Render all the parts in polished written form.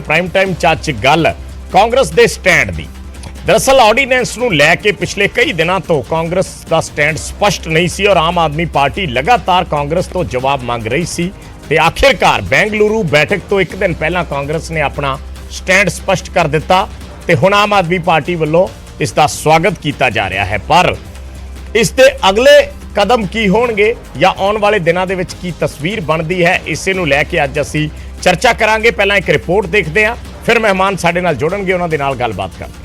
Prime time ਚਾਚ ਗੱਲ ਕਾਂਗਰਸ ਦੇ stand ਦੀ। दरअसल ऑर्डीनेंस ਨੂੰ ਲੈ ਕੇ ਪਿਛਲੇ ਕਈ ਦਿਨਾਂ ਤੋਂ ਕਾਂਗਰਸ ਦਾ ਸਟੈਂਡ ਸਪਸ਼ਟ ਨਹੀਂ ਸੀ और आम आदमी पार्टी लगातार कांग्रेस ਤੋਂ ਜਵਾਬ ਮੰਗ ਰਹੀ ਸੀ ਤੇ ਆਖਿਰਕਾਰ ਬੈਂਗਲੁਰੂ बैठक ਤੋਂ ਇੱਕ ਦਿਨ ਪਹਿਲਾਂ ਕਾਂਗਰਸ ਨੇ ਆਪਣਾ ਸਟੈਂਡ ਸਪਸ਼ਟ ਕਰ ਦਿੱਤਾ ਤੇ ਹੁਣ ਆਮ ਆਦਮੀ ਪਾर्टी ਵੱਲੋਂ ਇਸ ਦਾ ਸਵਾਗਤ ਕੀਤਾ ਜਾ ਰਿਹਾ ਹੈ। ਪਰ ਇਸ ਦੇ ਅਗਲੇ ਕਦਮ ਕੀ ਹੋਣਗੇ ਜਾਂ ਆਉਣ ਵਾਲੇ ਦਿਨਾਂ ਦੇ ਵਿੱਚ ਕੀ ਤਸਵੀਰ ਬਣਦੀ ਹੈ, ਇਸੇ ਨੂੰ ਲੈ ਕੇ ਅੱਜ ਅਸੀਂ ਚਰਚਾ ਕਰਾਂਗੇ। ਪਹਿਲਾਂ ਇੱਕ ਰਿਪੋर्ट ਦੇਖਦੇ ਹਾਂ, ਫਿਰ ਮਹਿਮਾਨ ਸਾਡੇ ਨਾਲ ਜੁੜਨਗੇ, ਉਹਨਾਂ ਦੇ ਨਾਲ ਗੱਲਬਾਤ ਕਰਦੇ ਹਾਂ।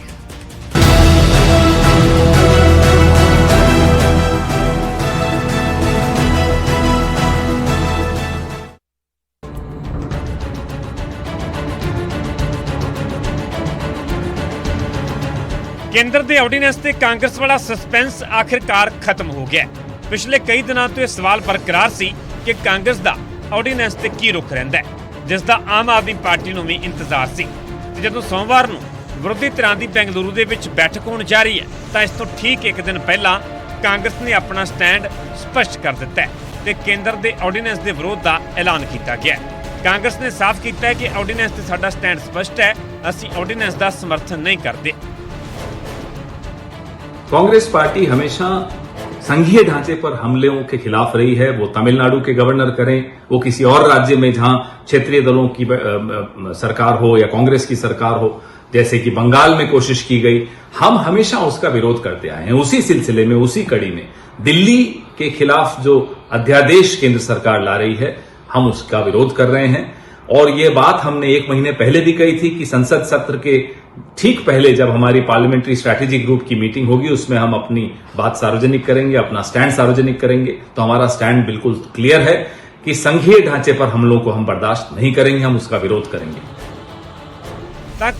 केंद्र के ऑर्डीनेंस से कांग्रेस वाला सस्पेंस आखिरकार खत्म हो गया। पिछले कई दिनों तो यह सवाल बरकरार सी कि कांग्रेस का ऑर्डीनेंस से की रुख रहिंदा है, जिसका आम आदमी पार्टी को भी इंतजार सी। जदों सोमवार को विरोधी धिरां दी बेंगलुरु दे विच बैठक होने जा रही है तो इस तो ठीक एक दिन पहला कांग्रेस ने अपना स्टैंड स्पष्ट कर दिता है ते केंद्र के ऑर्डीनेंस के विरोध का ऐलान किया गया है। कांग्रेस ने साफ किया है कि ऑर्डीनेंस से साडा स्टैंड स्पष्ट है, असीं ऑर्डीनेंस का समर्थन नहीं करते। कांग्रेस पार्टी हमेशा संघीय ढांचे पर हमलों के खिलाफ रही है। वो तमिलनाडु के गवर्नर करें, वो किसी और राज्य में जहां क्षेत्रीय दलों की सरकार हो या कांग्रेस की सरकार हो, जैसे कि बंगाल में कोशिश की गई, हम हमेशा उसका विरोध करते आए हैं। उसी सिलसिले में, उसी कड़ी में दिल्ली के खिलाफ जो अध्यादेश केंद्र सरकार ला रही है, हम उसका विरोध कर रहे हैं। और ये बात हमने 1 महीने पहले भी कही थी कि संसद सत्र के ठीक पहले जब हमारी पार्लियामेंट्री स्ट्रैटेजी ग्रुप की मीटिंग होगी उसमें हम अपनी बात सार्वजनिक करेंगे, अपना स्टैंड सार्वजनिक करेंगे। तो हमारा स्टैंड बिल्कुल क्लियर है कि संघीय ढांचे पर हमलों को हम बर्दाश्त नहीं करेंगे, हम उसका विरोध करेंगे।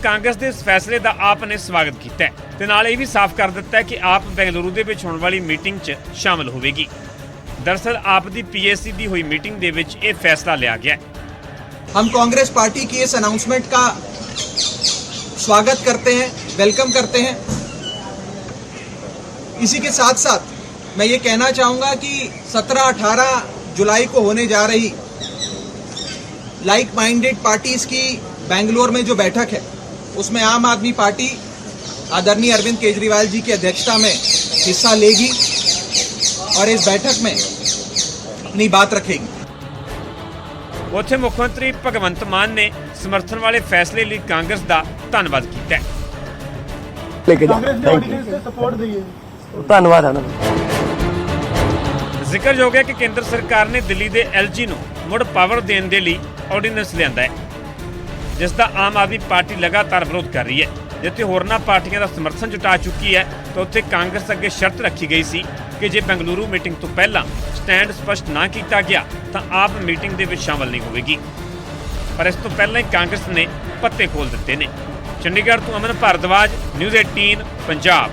कांग्रेस के इस फैसले का आप ने स्वागत किया है ते नाल ये भी साफ कर दिता है कि आप बेंगलुरु दे विच होने वाली मीटिंग च शामिल होवेगी। दरअसल आप दी पीएससी दी हुई मीटिंग दे विच ये फैसला लिया गया है। हम कांग्रेस पार्टी की इस अनाउंसमेंट का स्वागत करते हैं, वेलकम करते हैं। इसी के साथ साथ मैं ये कहना चाहूँगा कि 17-18 जुलाई को होने जा रही लाइक माइंडेड पार्टीज़ की बेंगलोर में जो बैठक है उसमें आम आदमी पार्टी आदरणीय अरविंद केजरीवाल जी की अध्यक्षता में हिस्सा लेगी और इस बैठक में अपनी बात रखेगी। उत्थे मुख्यमंत्री भगवंत मान ने समर्थन वाले फैसले लिए कांग्रेस का धन्यवाद किया है। धन्यवाद है ना। जिक्रयोग है कि केंद्र सरकार ने दिल्ली के LG ਨੂੰ ਮੁੜ पावर देने के लिए ऑर्डीनेंस लिया है, जिसका आम आदमी पार्टी लगातार विरोध कर रही है। जिथे होरना पार्टियां का समर्थन जुटा चुकी है तो उत्थे कांग्रेस अगे शर्त रखी गई सी कि जे बेंगलुरु मीटिंग तो पहला स्टैंड स्पष्ट ना किया गया तो आप मीटिंग दे विच शामिल नहीं होगी। पर इस तो पहला ही कांग्रेस ने पत्ते खोल दिते ने। चंडीगढ़ तो अमन भारद्वाज, न्यूज़ 18 पंजाब।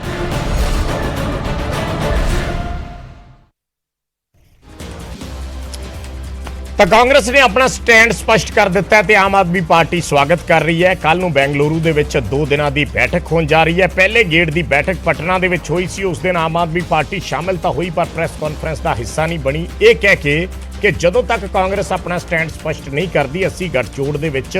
ਤਾਂ ਕਾਂਗਰਸ ਨੇ ਆਪਣਾ ਸਟੈਂਡ ਸਪਸ਼ਟ ਕਰ ਦਿੱਤਾ ਹੈ ਤੇ ਆਮ ਆਦਮੀ ਪਾਰਟੀ ਸਵਾਗਤ ਕਰ ਰਹੀ ਹੈ। ਕੱਲ ਨੂੰ ਬੈਂਗਲੁਰੂ ਦੇ ਵਿੱਚ 2 ਦਿਨਾਂ ਦੀ ਬੈਠਕ ਹੋਣ ਜਾ ਰਹੀ ਹੈ। ਪਹਿਲੇ ਗੇੜ ਦੀ ਬੈਠਕ ਪਟਨਾ ਦੇ ਵਿੱਚ ਹੋਈ ਸੀ, ਉਸ ਦਿਨ ਆਮ ਆਦਮੀ ਪਾਰਟੀ ਸ਼ਾਮਿਲ ਤਾਂ ਹੋਈ ਪਰ ਪ੍ਰੈਸ ਕਾਨਫਰੰਸ ਦਾ ਹਿੱਸਾ ਨਹੀਂ ਬਣੀ, ਇਹ ਕਹਿ ਕੇ ਕਿ ਜਦੋਂ ਤੱਕ ਕਾਂਗਰਸ ਆਪਣਾ ਸਟੈਂਡ ਸਪਸ਼ਟ ਨਹੀਂ ਕਰਦੀ ਅਸੀਂ ਗੱਠਜੋੜ ਦੇ ਵਿੱਚ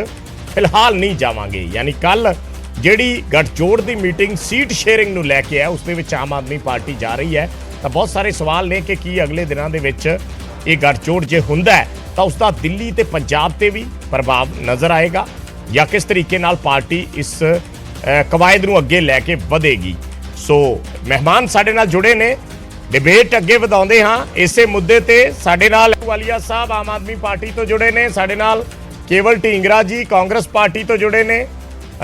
ਫਿਲਹਾਲ ਨਹੀਂ ਜਾਵਾਂਗੇ। ਯਾਨੀ ਕੱਲ ਜਿਹੜੀ ਗੱਠਜੋੜ ਦੀ ਮੀਟਿੰਗ ਸੀਟ ਸ਼ੇਅਰਿੰਗ ਨੂੰ ਲੈ ਕੇ ਹੈ ਉਸ ਦੇ ਵਿੱਚ ਆਮ ਆਦਮੀ ਪਾਰਟੀ ਜਾ ਰਹੀ ਹੈ। ਤਾਂ ਬਹੁਤ ਸਾਰੇ ਸਵਾਲ ਨੇ ਕਿ ਕੀ ਅਗਲੇ ਦਿਨਾਂ ਦੇ ਵਿੱਚ ਇਹ ਗੱਠਜੋੜ ਜੇ ਹੁੰਦਾ ਹੈ ਤਾਂ ਉਸ ਦਾ ਦਿੱਲੀ ਤੇ ਪੰਜਾਬ ਤੇ ਵੀ ਪ੍ਰਭਾਵ ਨਜ਼ਰ ਆਏਗਾ ਜਾਂ ਕਿਸ ਤਰੀਕੇ ਨਾਲ ਪਾਰਟੀ ਇਸ ਕਵਾਇਦ ਨੂੰ ਅੱਗੇ ਲੈ ਕੇ ਵਧੇਗੀ। ਸੋ ਮਹਿਮਾਨ ਸਾਡੇ ਨਾਲ ਜੁੜੇ ਨੇ, ਡਿਬੇਟ ਅੱਗੇ ਵਧਾਉਂਦੇ ਹਾਂ ਇਸੇ ਮੁੱਦੇ ਤੇ। ਸਾਡੇ ਨਾਲ ਵਾਲੀਆ ਸਾਹਿਬ ਆਮ ਆਦਮੀ ਪਾਰਟੀ ਤੋਂ ਜੁੜੇ ਨੇ, ਸਾਡੇ ਨਾਲ ਕੇਵਲ ਢੀਂਗਰਾ ਜੀ ਕਾਂਗਰਸ ਪਾਰਟੀ ਤੋਂ ਜੁੜੇ ਨੇ,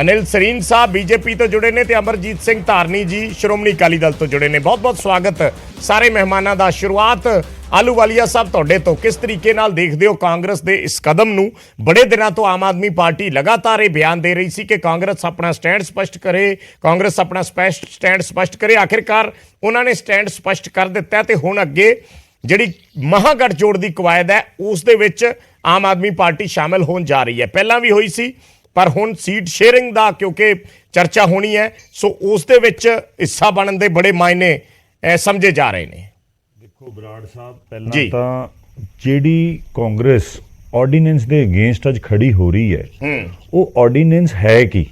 ਅਨਿਲ ਸਰੀਨ ਸਾਹਿਬ ਬੀਜੇਪੀ ਤੋਂ ਜੁੜੇ ਨੇ ਤੇ ਅਮਰਜੀਤ ਸਿੰਘ ਧਾਰਨੀ ਜੀ ਸ਼੍ਰੋਮਣੀ ਅਕਾਲੀ ਦਲ ਤੋਂ ਜੁੜੇ ਨੇ। ਬਹੁਤ ਬਹੁਤ ਸਵਾਗਤ ਸਾਰੇ ਮਹਿਮਾਨਾਂ ਦਾ। ਸ਼ੁਰੂਆਤ ਆਲੂਵਾਲੀਆ ਸਾਹਿਬ ਤੁਹਾਡੇ ਤੋਂ, ਕਿਸ ਤਰੀਕੇ ਨਾਲ ਦੇਖਦੇ ਹੋ ਕਾਂਗਰਸ ਦੇ ਇਸ ਕਦਮ ਨੂੰ? ਬੜੇ ਦਿਨਾਂ ਤੋਂ ਆਮ ਆਦਮੀ ਪਾਰਟੀ ਲਗਾਤਾਰ ਇਹ ਬਿਆਨ ਦੇ ਰਹੀ ਸੀ ਕਿ ਕਾਂਗਰਸ ਆਪਣਾ ਸਟੈਂਡ ਸਪਸ਼ਟ ਕਰੇ, ਕਾਂਗਰਸ ਆਪਣਾ ਸਟੈਂਡ ਸਪਸ਼ਟ ਕਰੇ। ਆਖਿਰਕਾਰ ਉਹਨਾਂ ਨੇ ਸਟੈਂਡ ਸਪਸ਼ਟ ਕਰ ਦਿੱਤਾ ਤੇ ਹੁਣ ਅੱਗੇ ਜਿਹੜੀ ਮਹਾਗਠਜੋੜ ਦੀ ਕਵਾਇਦ ਹੈ ਉਸ ਦੇ ਵਿੱਚ ਆਮ ਆਦਮੀ ਪਾਰਟੀ ਸ਼ਾਮਿਲ ਹੋਣ ਜਾ ਰਹੀ ਹੈ। ਪਹਿਲਾਂ ਵੀ ਹੋਈ ਸੀ ਪਰ ਹੁਣ ਸੀਟ ਸ਼ੇਅਰਿੰਗ ਦਾ ਕਿਉਂਕਿ ਚਰਚਾ ਹੋਣੀ ਹੈ, ਸੋ ਉਸ ਦੇ ਵਿੱਚ ਹਿੱਸਾ ਬਣਨ ਦੇ ਬੜੇ ਮਾਇਨੇ ਸਮਝੇ ਜਾ ਰਹੇ ਨੇ। ਦੇਖੋ ਬਰਾੜ ਸਾਹਿਬ, ਪਹਿਲਾਂ ਤਾਂ ਜਿਹੜੀ ਕਾਂਗਰਸ ਆਰਡੀਨੈਂਸ ਦੇ ਅਗੇਂਸਟ ਅੱਜ ਖੜੀ ਹੋ ਰਹੀ ਹੈ ਉਹ ਆਰਡੀਨੈਂਸ ਹੈ ਕੀ?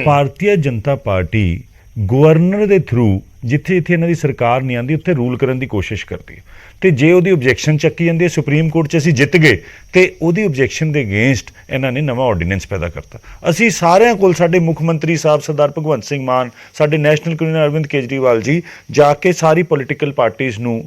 ਭਾਰਤੀ ਜਨਤਾ ਪਾਰਟੀ ਗਵਰਨਰ ਦੇ ਥਰੂ ਜਿੱਥੇ ਜਿੱਥੇ ਇਹਨਾਂ ਦੀ ਸਰਕਾਰ ਨਹੀਂ ਆਉਂਦੀ ਉੱਥੇ ਰੂਲ ਕਰਨ ਦੀ ਕੋਸ਼ਿਸ਼ ਕਰਦੀ ਹੈ ਤੇ ਜੇ ਉਹਦੀ ਆਬਜੈਕਸ਼ਨ ਚੱਕੀ ਜਾਂਦੀ ਹੈ ਸੁਪਰੀਮ ਕੋਰਟ 'ਚ ਅਸੀਂ ਜਿੱਤ ਗਏ ਤੇ ਉਹਦੀ ਆਬਜੈਕਸ਼ਨ ਦੇ ਅਗੇਂਸਟ ਇਹਨਾਂ ਨੇ ਨਵਾਂ ਆਰਡੀਨੈਂਸ ਪੈਦਾ ਕਰਤਾ। ਅਸੀਂ ਸਾਰਿਆਂ ਕੋਲ ਸਾਡੇ ਮੁੱਖ ਮੰਤਰੀ ਸਾਹਿਬ ਸਰਦਾਰ ਭਗਵੰਤ ਸਿੰਘ ਮਾਨ, ਸਾਡੇ ਨੈਸ਼ਨਲ ਕਨਵੀਨਰ ਅਰਵਿੰਦ ਕੇਜਰੀਵਾਲ ਜੀ ਜਾ ਕੇ ਸਾਰੀ ਪੋਲੀਟੀਕਲ ਪਾਰਟੀਆਂ ਨੂੰ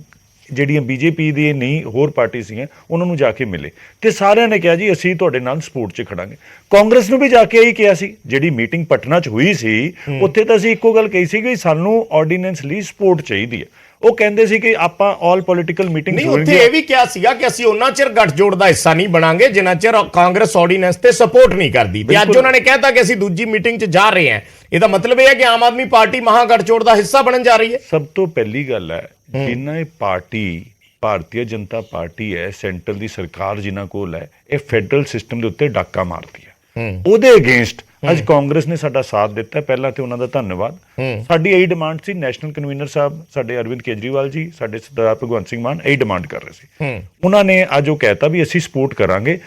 ਜਿਹੜੀਆਂ ਬੀਜੇਪੀ ਦੀ ਨਹੀਂ ਹੋਰ ਪਾਰਟੀ ਸੀਗੀਆਂ ਉਹਨਾਂ ਨੂੰ ਜਾ ਕੇ ਮਿਲੇ ਤੇ ਸਾਰਿਆਂ ਨੇ ਕਿਹਾ ਜੀ ਅਸੀਂ ਤੁਹਾਡੇ ਨਾਲ ਸਪੋਰਟ 'ਚ ਖੜਾਂਗੇ। ਕਾਂਗਰਸ ਨੂੰ ਵੀ ਜਾ ਕੇ ਇਹੀ ਕਿਹਾ ਸੀ। ਜਿਹੜੀ ਮੀਟਿੰਗ ਪਟਨਾ 'ਚ ਹੋਈ ਸੀ ਉੱਥੇ ਤਾਂ ਅਸੀਂ ਇੱਕੋ ਗੱਲ ਕਹੀ ਸੀ ਕਿ ਸਾਨੂੰ ਆਰਡੀਨੈਂਸ ਲਈ ਸਪੋਰਟ ਚਾਹੀਦੀ ਹੈ। ਉਹ ਕਹਿੰਦੇ ਸੀ ਕਿ ਆਪਾਂ ਆਲ ਪੋਲੀਟੀਕਲ ਮੀਟਿੰਗ ਨਹੀਂ, ਉੱਥੇ ਇਹ ਵੀ ਕਿਹਾ ਸੀਗਾ ਕਿ ਅਸੀਂ ਉਹਨਾਂ ਚਿਰ ਗੱਠਜੋੜ ਦਾ ਹਿੱਸਾ ਨਹੀਂ ਬਣਾਂਗੇ ਜਿੰਨਾ ਚਿਰ ਕਾਂਗਰਸ ਆਰਡੀਨੈਂਸ ਤੇ ਸਪੋਰਟ ਨਹੀਂ ਕਰਦੀ ਤੇ ਅੱਜ ਉਹਨਾਂ ਨੇ ਕਹਿਤਾ ਕਿ ਅਸੀਂ ਦੂਜੀ ਮੀਟਿੰਗ 'ਚ ਜਾ ਰਹੇ ਹਾਂ। ਇਹਦਾ ਮਤਲਬ ਇਹ ਹੈ ਕਿ ਆਮ ਆਦਮੀ ਪਾਰਟੀ ਮਹਾ ਗੱਠਜੋੜ ਦਾ ਹਿੱਸਾ ਬਣਨ ਜਾ ਰਹੀ ਹੈ। ਸਭ ਤੋਂ ਪਹਿਲੀ ਗੱਲ ਹੈ ਜਿੰਨਾ ਇਹ ਪਾਰਟੀ ਭਾਰਤੀ ਜਨਤਾ ਪਾਰਟੀ ਹੈ ਸੈਂਟਰ ਦੀ ਸਰਕਾਰ ਜਿਨ੍ਹਾਂ ਕੋਲ ਹੈ ਇਹ ਫੈਡਰਲ ਸਿਸਟਮ ਦੇ ਉੱਤੇ ਡਾਕਾ ਮਾਰਦੀ ਹੈ। ਉਹਦੇ ਅਗੇਂਸਟ ਅੱਜ ਕਾਂਗਰਸ ਨੇ ਸਾਡਾ ਸਾਥ ਦਿੱਤਾ। ਪਹਿਲਾਂ ਤੇ ਉਹਨਾਂ ਦਾ ਧੰਨਵਾਦ। ਸਾਡੀ ਇਹੀ ਡਿਮਾਂਡ ਸੀ, ਨੈਸ਼ਨਲ ਕਨਵੀਨਰ ਸਾਹਿਬ ਸਾਡੇ ਅਰਵਿੰਦ ਕੇਜਰੀਵਾਲ ਜੀ, ਸਾਡੇ ਸਰਦਾਰ ਭਗਵੰਤ ਸਿੰਘ ਮਾਨ ਇਹੀ ਡਿਮਾਂਡ ਕਰ ਰਹੇ ਸੀ। ਉਹਨਾਂ ਨੇ ਅੱਜ ਉਹ ਕਹਿਤਾ ਵੀ ਅਸੀਂ ਸਪੋਰਟ ਕਰਾਂਗੇ।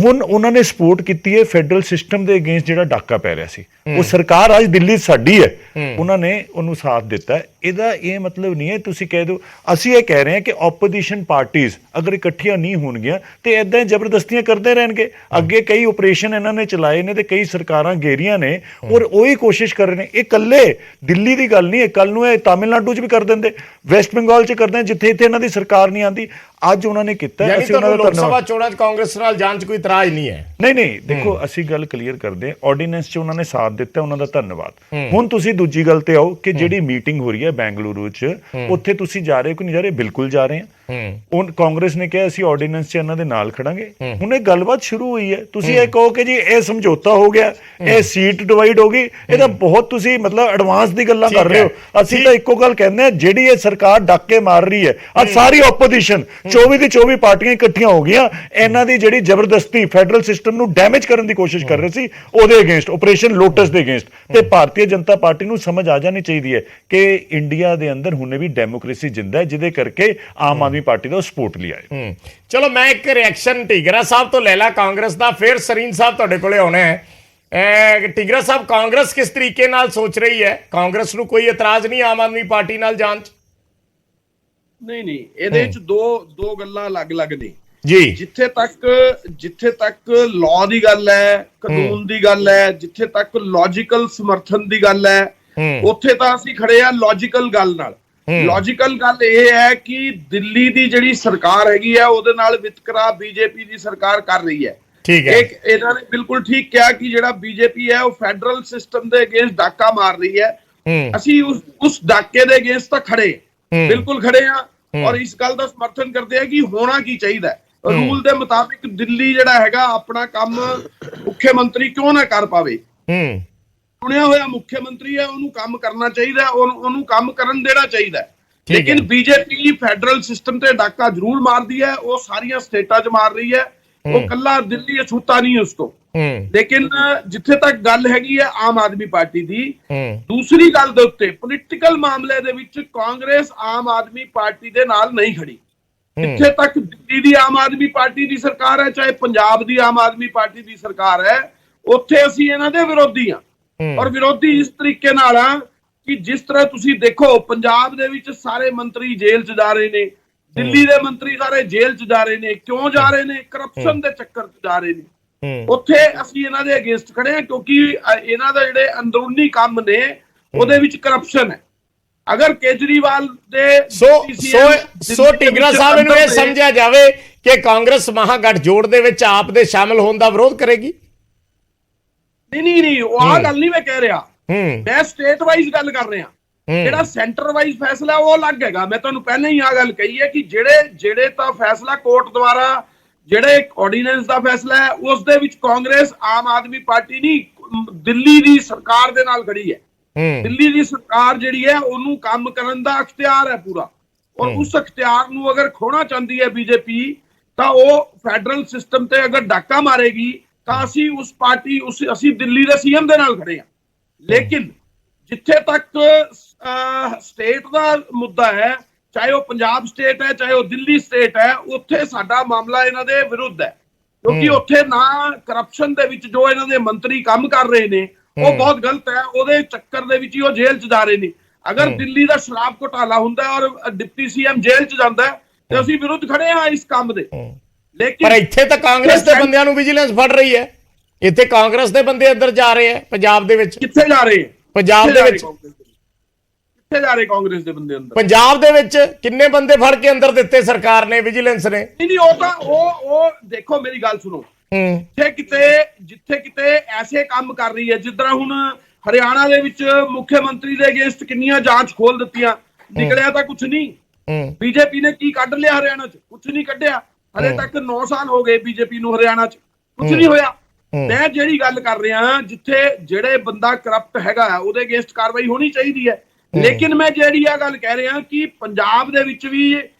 ਹੁਣ ਉਹਨਾਂ ਨੇ ਸਪੋਰਟ ਕੀਤੀ ਹੈ ਫੈਡਰਲ ਸਿਸਟਮ ਦੇ ਅਗੇਂਸਟ ਜਿਹੜਾ ਡਾਕਾ ਪੈ ਰਿਹਾ ਸੀ। ਉਹ ਸਰਕਾਰ ਅੱਜ ਦਿੱਲੀ ਸਾਡੀ ਹੈ, ਉਹਨਾਂ ਨੇ ਉਹਨੂੰ ਸਾਥ ਦਿੱਤਾ। ਇਹਦਾ ਇਹ ਮਤਲਬ ਨਹੀਂ ਹੈ ਤੁਸੀਂ ਕਹਿ ਦਿਓ। ਅਸੀਂ ਇਹ ਕਹਿ ਰਹੇ ਹਾਂ ਕਿ ਆਪੋਜੀਸ਼ਨ ਪਾਰਟੀਆਂ ਅਗਰ ਇਕੱਠੀਆਂ ਨਹੀਂ ਹੋਣਗੀਆਂ ਤੇ ਇਦਾਂ ਜ਼ਬਰਦਸਤੀਆਂ ਕਰਦੇ ਰਹਿਣਗੇ। ਅੱਗੇ ਕਈ ਆਪਰੇਸ਼ਨ ਇਹਨਾਂ ਨੇ ਚਲਾਏ ਨੇ ਤੇ ਕਈ ਸਰਕਾਰਾਂ ਘੇਰੀਆਂ ਨੇ ਔਰ ਉਹੀ ਕੋਸ਼ਿਸ਼ ਕਰ ਰਹੇ ਨੇ। ਇਹ ਇਕੱਲੇ ਦਿੱਲੀ ਦੀ ਗੱਲ ਨਹੀਂ ਹੈ, ਕੱਲ ਨੂੰ ਇਹ ਤਾਮਿਲਨਾਡੂ 'ਚ ਵੀ ਕਰ ਦਿੰਦੇ, ਵੈਸਟ ਬੰਗਾਲ 'ਚ ਕਰਦੇ, ਜਿੱਥੇ ਇੱਥੇ ਇਹਨਾਂ ਦੀ ਸਰਕਾਰ ਨਹੀਂ ਆਉਂਦੀ। ਅੱਜ ਉਹਨਾਂ ਨੇ ਕੀਤਾ। ਅਸੀਂ ਉਹਨਾਂ ਦਾ ਲੋਕ ਸਭਾ ਚੋਣਾਂ 'ਚ ਕਾਂਗਰਸ ਨਾਲ ਜਾਣ 'ਚ ਕੋਈ ਇਤਰਾਜ਼ ਨਹੀਂ ਹੈ। ਨਹੀਂ ਦੇਖੋ ਅਸੀਂ ਗੱਲ ਕਲੀਅਰ ਕਰਦੇ ਹਾਂ। ਆਰਡੀਨੈਂਸ 'ਚ ਉਹਨਾਂ ਨੇ ਸਾਥ ਦਿੱਤਾ, ਉਹਨਾਂ ਦਾ ਧੰਨਵਾਦ। ਹੁਣ ਤੁਸੀਂ ਦੂਜੀ ਗੱਲ ਤੇ ਆਓ ਕਿ ਜਿਹੜੀ ਮੀਟਿੰਗ ਹੋ ਰਹੀ ਹੈ ਬੈਂਗਲੁਰੂ 'ਚ ਉੱਥੇ ਤੁਸੀਂ ਜਾ ਰਹੇ ਹੋ ਕਿ ਨਹੀਂ ਜਾ ਰਹੇ? ਬਿਲਕੁਲ ਜਾ ਰਹੇ ਹਾਂ। ਹੁਣ ਕਾਂਗਰਸ ਨੇ ਕਿਹਾ ਅਸੀਂ ਆਰਡੀਨੈਂਸ 'ਚ ਇਹਨਾਂ ਦੇ ਨਾਲ ਖੜਾਂਗੇ। ਹੁਣ ਇਹ ਗੱਲਬਾਤ ਸ਼ੁਰੂ ਹੋਈ ਹੈ। ਤੁਸੀਂ ਇਹ ਕਹੋ ਕਿ ਜੀ ਇਹ ਸਮਝੌਤਾ ਹੋ ਗਿਆ, ਇਹ ਸੀਟ ਡਿਵਾਈਡ ਹੋ ਗਈ, ਇਹਦਾ ਬਹੁਤ ਤੁਸੀਂ ਮਤਲਬ ਐਡਵਾਂਸ ਦੀ ਗੱਲਾਂ ਕਰ ਰਹੇ ਹੋ। ਅਸੀਂ ਤਾਂ ਇੱਕੋ ਗੱਲ ਕਹਿੰਦੇ ਹਾਂ, ਜਿਹੜੀ ਇਹ ਸਰਕਾਰ ਡਾਕੇ ਮਾਰ ਰਹੀ ਹੈ ਅੱਜ ਸਾਰੀ ਆਪੋਜੀਸ਼ਨ 24 ਦੀ 24 ਪਾਰਟੀਆਂ ਇਕੱਠੀਆਂ ਹੋ ਗਈਆਂ। ਇਹਨਾਂ ਦੀ ਜਿਹੜੀ ਜ਼ਬਰਦਸਤੀ ਫੈਡਰਲ ਸਿਸਟਮ ਨੂੰ ਡੈਮੇਜ ਕਰਨ ਦੀ ਕੋਸ਼ਿਸ਼ ਕਰ ਰਹੇ ਸੀ ਉਹਦੇ ਅਗੇਂਸਟ, ਆਪਰੇਸ਼ਨ ਲੋਟਸ ਦੇ ਅਗੇਂਸਟ। ਤੇ ਭਾਰਤੀ ਜਨਤਾ ਪਾਰਟੀ ਨੂੰ ਸਮਝ ਆ ਜਾਣੀ ਚਾਹੀਦੀ ਹੈ ਕਿ ਇੰਡੀਆ ਦੇ ਅੰਦਰ ਹੁਣੇ ਵੀ ਡੈਮੋਕ੍ਰੇਸੀ ਜਿੰਦਾ ਹੈ, ਜਿਹਦੇ ਕਰਕੇ ਆਮ ਆਦਮੀ ਪਾਰਟੀ ਦਾ ਸਪੋਰਟ ਲਿਆ ਹੈ। ਚਲੋ ਮੈਂ ਇੱਕ ਰਿਐਕਸ਼ਨ ਟਿਗਰਾ ਸਾਹਿਬ ਤੋਂ ਲੈ ਲਾ ਕਾਂਗਰਸ ਦਾ, ਫਿਰ ਸਰੀਨ ਸਾਹਿਬ ਤੁਹਾਡੇ ਕੋਲੇ ਆਉਣਾ ਹੈ। ਟਿਗਰਾ ਸਾਹਿਬ, ਕਾਂਗਰਸ ਕਿਸ ਤਰੀਕੇ ਨਾਲ ਸੋਚ ਰਹੀ ਹੈ? ਕਾਂਗਰਸ ਨੂੰ ਕੋਈ ਇਤਰਾਜ਼ ਨਹੀਂ ਆਮ ਆਦਮੀ ਪਾਰਟੀ ਨਾਲ ਜਾਣ 'ਚ? ਨਹੀਂ ਇਹਦੇ ਵਿੱਚ ਦੋ ਗੱਲਾਂ ਅਲੱਗ-ਅਲੱਗ ਨੇ ਜੀ। ਜਿੱਥੇ ਤੱਕ ਲਾਅ ਦੀ ਗੱਲ ਹੈ, ਕਾਨੂੰਨ ਦੀ ਗੱਲ ਹੈ, ਜਿੱਥੇ ਤੱਕ ਲੌਜੀਕਲ ਸਮਰਥਨ ਦੀ ਗੱਲ ਹੈ, ਉੱਥੇ ਤਾਂ ਅਸੀਂ ਖੜੇ ਆ ਲੌਜੀਕਲ ਗੱਲ ਨਾਲ। ਲੌਜੀਕਲ ਗੱਲ ਇਹ ਹੈ ਕਿ ਦਿੱਲੀ ਦੀ ਜਿਹੜੀ ਸਰਕਾਰ ਹੈਗੀ ਆ ਉਹਦੇ ਨਾਲ ਵਿਤਕਰਾ ਬੀਜੇਪੀ ਦੀ ਸਰਕਾਰ ਕਰ ਰਹੀ ਹੈ। ਠੀਕ ਹੈ, ਇਹਨਾਂ ਨੇ ਬਿਲਕੁਲ ਠੀਕ ਕਿਹਾ ਕਿ ਜਿਹੜਾ ਬੀਜੇਪੀ ਹੈ ਉਹ ਫੈਡਰਲ ਸਿਸਟਮ ਦੇ ਅਗੇਂਸਟ ਡਾਕਾ ਮਾਰ ਰਹੀ ਹੈ। ਅਸੀਂ ਉਸ ਡਾਕੇ ਦੇ ਅਗੇਂਸਟ ਤਾਂ ਖੜੇ, ਬਿਲਕੁਲ ਖੜੇ ਆ ਔਰ ਇਸ ਗੱਲ ਦਾ ਸਮਰਥਨ ਕਰਦੇ ਆ ਕਿ ਹੋਣਾ ਕੀ ਚਾਹੀਦਾ। ਰੂਲ ਦੇ ਮੁਤਾਬਿਕ ਦਿੱਲੀ ਜਿਹੜਾ ਹੈਗਾ ਆਪਣਾ ਕੰਮ ਮੁੱਖ ਮੰਤਰੀ ਕਿਉਂ ਨਾ ਕਰ ਪਾਵੇ? ਚੁਣਿਆ ਹੋਇਆ ਮੁੱਖ ਮੰਤਰੀ ਹੈ, ਉਹਨੂੰ ਕੰਮ ਕਰਨਾ ਚਾਹੀਦਾ, ਉਹਨੂੰ ਕੰਮ ਕਰਨ ਦੇਣਾ ਚਾਹੀਦਾ। ਲੇਕਿਨ ਬੀਜੇਪੀ ਫੈਡਰਲ ਸਿਸਟਮ ਤੇ ਡਾਕਾ ਜ਼ਰੂਰ ਮਾਰਦੀ ਹੈ, ਉਹ ਸਾਰੀਆਂ ਸਟੇਟਾਂ 'ਚ ਮਾਰ ਰਹੀ ਹੈ, ਉਹ ਕੱਲਾ ਦਿੱਲੀ ਅਛੂਤਾ ਨਹੀਂ ਉਸ ਤੋਂ। ਲੇਕਿਨ ਜਿੱਥੇ ਤੱਕ ਗੱਲ ਹੈਗੀ ਹੈ ਆਮ ਆਦਮੀ ਪਾਰਟੀ ਦੀ, ਦੂਸਰੀ ਗੱਲ ਦੇ ਉੱਤੇ ਪੋਲੀਟੀਕਲ ਮਾਮਲੇ ਦੇ ਵਿੱਚ ਕਾਂਗਰਸ ਆਮ ਆਦਮੀ ਪਾਰਟੀ ਦੇ ਨਾਲ ਨਹੀਂ ਖੜੀ। ਜਿੱਥੇ ਤੱਕ ਦਿੱਲੀ ਦੀ ਆਮ ਆਦਮੀ ਪਾਰਟੀ ਦੀ ਸਰਕਾਰ ਹੈ, ਚਾਹੇ ਪੰਜਾਬ ਦੀ ਆਮ ਆਦਮੀ ਪਾਰਟੀ ਦੀ ਸਰਕਾਰ ਹੈ, ਉੱਥੇ ਅਸੀਂ ਇਹਨਾਂ ਦੇ ਵਿਰੋਧੀ ਹਾਂ। ਔਰ ਵਿਰੋਧੀ ਇਸ ਤਰੀਕੇ ਨਾਲ ਆ ਕਿ ਜਿਸ ਤਰ੍ਹਾਂ ਤੁਸੀਂ ਦੇਖੋ ਪੰਜਾਬ ਦੇ ਵਿੱਚ ਸਾਰੇ ਮੰਤਰੀ ਜੇਲ੍ਹ 'ਚ ਜਾ ਰਹੇ ਨੇ, ਦਿੱਲੀ ਦੇ ਮੰਤਰੀ ਸਾਰੇ ਜੇਲ੍ਹ 'ਚ ਜਾ ਰਹੇ ਨੇ। ਕਿਉਂ ਜਾ ਰਹੇ ਨੇ? ਕਰਪਸ਼ਨ ਦੇ ਚੱਕਰ 'ਚ ਜਾ ਰਹੇ ਨੇ। ਉੱਥੇ ਅਸੀਂ ਇਹਨਾਂ ਦੇ ਅਗੇਂਸਟ ਖੜੇ ਹਾਂ ਕਿਉਂਕਿ ਇਹਨਾਂ ਦਾ ਜਿਹੜੇ ਅੰਦਰੂਨੀ ਕੰਮ ਨੇ ਉਹਦੇ ਵਿੱਚ ਕਰਪਸ਼ਨ ਹੈ। ਅਗਰ ਕੇਜਰੀਵਾਲ ਦੇ ਸੋ ਟਿਗਰਾ ਸਾਹਿਬ ਨੂੰ ਇਹ ਸਮਝਿਆ ਜਾਵੇ ਕਿ ਕਾਂਗਰਸ ਮਹਾਗਠਜੋੜ ਦੇ ਵਿੱਚ ਆਪ ਦੇ ਸ਼ਾਮਲ ਹੋਣ ਦਾ ਵਿਰੋਧ ਕਰੇਗੀ? ਨਹੀਂ ਉਹ ਆਹ ਗੱਲ ਨਹੀਂ ਮੈਂ ਕਹਿ ਰਿਹਾ, ਮੈਂ ਸਟੇਟ ਵਾਈਜ਼ ਗੱਲ ਕਰ ਰਿਹਾ। ਜਿਹੜਾ ਸੈਂਟਰ ਵਾਈਜ਼ ਫੈਸਲਾ ਉਹ ਅਲੱਗ ਹੈਗਾ। ਮੈਂ ਤੁਹਾਨੂੰ ਪਹਿਲਾਂ ਹੀ ਆਹ ਗੱਲ ਕਹੀ ਹੈ ਕਿ ਜਿਹੜੇ ਤਾਂ ਫੈਸਲਾ ਕੋਰਟ ਦੁਆਰਾ, ਜਿਹੜੇ ਆਰਡੀਨੈਂਸ ਦਾ ਫੈਸਲਾ ਹੈ, ਉਸ ਦੇ ਵਿੱਚ ਕਾਂਗਰਸ ਆਮ ਆਦਮੀ ਪਾਰਟੀ ਨਹੀਂ, ਦਿੱਲੀ ਦੀ ਸਰਕਾਰ ਦੇ ਨਾਲ ਖੜੀ ਹੈ। ਦਿੱਲੀ ਦੀ ਸਰਕਾਰ ਜਿਹੜੀ ਹੈ ਉਹਨੂੰ ਕੰਮ ਕਰਨ ਦਾ ਅਖਤਿਆਰ ਹੈ ਪੂਰਾ, ਔਰ ਉਸ ਅਖਤਿਆਰ ਨੂੰ ਅਗਰ ਖੋਣਾ ਚਾਹੁੰਦੀ ਹੈ ਬੀਜੇਪੀ ਤਾਂ ਉਹ ਫੈਡਰਲ ਸਿਸਟਮ ਤੇ ਅਗਰ ਡਾਕਾ ਮਾਰੇਗੀ ਤਾਂ ਅਸੀਂ ਦਿੱਲੀ ਦੇ ਸੀਐਮ ਦੇ ਨਾਲ ਖੜੇ ਹਾਂ। ਲੇਕਿਨ ਜਿੱਥੇ ਤੱਕ ਸਟੇਟ ਦਾ ਮੁੱਦਾ ਹੈ, ਚਾਹੇ ਉਹ ਪੰਜਾਬ ਸਟੇਟ ਹੈ, ਚਾਹੇ ਉਹ ਦਿੱਲੀ ਸਟੇਟ ਹੈ, ਉੱਥੇ ਸਾਡਾ ਮਾਮਲਾ ਇਹਨਾਂ ਦੇ ਵਿਰੁੱਧ ਹੈ। ਕਿਉਂਕਿ ਉੱਥੇ ਨਾ ਕਰਪਸ਼ਨ ਦੇ ਵਿੱਚ ਜੋ ਇਹਨਾਂ ਦੇ ਮੰਤਰੀ ਕੰਮ ਕਰ ਰਹੇ ਨੇ ਉਹ ਬਹੁਤ ਗਲਤ ਹੈ, ਉਹਦੇ ਚੱਕਰ ਦੇ ਵਿੱਚ ਹੀ ਉਹ ਜੇਲ੍ਹ 'ਚ ਜਾ ਰਹੇ ਨੇ। ਅਗਰ ਦਿੱਲੀ ਦਾ ਸ਼ਰਾਬ ਘੁਟਾਲਾ ਹੁੰਦਾ ਔਰ ਡਿਪਟੀ ਸੀਐਮ ਜੇਲ੍ਹ 'ਚ ਜਾਂਦਾ ਤੇ ਅਸੀਂ ਵਿਰੁੱਧ ਖੜੇ ਹਾਂ ਇਸ ਕੰਮ ਦੇ। ਲੇਕਿਨ ਪਰ ਇੱਥੇ ਤਾਂ ਕਾਂਗਰਸ ਦੇ ਬੰਦਿਆਂ ਨੂੰ ਵਿਜੀਲੈਂਸ ਫੜ ਰਹੀ ਹੈ, ਇੱਥੇ ਕਾਂਗਰਸ ਦੇ ਬੰਦੇ ਅੰਦਰ ਜਾ ਰਹੇ ਆ ਪੰਜਾਬ ਦੇ ਵਿੱਚ। ਕਿੱਥੇ ਜਾ ਰਹੇ? ਪੰਜਾਬ ਦੇ ਵਿੱਚ ਕਿੱਥੇ ਜਾ ਰਹੇ ਕਾਂਗਰਸ ਦੇ ਬੰਦੇ ਅੰਦਰ? ਪੰਜਾਬ ਦੇ ਵਿੱਚ ਕਿੰਨੇ ਬੰਦੇ ਫੜ ਕੇ ਅੰਦਰ ਦਿੱਤੇ ਸਰਕਾਰ ਨੇ, ਵਿਜੀਲੈਂਸ ਨੇ? ਨਹੀਂ ਉਹ ਤਾਂ ਉਹ ਦੇਖੋ ਮੇਰੀ ਗੱਲ ਸੁਣੋ, ਜਿੱਥੇ ਕਿਤੇ ਐਸੇ ਕੰਮ ਕਰ ਰਹੀ ਹੈ, ਜਿੱਦਾਂ ਹੁਣ ਹਰਿਆਣਾ ਦੇ ਵਿੱਚ ਮੁੱਖ ਮੰਤਰੀ ਦੇ ਅਗੇਂਸਟ ਕਿੰਨੀਆਂ ਜਾਂਚ ਖੋਲ ਦਿੱਤੀਆਂ, ਨਿਕਲਿਆ ਤਾਂ ਕੁਝ ਨਹੀਂ। ਬੀਜੇਪੀ ਨੇ ਕੀ ਕੱਢ ਲਿਆ ਹਰਿਆਣਾ 'ਚ? ਕੁਝ ਨਹੀਂ ਕੱਢਿਆ। ਹਲੇ ਤੱਕ 9 ਸਾਲ ਹੋ ਗਏ ਬੀਜੇਪੀ ਨੂੰ ਹਰਿਆਣਾ 'ਚ, ਕੁਝ ਨਹੀਂ ਹੋਇਆ। ਮੈਂ ਜਿਹੜੀ ਗੱਲ ਕਰ ਰਿਹਾ, ਜਿੱਥੇ ਜਿਹੜੇ ਬੰਦਾ ਕਰਪਟ ਹੈਗਾ ਉਹਦੇ ਅਗੇਂਸਟ ਕਾਰਵਾਈ ਹੋਣੀ ਚਾਹੀਦੀ ਹੈ। ਲੇਕਿਨ ਮੈਂ ਜਿਹੜੀ ਆ ਗੱਲ ਕਹਿ ਰਿਹਾ ਕਿ ਪੰਜਾਬ ਦੇ ਵਿੱਚ ਵੀ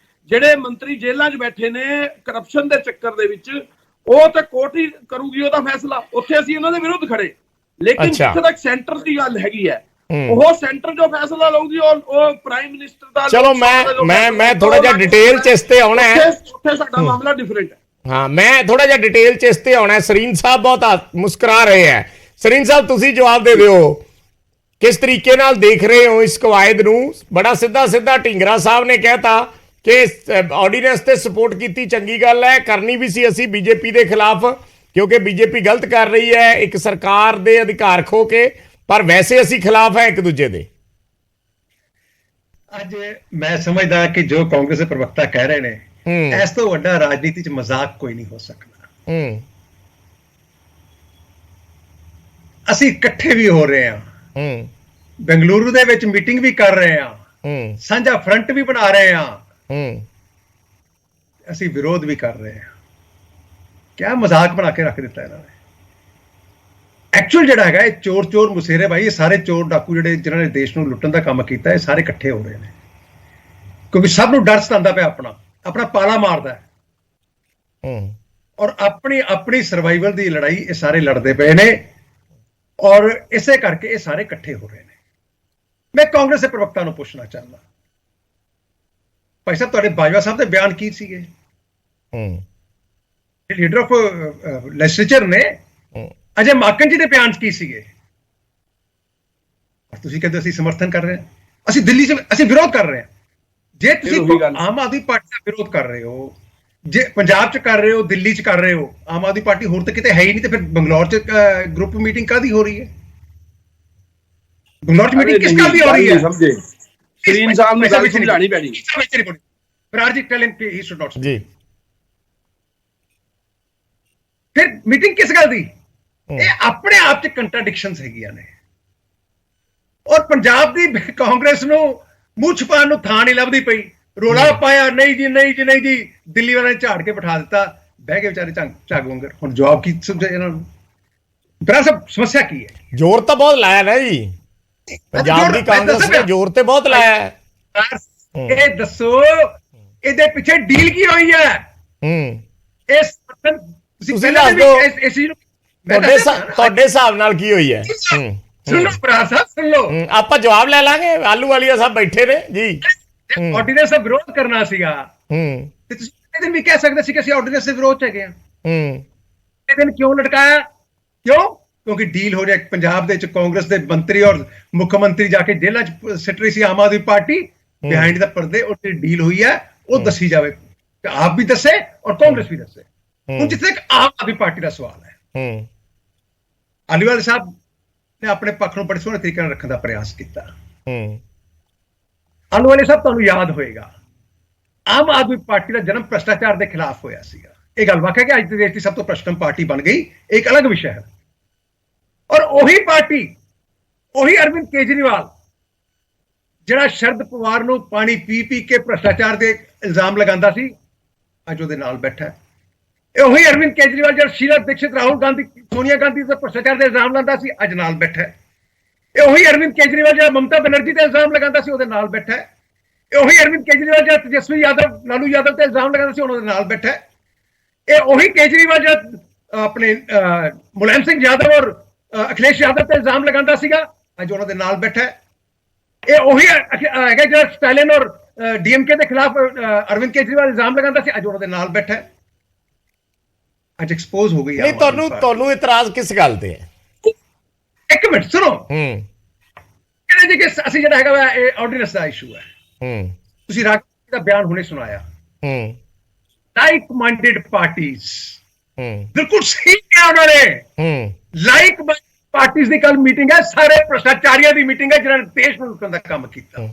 ਜਿਹੜੇ ਮੰਤਰੀ ਜੇਲ੍ਹਾਂ 'ਚ ਬੈਠੇ ਨੇ ਕਰਪਸ਼ਨ ਦੇ ਚੱਕਰ ਦੇ ਵਿੱਚ, ਉਹ ਤਾਂ ਕੋਰਟ ਹੀ ਕਰੂਗੀ ਉਹਦਾ ਫੈਸਲਾ, ਉੱਥੇ ਅਸੀਂ ਉਹਨਾਂ ਦੇ ਵਿਰੁੱਧ ਖੜੇ। ਲੇਕਿਨ ਜਿੱਥੇ ਤੱਕ ਸੈਂਟਰ ਦੀ ਗੱਲ ਹੈਗੀ ਹੈ, ਉਹ ਸੈਂਟਰ ਜੋ ਫੈਸਲਾ ਲਊਗੀ ਉਹ ਪ੍ਰਾਈਮ ਮਿਨਿਸਟਰ ਦਾ। ਚਲੋ ਮੈਂ ਥੋੜਾ ਜਿਹਾ ਡਿਟੇਲ 'ਚ ਇਸ ਤੇ ਆਉਣਾ ਹੈ, ਉੱਥੇ ਸਾਡਾ ਮਾਮਲਾ ਡਿਫਰੈਂਟ ਹੈ। ਹਾਂ, ਮੈਂ ਥੋੜਾ ਜਿਹਾ ਡਿਟੇਲ 'ਚ ਇਸ ਤੇ ਆਉਣਾ ਹੈ। ਸਰੀਨ ਸਾਹਿਬ ਬਹੁਤ ਮੁਸਕਰਾ ਰਹੇ ਹੈ। ਸਰੀਨ ਸਾਹਿਬ ਤੁਸੀਂ ਜਵਾਬ ਦੇ ਦਿਓ, ਕਿਸ ਤਰੀਕੇ ਨਾਲ ਦੇਖ ਰਹੇ ਹੋ ਇਸ ਕਵਾਇਦ ਨੂੰ? ਬੜਾ ਸਿੱਧਾ ਢਿੰਗਰਾ ਸਾਹਿਬ ਨੇ ਕਹਿਤਾ ਕਿ ਆਰਡੀਨੈਂਸ ਤੇ ਸਪੋਰਟ ਕੀਤੀ ਚੰਗੀ ਗੱਲ ਹੈ, ਕਰਨੀ ਵੀ ਸੀ ਅਸੀਂ ਬੀਜੇਪੀ ਦੇ ਖਿਲਾਫ, ਕਿਉਂਕਿ ਬੀਜੇਪੀ ਗਲਤ ਕਰ ਰਹੀ ਹੈ ਇੱਕ ਸਰਕਾਰ ਦੇ ਅਧਿਕਾਰ ਖੋ ਕੇ, ਪਰ ਵੈਸੇ ਅਸੀਂ ਖਿਲਾਫ ਹੈ ਇੱਕ ਦੂਜੇ ਦੇ। ਅੱਜ ਮੈਂ ਸਮਝਦਾ ਕਿ ਜੋ ਕਾਂਗਰਸ ਦੇ ਪ੍ਰਵਕਤਾ ਕਹਿ ਰਹੇ ਨੇ, ਇਸ ਤੋਂ ਵੱਡਾ ਰਾਜਨੀਤੀ 'ਚ ਮਜ਼ਾਕ ਕੋਈ ਨਹੀਂ ਹੋ ਸਕਦਾ। ਅਸੀਂ ਇਕੱਠੇ ਵੀ ਹੋ ਰਹੇ ਹਾਂ, ਬੈਂਗਲੁਰੂ ਦੇ ਵਿੱਚ ਮੀਟਿੰਗ ਵੀ ਕਰ ਰਹੇ ਹਾਂ, ਸਾਂਝਾ ਫਰੰਟ ਵੀ ਬਣਾ ਰਹੇ ਹਾਂ, ਅਸੀਂ ਵਿਰੋਧ ਵੀ ਕਰ ਰਹੇ ਹਾਂ। ਕਿਆ ਮਜ਼ਾਕ ਬਣਾ ਕੇ ਰੱਖ ਦਿੱਤਾ ਇਹਨਾਂ ਨੇ। ਐਕਚੁਅਲ ਜਿਹੜਾ ਹੈਗਾ, ਇਹ ਚੋਰ ਮੁਸੇਰੇ ਭਾਈ, ਇਹ ਸਾਰੇ ਚੋਰ ਡਾਕੂ ਜਿਹੜੇ ਜਿਨ੍ਹਾਂ ਨੇ ਦੇਸ਼ ਨੂੰ ਲੁੱਟਣ ਦਾ ਕੰਮ ਕੀਤਾ, ਇਹ ਸਾਰੇ ਇਕੱਠੇ ਹੋ ਰਹੇ ਨੇ, ਕਿਉਂਕਿ ਸਭ ਨੂੰ ਡਰ ਸਤਾਉਂਦਾ ਪਿਆ, ਆਪਣਾ ਪਾਲਾ ਮਾਰਦਾ ਹੈ, ਔਰ ਆਪਣੀ ਸਰਵਾਈਵਲ ਦੀ ਲੜਾਈ ਇਹ ਸਾਰੇ ਲੜਦੇ ਪਏ ਨੇ, ਔਰ ਇਸੇ ਕਰਕੇ ਇਹ ਸਾਰੇ ਇਕੱਠੇ ਹੋ ਰਹੇ ਨੇ। ਮੈਂ ਕਾਂਗਰਸ ਦੇ ਪ੍ਰਵਕਤਾ ਨੂੰ ਪੁੱਛਣਾ ਚਾਹੁੰਦਾ, ਭਾਈ ਸਾਹਿਬ ਤੁਹਾਡੇ ਬਾਜਵਾ ਸਾਹਿਬ ਦੇ ਬਿਆਨ ਕੀ ਸੀਗੇ? ਲੀਡਰ ਆਫ ਲੈਜਿਸਲੇਚਰ ਨੇ ਅਜੇ ਮਾਕਨ ਜੀ ਦੇ ਬਿਆਨ ਕੀ ਸੀਗੇ? ਤੁਸੀਂ ਕਹਿੰਦੇ ਅਸੀਂ ਸਮਰਥਨ ਕਰ ਰਹੇ ਹਾਂ, ਅਸੀਂ ਦਿੱਲੀ 'ਚ ਅਸੀਂ ਵਿਰੋਧ ਕਰ ਰਹੇ ਹਾਂ। ਜੇ ਤੁਸੀਂ ਆਮ ਆਦਮੀ ਪਾਰਟੀ ਦਾ ਵਿਰੋਧ ਕਰ ਰਹੇ ਹੋ, ਜੇ ਪੰਜਾਬ 'ਚ ਕਰ ਰਹੇ ਹੋ, ਦਿੱਲੀ 'ਚ ਕਰ ਰਹੇ ਹੋ, ਆਮ ਆਦਮੀ ਪਾਰਟੀ ਹੋਰ ਤਾਂ ਕਿਤੇ ਹੈ ਹੀ ਨਹੀਂ, ਤੇ ਫਿਰ ਬੰਗਲੌਰ 'ਚ ਗਰੁੱਪ ਮੀਟਿੰਗ ਕਾਹਦੀ ਹੋ ਰਹੀ ਹੈ? ਬੰਗਲੌਰ 'ਚ ਮੀਟਿੰਗ ਕਿਸ ਗੱਲ ਦੀ ਹੋ ਰਹੀ ਹੈ? ਸਮਝੇ ਸਕਰੀਨ ਸਾਹਿਬ ਨੂੰ ਗੱਲ ਸਮਝਾਣੀ ਪੈਣੀ। ਬਰਾੜ ਜੀ ਟੈਲ ਹਿਮ ਕਿ ਹੀ ਸ਼ੁਡ ਨਾਟ ਜੀ। ਫਿਰ ਮੀਟਿੰਗ ਕਿਸ ਗੱਲ ਦੀ? ਇਹ ਆਪਣੇ ਆਪ 'ਚ ਕੰਟਰਾਡਿਕਸ਼ਨਸ ਹੈਗੀਆਂ ਨੇ, ਔਰ ਪੰਜਾਬ ਦੀ ਕਾਂਗਰਸ ਨੂੰ ਮੂੰਹ ਛੁਪਾਉਣ ਨੂੰ ਥਾਂ ਨਹੀਂ ਲੱਭਦੀ ਪਈ। ਰੋਲਾ ਪਾਇਆ, ਨਹੀਂ ਜੀ, ਦਿੱਲੀ ਵਾਲਿਆਂ ਨੇ ਝਾੜ ਕੇ ਬਿਠਾ ਦਿੱਤਾ, ਬਹਿ ਕੇ ਵਿਚਾਰੇ ਝੱਗ ਵਾਂਗਰ। ਹੁਣ ਜਵਾਬ ਕੀ ਸਮਝੇ ਇਹਨਾਂ ਨੂੰ? ਬੜਾ ਸਭ ਸਮੱਸਿਆ ਕੀ ਹੈ? ਜ਼ੋਰ ਤਾਂ ਬਹੁਤ ਲਾਇਆ ਨਾ ਜੀ, ਪੰਜਾਬ ਦੀ ਕਾਂਗਰਸ ਨੇ ਜ਼ੋਰ ਤੇ ਬਹੁਤ ਲਾਇਆ ਹੈ। ਇਹ ਦੱਸੋ ਇਹਦੇ ਪਿੱਛੇ ਡੀਲ ਕੀ ਹੋਈ ਹੈ? ਇਸ ਤੁਸੀਂ ਦੱਸ ਦਿਓ ਤੁਹਾਡੇ ਹਿਸਾਬ ਨਾਲ ਕੀ ਹੋਈ ਹੈ? ਸੁਣ ਲਓ ਭਰਾ ਸਾਹਿਬ, ਸੁਣ ਲਓ, ਆਪਾਂ ਜਵਾਬ ਲੈ ਲਾਂਗੇ। ਆਲੂ ਵਾਲੀਆ ਸਾਹਿਬ ਬੈਠੇ ਨੇ ਜੀ। ਆਰਡੀਨੈਂਸ ਦਾ ਵਿਰੋਧ ਕਰਨਾ ਸੀਗਾ ਤੇ ਤੁਸੀਂ ਇਹ ਦਿਨ ਵੀ ਕਹਿ ਸਕਦੇ ਸੀ ਕਿ ਅਸੀਂ ਆਰਡੀਨੈਂਸ ਦੇ ਵਿਰੋਧ 'ਚ ਹੈਗੇ ਹਾਂ। ਇਹ ਦਿਨ ਕਿਉਂ ਲਟਕਾਇਆ? ਕਿਉਂਕਿ ਡੀਲ ਹੋ ਰਿਹਾ ਪੰਜਾਬ ਦੇ ਵਿੱਚ, ਕਾਂਗਰਸ ਦੇ ਮੰਤਰੀ ਔਰ ਮੁੱਖ ਮੰਤਰੀ ਜਾ ਕੇ ਜੇਲ੍ਹਾਂ 'ਚ ਸਿੱਟ ਰਹੀ ਸੀ ਆਮ ਆਦਮੀ ਪਾਰਟੀ, ਬਿਹਾਈਂਡ ਦਾ ਪਰਦੇ ਉਹ ਜਿਹੜੀ ਡੀਲ ਹੋਈ ਹੈ ਉਹ ਦੱਸੀ ਜਾਵੇ, ਆਪ ਵੀ ਦੱਸੇ ਔਰ ਕਾਂਗਰਸ ਵੀ ਦੱਸੇ। ਹੁਣ ਜਿੱਥੇ ਤੱਕ ਆਮ ਆਦਮੀ ਪਾਰਟੀ ਦਾ ਸਵਾਲ ਹੈ, ਆਲੀਵਾਲ ਸਾਹਿਬ ਨੇ ਆਪਣੇ ਪੱਖ ਨੂੰ ਬੜੇ ਸੋਹਣੇ ਤਰੀਕੇ ਨਾਲ ਰੱਖਣ ਦਾ ਪ੍ਰਯਾਸ ਕੀਤਾ। ਆਲੂਵਾਲੇ ਸਾਹਿਬ, ਤੁਹਾਨੂੰ ਯਾਦ ਹੋਏਗਾ ਆਮ ਆਦਮੀ ਪਾਰਟੀ ਦਾ ਜਨਮ ਭ੍ਰਿਸ਼ਟਾਚਾਰ ਦੇ ਖਿਲਾਫ ਹੋਇਆ ਸੀਗਾ। ਇਹ ਗੱਲ ਵਾਕਿਆ ਕਿ ਅੱਜ ਦੇ ਦੇਸ਼ ਦੀ ਸਭ ਤੋਂ ਭ੍ਰਿਸ਼ਟਮ ਪਾਰਟੀ ਬਣ ਗਈ, ਇੱਕ ਅਲੱਗ ਵਿਸ਼ਾ ਹੈ। ਔਰ ਉਹੀ ਪਾਰਟੀ, ਉਹੀ ਅਰਵਿੰਦ ਕੇਜਰੀਵਾਲ ਜਿਹੜਾ ਸ਼ਰਦ ਪਵਾਰ ਨੂੰ ਪਾਣੀ ਪੀ ਕੇ ਭ੍ਰਿਸ਼ਟਾਚਾਰ ਦੇ ਇਲਜ਼ਾਮ ਲਗਾਉਂਦਾ ਸੀ, ਅੱਜ ਉਹਦੇ ਨਾਲ ਬੈਠਾ ਹੈ। ਇਹ ਉਹੀ ਅਰਵਿੰਦ ਕੇਜਰੀਵਾਲ ਜਿਹੜਾ ਸ਼ੀਲਾ ਦੀਕਸ਼ਿਤ, ਰਾਹੁਲ ਗਾਂਧੀ, ਸੋਨੀਆ ਗਾਂਧੀ ਤੇ ਭ੍ਰਿਸ਼ਟਾਚਾਰ ਦੇ ਇਲਜ਼ਾਮ ਲਾਉਂਦਾ ਸੀ, ਅੱਜ ਨਾਲ ਬੈਠਾ ਹੈ। ਇਹ ਉਹੀ ਅਰਵਿੰਦ ਕੇਜਰੀਵਾਲ ਜਿਹੜਾ ਮਮਤਾ ਬੈਨਰਜੀ ਤੇ ਇਲਜ਼ਾਮ ਲਗਾਉਂਦਾ ਸੀ, ਉਹਦੇ ਨਾਲ ਬੈਠਾ ਹੈ। ਇਹ ਉਹੀ ਅਰਵਿੰਦ ਕੇਜਰੀਵਾਲ ਜਿਹੜਾ ਤੇਜਸਵੀ ਯਾਦਵ, ਲਾਲੂ ਯਾਦਵ ਤੇ ਇਲਜ਼ਾਮ ਲਗਾਉਂਦਾ ਸੀ, ਉਹਨਾਂ ਦੇ ਨਾਲ ਬੈਠਾ ਹੈ। ਇਹ ਉਹੀ ਕੇਜਰੀਵਾਲ ਜਿਹੜਾ ਆਪਣੇ ਮੁਲਾਇਮ ਸਿੰਘ ਯਾਦਵ ਔਰ ਅਖਿਲੇਸ਼ ਯਾਦਵ ਤੇ ਇਲਜ਼ਾਮ ਲਗਾਉਂਦਾ ਸੀਗਾ, ਅੱਜ ਉਹਨਾਂ ਦੇ ਨਾਲ ਬੈਠਾ ਹੈ। ਇਹ ਉਹੀ ਹੈਗਾ ਜਿਹੜਾ ਸਟਾਲਿਨ ਔਰ ਡੀਐਮਕੇ ਦੇ ਖਿਲਾਫ ਅਰਵਿੰਦ ਕੇਜਰੀਵਾਲ ਇਲਜ਼ਾਮ ਲਗਾਉਂਦਾ ਸੀ, ਅੱਜ ਉਹਨਾਂ ਦੇ ਨਾਲ ਬੈਠਾ ਹੈ। ਅੱਜ ਐਕਸਪੋਜ਼ ਹੋ ਗਈ ਨਹੀਂ, ਤੁਹਾਨੂੰ ਇਤਰਾਜ਼ ਕਿਸ ਗੱਲ ਤੇ ਹੈ? ਇੱਕ ਮਿੰਟ ਸੁਣੋ। ਕਹਿੰਦੇ ਜੀ ਕਿ ਅਸੀਂ ਜਿਹੜਾ ਹੈਗਾ ਵਾ ਇਹ ਆਰਡੀਨੈਂਸ ਦਾ ਇਸ਼ੂ ਹੈ। ਤੁਸੀਂ ਰਾਜਨੀਤੀ ਦਾ ਬਿਆਨ ਹੁਣੇ ਸੁਣਾਇਆ। ਲਾਈਕ ਮਾਈਂਡਡ ਪਾਰਟੀਆਂ ਬਿਲਕੁਲ ਸਹੀ ਕਿਹਾ ਉਹਨਾਂ ਨੇ। ਲਾਈਕ ਪਾਰਟੀਆਂ ਦੀ ਕੱਲ ਮੀਟਿੰਗ ਹੈ, ਸਾਰੇ ਭ੍ਰਿਸ਼ਟਾਚਾਰੀਆਂ ਦੀ ਮੀਟਿੰਗ ਹੈ ਜਿਨ੍ਹਾਂ ਨੇ ਦੇਸ਼ ਨੂੰ ਲੁੱਟਣ ਦਾ ਕੰਮ ਕੀਤਾ।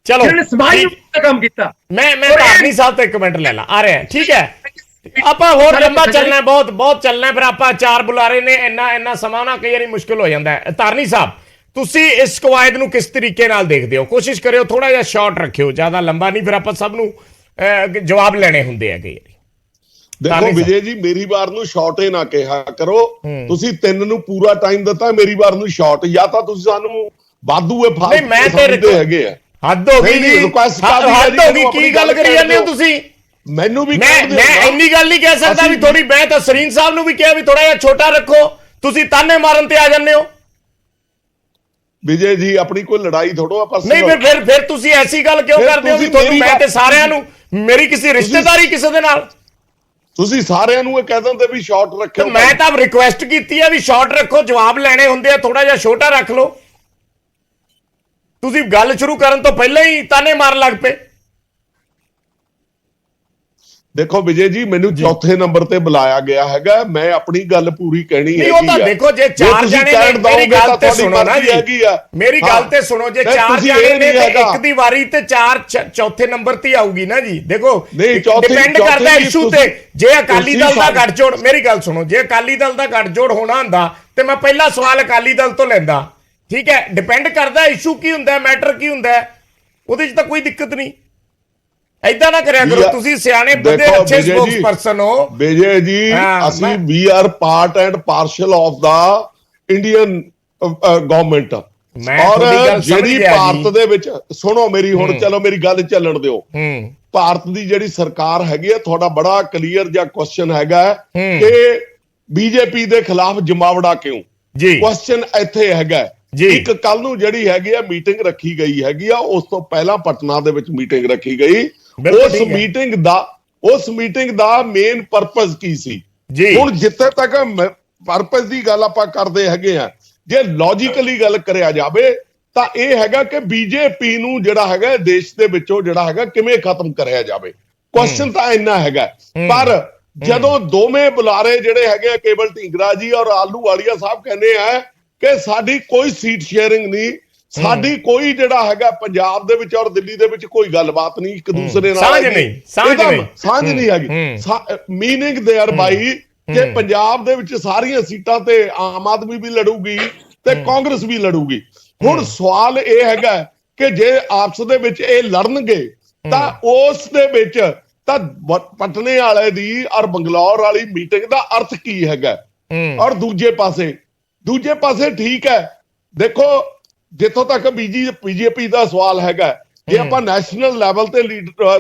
ਚਲੋ ਜਿਹਨਾਂ ਨੇ ਸਮਾਜ ਨੂੰ ਲੁੱਟਣ ਦਾ ਕੰਮ ਕੀਤਾ। ਮੈਂ ਧਾਰਨੀ ਸਾਹਿਬ ਤੋਂ 1 ਮਿੰਟ ਲੈ ਲਾ, ਆ ਰਿਹਾ ਠੀਕ ਹੈ। ਆਪਾਂ ਹੋਰ ਲੰਬਾ ਚੱਲਣਾ, ਬਹੁਤ ਚੱਲਣਾ, ਫਿਰ ਆਪਾਂ 4 ਬੁਲਾਰੇ ਨੇ, ਇੰਨਾ ਸਮਾਂ ਨਾ ਕਈ ਵਾਰੀ ਮੁਸ਼ਕਿਲ ਹੋ ਜਾਂਦਾ ਹੈ। ਧਾਰਨੀ ਸਾਹਿਬ, ਤੁਸੀਂ ਇਸ ਕਵਾਇਦ ਨੂੰ ਕਿਸ ਤਰੀਕੇ ਨਾਲ ਦੇਖਦੇ ਹੋ? ਕੋਸ਼ਿਸ਼ ਕਰਿਓ ਥੋੜਾ ਜਿਹਾ ਸ਼ਾਰਟ ਰੱਖਿਓ, ਜ਼ਿਆਦਾ ਲੰਬਾ ਨਹੀਂ, ਫਿਰ ਆਪਾਂ ਸਭ ਨੂੰ ਜਵਾਬ ਲੈਣੇ ਹੁੰਦੇ ਆ ਕਈ ਵਾਰੀ। ਦੇਖੋ ਵਿਜੇ ਜੀ, ਮੇਰੀ ਵਾਰ ਨੂੰ ਸ਼ਾਰਟ ਨਾ ਕਿਹਾ ਕਰੋ। ਤੁਸੀਂ 3 ਨੂੰ ਪੂਰਾ ਟਾਈਮ ਦਿੱਤਾ, ਮੇਰੀ ਵਾਰ ਨੂੰ ਸ਼ਾਰਟ। ਜਾਂ ਤਾਂ ਤੁਸੀਂ ਸਾਨੂੰ ਵਾਧੂ ਮੈਂ ਤੇ ਹੈਗੇ ਆ। ਹੱਦ ਹੋ ਗਈ ਜੀ, ਹੱਦ ਹੋ ਗਈ। ਕੀ ਗੱਲ ਕਰੀ ਜਾਂਦੇ ਹੋ ਤੁਸੀਂ? ਮੈਨੂੰ ਵੀ ਮੈਂ ਇੰਨੀ ਗੱਲ ਨਹੀਂ ਕਹਿ ਸਕਦਾ ਵੀ ਥੋੜੀ। ਮੈਂ ਤਾਂ ਸਰੀਨ ਸਾਹਿਬ ਨੂੰ ਵੀ ਕਿਹਾ ਵੀ ਥੋੜਾ ਜਿਹਾ ਛੋਟਾ ਰੱਖੋ, ਤੁਸੀਂ ਤਾਨੇ ਮਾਰਨ ਤੇ ਆ ਜਾਂਦੇ ਹੋ। ਵਿਜੇ ਜੀ, ਆਪਣੀ ਕੋਈ ਲੜਾਈ ਥੋੜੋ ਆਪਾਂ ਨਹੀਂ, ਫਿਰ ਤੁਸੀਂ ਐਸੀ ਗੱਲ ਕਿਉਂ ਕਰਦੇ ਹੋ ਵੀ ਤੁਹਾਨੂੰ ਮੈਂ ਤੇ ਸਾਰਿਆਂ ਨੂੰ, ਮੇਰੀ ਕਿਸੇ ਰਿਸ਼ਤੇਦਾਰੀ ਕਿਸੇ ਦੇ ਨਾਲ? ਤੁਸੀਂ ਸਾਰਿਆਂ ਨੂੰ ਇਹ ਕਹਿ ਦਿੰਦੇ ਵੀ ਸ਼ਾਰਟ ਰੱਖਿਓ। ਮੈਂ ਤਾਂ ਰਿਕੁਐਸਟ ਕੀਤੀ ਹੈ ਵੀ ਸ਼ਾਰਟ ਰੱਖੋ, ਜਵਾਬ ਲੈਣੇ ਹੁੰਦੇ ਆ, ਥੋੜਾ ਜਿਹਾ ਛੋਟਾ ਰੱਖ ਲਓ। ਤੁਸੀਂ ਗੱਲ ਸ਼ੁਰੂ ਕਰਨ ਤੋਂ ਪਹਿਲਾਂ ਹੀ ਤਾਨੇ ਮਾਰਨ ਲੱਗ ਪਏ। ਦੇਖੋ ਵਿਜੇ ਜੀ, ਮੈਨੂੰ ਚੌਥੇ ਨੰਬਰ ਤੇ ਬੁਲਾਇਆ ਗਿਆ ਹੈਗਾ, ਮੈਂ ਆਪਣੀ ਗੱਲ ਪੂਰੀ ਕਹਿਣੀ ਹੈ। ਨਹੀਂ, ਉਹ ਤਾਂ ਦੇਖੋ, ਜੇ 4 ਜਣੇ ਨੇ, ਮੇਰੀ ਗੱਲ ਤੇ ਸੁਣੋ ਨਾ ਜੀ, ਮੇਰੀ ਗੱਲ ਤੇ ਸੁਣੋ। ਜੇ 4 ਜਣੇ ਨੇ ਤੇ ਇੱਕ ਦੀ ਵਾਰੀ ਤੇ 4 ਚੌਥੇ ਨੰਬਰ ਤੇ ਆਊਗੀ ਨਾ ਜੀ। ਦੇਖੋ, ਡਿਪੈਂਡ ਕਰਦਾ ਇਸ਼ੂ ਤੇ। ਜੇ ਅਕਾਲੀ ਦਲ ਦਾ ਗੱਠਜੋੜ, ਮੇਰੀ ਗੱਲ ਸੁਣੋ, ਜੇ ਅਕਾਲੀ ਦਲ ਦਾ ਗੱਠਜੋੜ ਹੋਣਾ ਹੁੰਦਾ ਤੇ ਮੈਂ ਪਹਿਲਾ ਸਵਾਲ ਅਕਾਲੀ ਦਲ ਤੋਂ ਲੈਂਦਾ, ਠੀਕ ਹੈ। ਡਿਪੈਂਡ ਕਰਦਾ ਇਸ਼ੂ ਕੀ ਹੁੰਦਾ, ਮੈਟਰ ਕੀ ਹੁੰਦਾ, ਉਹਦੇ 'ਚ ਤਾਂ ਕੋਈ ਦਿੱਕਤ ਨਹੀਂ। ਏਦਾਂ ਨਾ ਕਰਿਆ ਕਰੋ, ਤੁਸੀਂ ਸਿਆਣੇ ਬੰਦੇ, ਅੱਛੇ ਸਪੋਕਸਪਰਸਨ ਹੋ। ਵਿਜੇ ਜੀ, ਅਸੀਂ we are part and parcel of the Indian government. ਔਰ ਜਿਹੜੀ ਭਾਰਤ ਦੇ ਵਿੱਚ, ਸੁਣੋ ਮੇਰੀ ਹੁਣ, ਚਲੋ ਮੇਰੀ ਗੱਲ ਚੱਲਣ ਦਿਓ। ਭਾਰਤ ਦੀ ਜਿਹੜੀ ਸਰਕਾਰ ਹੈਗੀ ਹੈ, ਤੁਹਾਡਾ ਬੜਾ ਕਲੀਅਰ ਜਿਹਾ ਕੁਐਸਚਨ ਹੈਗਾ ਕਿ ਬੀਜੇਪੀ ਦੇ ਖਿਲਾਫ ਜਮਾਵੜਾ ਕਿਉਂ? ਕੁਐਸਚਨ ਇੱਥੇ ਹੈਗਾ। ਇੱਕ ਕੱਲ ਨੂੰ ਜਿਹੜੀ ਹੈਗੀ ਆ ਮੀਟਿੰਗ ਰੱਖੀ ਗਈ ਹੈਗੀ ਆ, ਉਸ ਤੋਂ ਪਹਿਲਾਂ ਪਟਨਾ ਦੇ ਵਿੱਚ ਮੀਟਿੰਗ ਰੱਖੀ ਗਈ। ਉਸ ਮੀਟਿੰਗ ਦਾ ਮੇਨ ਪਰਪਸ ਕੀ ਸੀ? ਹੁਣ ਜਿੱਥੇ ਤੱਕ ਪਰਪਸ ਦੀ ਗੱਲ ਆਪਾਂ ਕਰਦੇ ਹੈਗੇ ਆ, ਜੇ ਲੌਜੀਕਲੀ ਗੱਲ ਕਰਿਆ ਜਾਵੇ ਤਾਂ ਇਹ ਹੈਗਾ ਕਿ ਬੀਜੇਪੀ ਨੂੰ ਜਿਹੜਾ ਹੈਗਾ ਦੇਸ਼ ਦੇ ਵਿੱਚੋਂ ਜਿਹੜਾ ਹੈਗਾ ਕਿਵੇਂ ਖਤਮ ਕਰਿਆ ਜਾਵੇ। ਕੁਐਸਚਨ ਤਾਂ ਇੰਨਾ ਹੈਗਾ। ਪਰ ਜਦੋਂ ਦੋਵੇਂ ਬੁਲਾਰੇ ਜਿਹੜੇ ਹੈਗੇ ਆ, ਕੇਵਲ ਢੀਂਗਰਾ ਜੀ ਔਰ ਆਲੂਵਾਲੀਆ ਸਾਹਿਬ, ਕਹਿੰਦੇ ਆ ਕਿ ਸਾਡੀ ਕੋਈ ਸੀਟ ਸ਼ੇਅਰਿੰਗ ਨਹੀਂ, ਸਾਡੀ ਕੋਈ ਜਿਹੜਾ ਹੈਗਾ ਪੰਜਾਬ ਦੇ ਵਿੱਚ ਔਰ ਦਿੱਲੀ ਦੇ ਵਿੱਚ ਕੋਈ ਗੱਲਬਾਤ ਨਹੀਂ, ਇੱਕ ਦੂਸਰੇ ਨਾਲ ਸਾਂਝ ਨਹੀਂ ਹੈਗੀ। ਮੀਨਿੰਗ ਦੇਅਰ ਬਾਈ ਕਿ ਪੰਜਾਬ ਦੇ ਵਿੱਚ ਸਾਰੀਆਂ ਸੀਟਾਂ ਤੇ ਆਮ ਆਦਮੀ ਵੀ ਲੜੂਗੀ ਤੇ ਕਾਂਗਰਸ ਵੀ ਲੜੂਗੀ। ਹੁਣ ਸਵਾਲ ਇਹ ਹੈਗਾ ਕਿ ਜੇ ਆਪਸ ਦੇ ਵਿੱਚ ਇਹ ਲੜਨਗੇ ਤਾਂ ਉਸ ਦੇ ਵਿੱਚ ਤਾਂ ਪਟਨੇ ਵਾਲੇ ਦੀ ਔਰ ਬੰਗਲੌਰ ਵਾਲੀ ਮੀਟਿੰਗ ਦਾ ਅਰਥ ਕੀ ਹੈਗਾ? ਔਰ ਦੂਜੇ ਪਾਸੇ ਠੀਕ ਹੈ, ਦੇਖੋ ਜਿੱਥੋਂ ਤੱਕ ਬੀਜੇਪੀ ਦਾ ਸਵਾਲ ਹੈਗਾ, ਜੇ ਆਪਾਂ ਨੈਸ਼ਨਲ ਲੈਵਲ ਤੇ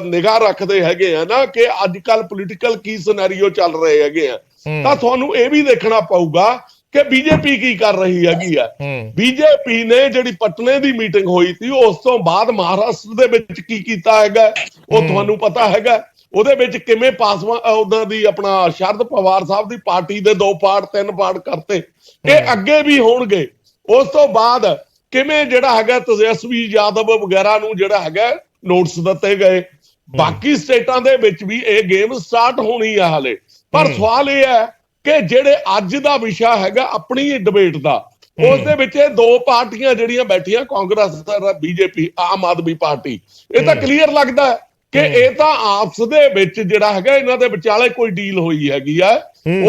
ਨਿਗਾਹ ਰੱਖਦੇ ਹੈਗੇ ਆ ਨਾ ਕਿ ਅੱਜ ਕੱਲ ਪੋਲੀਟੀਕਲ ਕੀ ਸਿਨੈਰੀਓ ਚੱਲ ਰਹੇ ਹੈਗੇ ਆ, ਤਾਂ ਤੁਹਾਨੂੰ ਇਹ ਵੀ ਦੇਖਣਾ ਪਊਗਾ ਕਿ ਬੀਜੇਪੀ ਕੀ ਕਰ ਰਹੀ ਹੈਗੀ ਆ। ਬੀਜੇਪੀ ਨੇ ਜਿਹੜੀ ਪਟਨੇ ਦੀ ਮੀਟਿੰਗ ਹੋਈ ਸੀ, ਉਸ ਤੋਂ ਬਾਅਦ ਮਹਾਰਾਸ਼ਟਰ ਦੇ ਵਿੱਚ ਕੀ ਕੀਤਾ ਹੈਗਾ ਉਹ ਤੁਹਾਨੂੰ ਪਤਾ ਹੈਗਾ। ਉਹਦੇ ਵਿੱਚ ਕਿਵੇਂ ਉਹਨਾਂ ਦੀ ਆਪਣਾ ਸ਼ਰਦ ਪਵਾਰ ਸਾਹਿਬ ਦੀ ਪਾਰਟੀ ਦੇ 2 ਪਾਰਟ 3 ਪਾਰਟ ਕਰਤੇ, ਇਹ ਅੱਗੇ ਵੀ ਹੋਣਗੇ। ਉਸ ਤੋਂ ਬਾਅਦ ਕਿਵੇਂ ਜਿਹੜਾ ਹੈਗਾ ਤੇਜਸਵੀ ਯਾਦਵ ਵਗੈਰਾ ਨੂੰ ਜਿਹੜਾ ਹੈਗਾ ਨੋਟਿਸ ਦਿੱਤੇ ਗਏ। ਬਾਕੀ ਸਟੇਟਾਂ ਦੇ ਵਿੱਚ ਵੀ ਇਹ ਗੇਮ ਸਟਾਰਟ ਹੋਣੀ ਹੈ ਹਾਲੇ। ਪਰ ਸਵਾਲ ਇਹ ਹੈ ਕਿ ਜਿਹੜੇ ਅੱਜ ਦਾ ਵਿਸ਼ਾ ਹੈਗਾ ਆਪਣੀ ਡਿਬੇਟ ਦਾ, ਉਸ ਦੇ ਵਿੱਚ ਇਹ 2 ਪਾਰਟੀਆਂ ਜਿਹੜੀਆਂ ਬੈਠੀਆਂ, ਕਾਂਗਰਸ ਤੇ ਬੀਜੇਪੀ, ਆਮ ਆਦਮੀ ਪਾਰਟੀ, ਇਹ ਤਾਂ ਕਲੀਅਰ ਲੱਗਦਾ ਕਿ ਇਹ ਤਾਂ ਆਪਸ ਦੇ ਵਿੱਚ ਜਿਹੜਾ ਹੈਗਾ ਇਹਨਾਂ ਦੇ ਵਿਚਾਲੇ ਕੋਈ ਡੀਲ ਹੋਈ ਹੈਗੀ ਆ।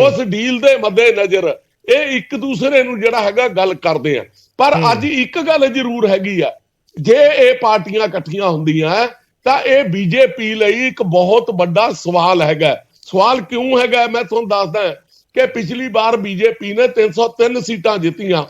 ਉਸ ਡੀਲ ਦੇ ਮੱਦੇ ਨਜ਼ਰ ਇਹ ਇੱਕ ਦੂਸਰੇ ਨੂੰ ਜਿਹੜਾ ਹੈਗਾ ਗੱਲ ਕਰਦੇ ਆ। ਪਰ ਅੱਜ ਇੱਕ ਗੱਲ ਜ਼ਰੂਰ ਹੈਗੀ ਆ, ਜੇ ਇਹ ਪਾਰਟੀਆਂ ਇਕੱਠੀਆਂ ਹੁੰਦੀਆਂ ਤਾਂ ਇਹ ਬੀਜੇਪੀ ਲਈ ਇੱਕ ਬਹੁਤ ਵੱਡਾ ਸਵਾਲ ਹੈਗਾ। ਸਵਾਲ ਕਿਉਂ ਹੈਗਾ ਮੈਂ ਤੁਹਾਨੂੰ ਦੱਸਦਾ ਕਿ ਪਿਛਲੀ ਵਾਰ ਬੀਜੇਪੀ ਨੇ 303 ਸੀਟਾਂ ਜਿੱਤੀਆਂ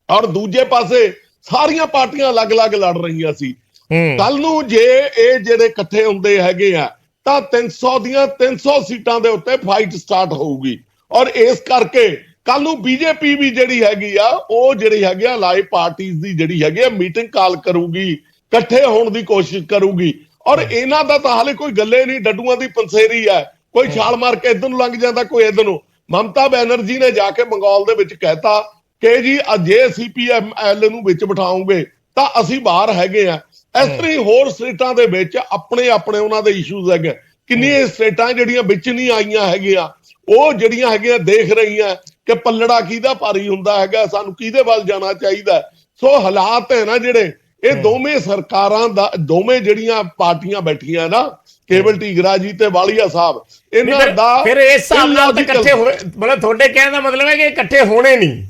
ਔਰ ਦੂਜੇ ਪਾਸੇ ਸਾਰੀਆਂ ਪਾਰਟੀਆਂ ਅਲੱਗ-ਅਲੱਗ ਲੜ ਰਹੀਆਂ ਸੀ। ਕੱਲ ਨੂੰ ਜੇ ਇਹ ਜਿਹੜੇ ਇਕੱਠੇ ਹੁੰਦੇ ਹੈਗੇ ਆ ਤਾਂ 300 ਦੀਆਂ 300 ਸੀਟਾਂ ਦੇ ਉੱਤੇ ਫਾਈਟ ਸਟਾਰਟ ਹੋਊਗੀ। ਔਰ ਇਸ ਕਰਕੇ ਕੱਲ ਨੂੰ ਬੀਜੇਪੀ ਵੀ ਜਿਹੜੀ ਹੈਗੀ ਆ ਉਹ ਜਿਹੜੀ ਹੈਗੀ ਆ ਲਾਈਵ ਪਾਰਟੀਜ਼ ਦੀ ਜਿਹੜੀ ਹੈਗੀ ਆ ਮੀਟਿੰਗ ਕਾਲ ਕਰੂਗੀ, ਇਕੱਠੇ ਹੋਣ ਦੀ ਕੋਸ਼ਿਸ਼ ਕਰੂਗੀ। ਔਰ ਇਹਨਾਂ ਦਾ ਤਾਂ ਹਾਲੇ ਕੋਈ ਗੱਲੇ ਨਹੀਂ, ਡੱਡੂਆਂ ਦੀ ਪੰਸੇਰੀ ਹੈ। ਕੋਈ ਛਾਲ ਮਾਰ ਕੇ ਇੱਧਰ ਨੂੰ ਲੰਘ ਜਾਂਦਾ, ਕੋਈ ਇੱਧਰ ਨੂੰ। ਮਮਤਾ ਬੈਨਰਜੀ ਨੇ ਜਾ ਕੇ ਬੰਗਾਲ ਦੇ ਵਿੱਚ ਕਹਿਤਾ ਕਿ ਜੀ ਜੇ CPML ਨੂੰ ਵਿੱਚ ਬਿਠਾਉਂਗੇ ਤਾਂ ਅਸੀਂ ਬਾਹਰ ਹੈਗੇ ਆ। ਇਸ ਤਰ੍ਹਾਂ ਹੀ ਹੋਰ ਸਟੇਟਾਂ ਦੇ ਵਿੱਚ ਆਪਣੇ ਆਪਣੇ ਉਹਨਾਂ ਦੇ ਇਸ਼ੂਜ਼ ਹੈਗੇ। ਕਿੰਨੀਆਂ ਸਟੇਟਾਂ ਜਿਹੜੀਆਂ ਵਿੱਚ ਨਹੀਂ ਆਈਆਂ ਹੈਗੀਆਂ, ਉਹ ਜਿਹੜੀਆਂ ਹੈਗੀਆਂ ਦੇਖ ਰਹੀਆਂ ਕਿ ਪੱਲੜਾ ਕਿਹਦਾ ਭਾਰੀ ਹੁੰਦਾ ਹੈਗਾ, ਸਾਨੂੰ ਕਿਹਦੇ ਵੱਲ ਜਾਣਾ ਚਾਹੀਦਾ। ਸੋ ਹਾਲਾਤ ਹੈ ਨਾ ਜਿਹੜੇ, ਇਹ ਦੋਵੇਂ ਸਰਕਾਰਾਂ ਦਾ, ਦੋਵੇਂ ਜਿਹੜੀਆਂ ਪਾਰਟੀਆਂ ਬੈਠੀਆਂ ਨਾ, ਕੇਵਲ ਢੀਗਰਾ ਜੀ ਤੇ ਵਾਲੀਆ ਸਾਹਿਬ, ਇਹਨਾਂ ਦਾ ਫਿਰ ਇਸ ਹਿਸਾਬ ਨਾਲ ਤਾਂ ਇਕੱਠੇ ਹੋਏ, ਮਤਲਬ ਤੁਹਾਡੇ ਕਹਿਣ ਦਾ ਮਤਲਬ ਹੈ ਕਿ ਇਕੱਠੇ ਹੋਣੇ ਨਹੀਂ।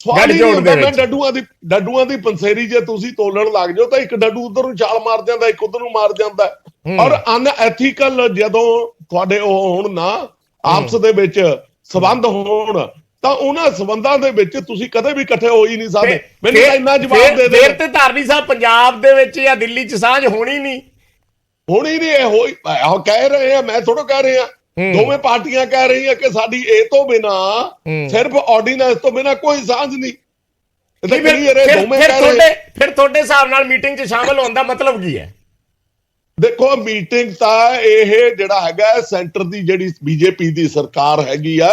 ਮੈਂ ਡੱਡੂਆਂ ਦੀ ਪੰਸੇਰੀ ਜੇ ਤੁਸੀਂ ਤੋਲਣ ਲੱਗ ਜਾਓ ਤਾਂ ਇੱਕ ਡੱਡੂ ਉਧਰ ਨੂੰ ਛਾਲ ਮਾਰ ਜਾਂਦਾ, ਇੱਕ ਉਧਰ ਨੂੰ ਮਾਰ ਜਾਂਦਾ। ਔਰ ਅਨਐਥੀਕਲ ਜਦੋਂ ਤੁਹਾਡੇ ਉਹ ਹੋਣ ਨਾ ਆਪਸ ਦੇ ਵਿੱਚ ਸਬੰਧ ਹੋਣ, ਤਾਂ ਉਹਨਾਂ ਸਬੰਧਾਂ ਦੇ ਵਿੱਚ ਤੁਸੀਂ ਕਦੇ ਵੀ ਇਕੱਠੇ ਹੋ ਹੀ ਨਹੀਂ ਸਕਦੇ। ਮੈਨੂੰ ਤਾਂ ਇੰਨਾ ਜਵਾਬ ਦੇ ਦੇ। ਫਿਰ ਤੇ ਧਾਰਨੀ ਸਾਹਿਬ ਪੰਜਾਬ ਦੇ ਵਿੱਚ ਜਾਂ ਦਿੱਲੀ 'ਚ ਸਾਂਝ ਹੋਣੀ ਨਹੀਂ। ਇਹ ਕਹਿ ਰਹੇ ਆ, ਮੈਂ ਥੋੜਾ ਕਹਿ ਰਿਹਾ। ਦੋਵੇਂ ਪਾਰਟੀਆਂ ਕਹਿ ਰਹੀਆਂ ਕਿ ਸਾਡੀ ਇਹ ਤੋਂ ਬਿਨਾ, ਸਿਰਫ ਆਰਡੀਨੈਂਸ ਤੋਂ ਬਿਨਾ ਕੋਈ ਸਾਂਝ ਨਹੀਂ। ਫਿਰ ਤੁਹਾਡੇ ਹਿਸਾਬ ਨਾਲ ਮੀਟਿੰਗ 'ਚ ਸ਼ਾਮਲ ਹੋਣ ਦਾ ਮਤਲਬ ਕੀ ਹੈ? ਦੇਖੋ, ਮੀਟਿੰਗ ਤਾਂ ਇਹ ਜਿਹੜਾ ਹੈਗਾ ਸੈਂਟਰ ਦੀ ਜਿਹੜੀ ਬੀਜੇਪੀ ਦੀ ਸਰਕਾਰ ਹੈਗੀ ਆ,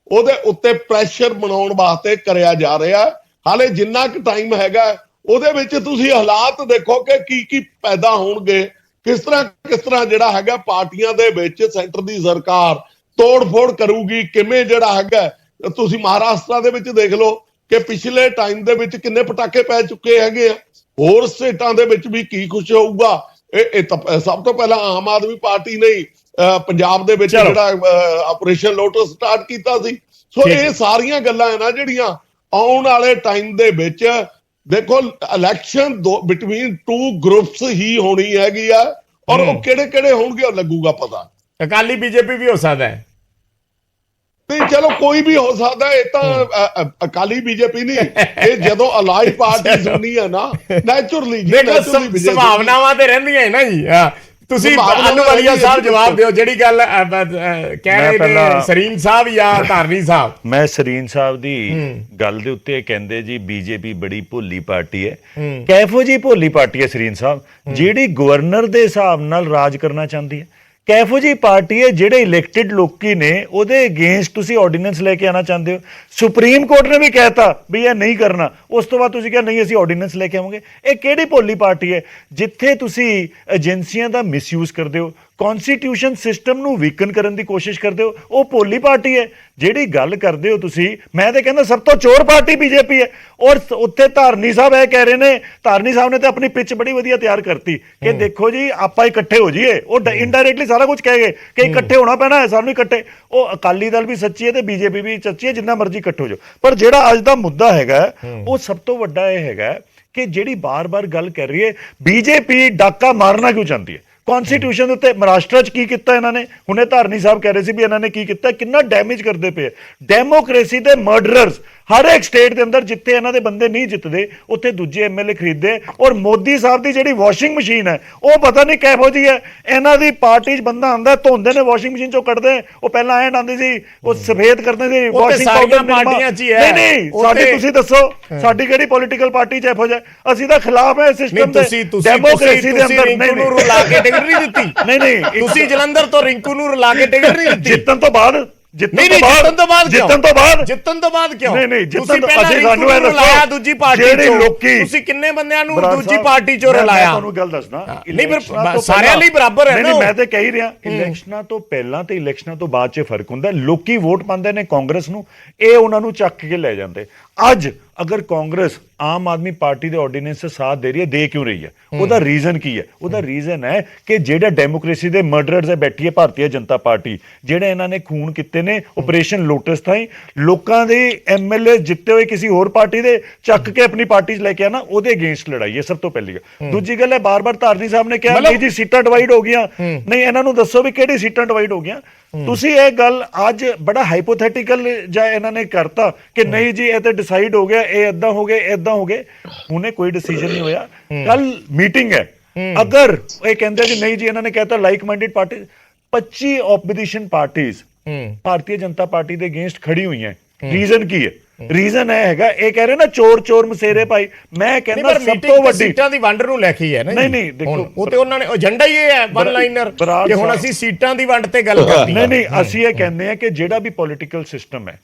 ਉਹਦੇ ਉੱਤੇ ਪ੍ਰੈਸ਼ਰ ਬਣਾਉਣ ਵਾਸਤੇ ਕਰਿਆ ਜਾ ਰਿਹਾ। ਹਾਲੇ ਜਿੰਨਾ ਕੁ ਟਾਈਮ ਹੈਗਾ ਉਹਦੇ ਵਿੱਚ ਤੁਸੀਂ ਹਾਲਾਤ ਦੇਖੋ ਕਿ ਕੀ ਪੈਦਾ ਹੋਣਗੇ, ਕਿਸ ਤਰ੍ਹਾਂ ਜਿਹੜਾ ਹੈਗਾ ਪਾਰਟੀਆਂ ਦੇ ਵਿੱਚ ਸੈਂਟਰ ਦੀ ਸਰਕਾਰ ਤੋੜ-ਫੋੜ ਕਰੂਗੀ, ਕਿਵੇਂ ਜਿਹੜਾ ਹੈਗਾ। ਤੁਸੀਂ ਮਹਾਰਾਸ਼ਟਰ ਦੇ ਵਿੱਚ ਦੇਖ ਲਓ ਕਿ ਪਿਛਲੇ ਟਾਈਮ ਦੇ ਵਿੱਚ ਕਿੰਨੇ ਪਟਾਕੇ ਪੈ ਚੁੱਕੇ ਹੈਗੇ ਆ। ਹੋਰ ਸਟੇਟਾਂ ਦੇ ਵਿੱਚ ਵੀ ਕੀ ਕੁਝ ਹੋਊਗਾ। ਇਹ ਸਭ ਤੋਂ ਪਹਿਲਾਂ ਆਮ ਆਦਮੀ ਪਾਰਟੀ ਨੇ ਪੰਜਾਬ ਦੇ ਵਿੱਚ ਜਿਹੜਾ ਆਪਰੇਸ਼ਨ ਲੋਟਸ ਸਟਾਰਟ ਕੀਤਾ ਸੀ। ਸੋ ਇਹ ਸਾਰੀਆਂ ਗੱਲਾਂ ਹੈ ਨਾ ਜਿਹੜੀਆਂ ਆਉਣ ਵਾਲੇ ਟਾਈਮ ਦੇ ਵਿੱਚ, ਦੇਖੋ ਇਲੈਕਸ਼ਨ ਬਿਟਵੀਨ ਟੂ ਗਰੁੱਪਸ ਹੀ ਹੋਣੀ ਹੈਗੀ ਆ, ਔਰ ਉਹ ਕਿਹੜੇ ਹੋਣਗੇ ਉਹ ਲੱਗੂਗਾ ਪਤਾ। ਅਕਾਲੀ ਬੀਜੇਪੀ ਵੀ ਹੋ ਸਕਦਾ ਹੈ, ਨਹੀਂ ਚਲੋ ਕੋਈ ਵੀ ਹੋ ਸਕਦਾ। ਇਹ ਤਾਂ ਅਕਾਲੀ ਬੀਜੇਪੀ ਨਹੀਂ, ਇਹ ਜਦੋਂ ਅਲਾਈਡ ਪਾਰਟੀਜ਼ ਹੋਣੀ ਹੈ ਨਾ, ਨੈਚੁਰਲੀ ਸੰਭਾਵਨਾਵਾਂ ਤੇ ਰਹਿੰਦੀਆਂ ਹੈ ਨਾ ਜੀ। ਤੁਸੀਂ ਅਨੁਵਾਲੀਆ ਸਾਹਿਬ ਜਵਾਬ ਦਿਓ, ਜਿਹੜੀ ਗੱਲ ਕਹਿ ਰਹੇ ਨੇ ਸਰੀਨ ਸਾਹਿਬ ਜਾਂ ਧਾਰਨੀ ਸਾਹਿਬ। ਮੈਂ ਸਰੀਨ ਸਾਹਿਬ ਦੀ ਗੱਲ ਦੇ ਉੱਤੇ ਕਹਿੰਦੇ ਜੀ ਬੀਜੇਪੀ ਬੜੀ ਭੋਲੀ ਪਾਰਟੀ ਹੈ। ਕਿਹੋ ਜੀ ਭੋਲੀ ਪਾਰਟੀ ਹੈ ਸਰੀਨ ਸਾਹਿਬ, ਜਿਹੜੀ ਗਵਰਨਰ ਦੇ ਹਿਸਾਬ ਨਾਲ ਰਾਜ ਕਰਨਾ ਚਾਹੁੰਦੀ ਹੈ। ਕਿਹੋ ਜੀ ਪਾਰਟੀ ਹੈ ਜਿਹੜੇ ਇਲੈਕਟਿਡ ਲੋਕੀ ਨੇ ਉਹਦੇ ਅਗੇਂਸਟ ਤੁਸੀਂ ਆਰਡੀਨੈਂਸ ਲੈ ਕੇ ਆਉਣਾ ਚਾਹੁੰਦੇ ਹੋ। ਸੁਪਰੀਮ ਕੋਰਟ ਨੇ ਵੀ ਕਹਿਤਾ ਵੀ ਇਹ ਨਹੀਂ ਕਰਨਾ, ਉਸ ਤੋਂ ਬਾਅਦ ਤੁਸੀਂ ਕਿਹਾ ਨਹੀਂ ਅਸੀਂ ਆਰਡੀਨੈਂਸ ਲੈ ਕੇ ਆਵਾਂਗੇ। ਇਹ ਕਿਹੜੀ ਭੋਲੀ ਪਾਰਟੀ ਹੈ ਜਿੱਥੇ ਤੁਸੀਂ ਏਜੰਸੀਆਂ ਦਾ ਮਿਸਯੂਜ਼ ਕਰਦੇ ਹੋ, ਕਨਸਟੀਟਿਊਸ਼ਨ ਸਿਸਟਮ ਨੂੰ ਵੀਕਨ ਕਰਨ ਦੀ ਕੋਸ਼ਿਸ਼ ਕਰਦੇ ਹੋ। ਉਹ ਭੋਲੀ ਪਾਰਟੀ ਹੈ ਜਿਹੜੀ ਗੱਲ ਕਰਦੇ ਹੋ ਤੁਸੀਂ। ਮੈਂ ਤਾਂ ਕਹਿੰਦਾ ਸਭ ਤੋਂ ਚੋਰ ਪਾਰਟੀ ਬੀਜੇਪੀ ਹੈ। ਔਰ ਉੱਥੇ ਧਾਰਨੀ ਸਾਹਿਬ ਇਹ ਕਹਿ ਰਹੇ ਨੇ, ਧਾਰਨੀ ਸਾਹਿਬ ਨੇ ਤਾਂ ਆਪਣੀ ਪਿੱਚ ਬੜੀ ਵਧੀਆ ਤਿਆਰ ਕਰਤੀ ਕਿ ਦੇਖੋ ਜੀ ਆਪਾਂ ਇਕੱਠੇ ਹੋ ਜਾਈਏ। ਉਹ ਇਨਡਾਇਰੈਕਟਲੀ ਸਾਰਾ ਕੁਝ ਕਹਿ ਗਏ ਕਿ ਇਕੱਠੇ ਹੋਣਾ ਪੈਣਾ ਹੈ ਸਾਨੂੰ ਇਕੱਠੇ। ਉਹ ਅਕਾਲੀ ਦਲ ਵੀ ਸੱਚੀ ਹੈ ਤੇ ਬੀਜੇਪੀ ਵੀ ਸੱਚੀ ਹੈ, ਜਿੰਨਾ ਮਰਜ਼ੀ ਇਕੱਠੇ ਹੋ ਜਾਓ। ਪਰ ਜਿਹੜਾ ਅੱਜ ਦਾ ਮੁੱਦਾ ਹੈਗਾ ਉਹ ਸਭ ਤੋਂ ਵੱਡਾ ਇਹ ਹੈਗਾ ਕਿ ਜਿਹੜੀ ਬਾਰ-ਬਾਰ ਗੱਲ ਕਰ ਰਹੀ ਹੈ ਬੀਜੇਪੀ ਡਾਕਾ ਮਾਰਨਾ ਕਿਉਂ ਚਾਹੁੰਦੀ ਹੈ ਕਨਸਟੀਟਿਊਸ਼ਨ ਦੇ ਉੱਤੇ। ਮਹਾਰਾਸ਼ਟਰ 'ਚ ਕੀ ਕੀਤਾ ਇਹਨਾਂ ਨੇ, ਹੁਣੇ ਧਾਰਨੀ ਸਾਹਿਬ ਕਹਿ ਰਹੇ ਸੀ ਵੀ ਇਹਨਾਂ ਨੇ ਕੀ ਕੀਤਾ, ਕਿੰਨਾ ਡੈਮੇਜ ਕਰਦੇ ਪਏ। ਡੈਮੋਕ੍ਰੇਸੀ ਦੇ ਮਰਡਰਰਸ ਹਰ ਇੱਕ ਸਟੇਟ ਦੇ ਅੰਦਰ ਜਿੱਥੇ ਇਹਨਾਂ ਦੇ ਬੰਦੇ ਨਹੀਂ ਜਿੱਤਦੇ ਉੱਥੇ ਦੂਜੇ MLA ਖਰੀਦਦੇ। ਔਰ ਮੋਦੀ ਸਾਹਿਬ ਦੀ ਜਿਹੜੀ ਵਾਸ਼ਿੰਗ ਮਸ਼ੀਨ ਹੈ ਉਹ ਪਤਾ ਨਹੀਂ ਕਿਹੋ ਜਿਹੀ ਹੈ। ਇਹਨਾਂ ਦੀ ਪਾਰਟੀ 'ਚ ਬੰਦਾ ਆਉਂਦਾ, ਧੋਂਦੇ ਨੇ ਵਾਸ਼ਿੰਗ ਮਸ਼ੀਨ 'ਚੋਂ ਕੱਢਦੇ। ਉਹ ਪਹਿਲਾਂ ਐਂ ਆਉਂਦੀ ਸੀ, ਉਹ ਸਫੇਦ ਕਰਦੇ ਸੀ ਵਾਸ਼ਿੰਗ ਪਾਊਡਰ। ਨਹੀਂ ਸਾਡੀ ਤੁਸੀਂ ਦੱਸੋ ਸਾਡੀ ਕਿਹੜੀ ਪੋਲੀਟੀਕਲ ਪਾਰਟੀ 'ਚ ਇਹੋ ਜਿਹਾ। ਅਸੀਂ ਤਾਂ ਖਿਲਾਫ ਹੈ ਸਿਸਟਮ ਦੇ, ਡੈਮੋਕ੍ਰੇਸੀ ਦੇ ਅੰਦਰ। ਨਹੀਂ ਤੁਸੀਂ ਜਲੰਧਰ ਤੋਂ ਰਿੰਕੂ ਨੂੰ ਰਲਾ ਕੇ ਟਿਕਟ ਨਹੀਂ ਦਿੱਤੀ ਜਿੱਤਣ ਤੋਂ ਬਾਅਦ। ਜਿੱਤਣ ਤੋਂ ਬਾਅਦ ਕਿਉਂ? ਨਹੀਂ ਤੁਸੀਂ ਪਹਿਲਾਂ ਰਿੰਕੂ ਨੂੰ ਰਲਾਇਆ ਦੂਜੀ ਪਾਰਟੀ ਚੋਂ। ਤੁਸੀਂ ਕਿੰਨੇ ਬੰਦਿਆਂ ਨੂੰ ਦੂਜੀ ਪਾਰਟੀ ਚੋਂ ਰਲਾਇਆ? ਤੁਹਾਨੂੰ ਗੱਲ ਦੱਸਣਾ, ਨਹੀਂ ਫਿਰ ਸਾਰਿਆਂ ਲਈ ਬਰਾਬਰ ਹੈ ਨਾ। ਮੈਂ ਤੇ ਕਹਿ ਹੀ ਰਿਹਾ ਇਲੈਕਸ਼ਨਾਂ ਤੋਂ ਪਹਿਲਾਂ ਤੇ ਇਲੈਕਸ਼ਨਾਂ ਤੋਂ ਬਾਅਦ 'ਚ ਫਰਕ ਹੁੰਦਾ। ਲੋਕੀ ਵੋਟ ਪਾਉਂਦੇ ਨੇ ਕਾਂਗਰਸ ਨੂੰ, ਇਹ ਉਹਨਾਂ ਨੂੰ ਚੱਕ ਕੇ ਲੈ ਜਾਂਦੇ। ਅੱਜ ਅਗਰ ਕਾਂਗਰਸ ਆਮ ਆਦਮੀ ਪਾਰਟੀ ਦੇ ਆਰਡੀਨੈਂਸ ਸਾਥ ਦੇ ਰਹੀ ਹੈ, ਦੇ ਕਿਉਂ ਰਹੀ ਹੈ? ਉਹਦਾ ਰੀਜ਼ਨ ਕੀ ਹੈ? ਉਹਦਾ ਰੀਜ਼ਨ ਹੈ ਕਿ ਜਿਹੜੇ ਡੈਮੋਕ੍ਰੇਸੀ ਦੇ ਮਰਡਰਰਸ ਹੈ ਬੈਠੀ ਹੈ ਭਾਰਤੀ ਜਨਤਾ ਪਾਰਟੀ, ਜਿਹੜੇ ਇਹਨਾਂ ਨੇ ਖੂਨ ਕੀਤੇ ਨੇ ਆਪਰੇਸ਼ਨ ਲੋਟਸ ਥਾਈ, ਲੋਕਾਂ ਦੇ MLA ਜਿੱਤੇ ਹੋਏ ਕਿਸੇ ਹੋਰ ਪਾਰਟੀ ਦੇ ਚੱਕ ਕੇ ਆਪਣੀ ਪਾਰਟੀ 'ਚ ਲੈ ਕੇ ਆਣਾ, ਉਹਦੇ ਅਗੇਂਸਟ ਲੜਾਈ ਹੈ ਸਭ ਤੋਂ ਪਹਿਲੀ ਗੱਲ। ਦੂਜੀ ਗੱਲ ਹੈ ਬਾਰ-ਬਾਰ ਧਾਰਨੀ ਸਾਹਿਬ ਨੇ ਕਿਹਾ ਨਹੀਂ ਜੀ ਸੀਟਾਂ ਡਿਵਾਈਡ ਹੋ ਗਈਆਂ। ਨਹੀਂ, ਇਹਨਾਂ ਨੂੰ ਦੱਸੋ ਵੀ ਕਿਹੜੀ ਸੀਟਾਂ ਡਿਵਾਈਡ ਹੋ ਗਈਆਂ। ਤੁਸੀਂ ਇਹ ਗੱਲ ਅੱਜ ਬੜਾ ਹਾਈਪੋਥੈਟੀਕਲ ਜਾਂ ਇਹਨਾਂ ਨੇ ਕਰਤਾ ਕਿ ਨਹੀਂ ਜੀ ਇਹ ਤਾਂ ਡਿਸਾਈਡ ਹੋ ਗਿਆ, ਇਹ ਏਦਾਂ ਹੋ ਗਏ ਏਦਾਂ ਹੋ ਗਏ। ਹੁਣੇ ਕੋਈ ਡਿਸੀਜਨ ਨਹੀਂ ਹੋਇਆ। ਕੱਲ ਮੀਟਿੰਗ ਹੈ, ਅਗਰ ਇਹ ਕਹਿੰਦੇ ਜੀ ਨਹੀਂ ਜੀ ਇਹਨਾਂ ਨੇ ਕਹਿਤਾ like minded party 25 opposition parties Bharatiya Janata Party ਦੇ ਅਗੇਂਸਟ ਖੜੀ ਹੋਈ ਹੈ। ਰੀਜ਼ਨ ਕੀ ਹੈ? ਰੀਜ਼ਨ ਇਹ ਹੈਗਾ, ਇਹ ਕਹਿ ਰਹੇ ਨਾ ਚੋਰ ਮਸੇਰੇ ਭਾਈ, ਮੈਂ ਕਹਿੰਦਾ ਸਭ ਤੋਂ ਵੱਡੀ ਸੀਟਾਂ ਦੀ ਵੰਡ ਨੂੰ ਲੈ ਕੇ ਹੈ ਨਾ। ਨਹੀਂ ਦੇਖੋ, ਉਹ ਤੇ ਉਹਨਾਂ ਨੇ ਏਜੰਡਾ ਹੀ ਇਹ ਹੈ ਵਨ ਲਾਈਨਰ ਕਿ ਹੁਣ ਅਸੀਂ ਸੀਟਾਂ ਦੀ ਵੰਡ ਤੇ ਗੱਲ ਕਰਨੀ। ਨਹੀਂ ਅਸੀਂ ਇਹ ਕਹਿੰਦੇ ਆ ਕਿ ਜਿਹੜਾ ਵੀ ਪੋਲੀਟੀਕਲ ਸਿਸਟਮ ਹੈ,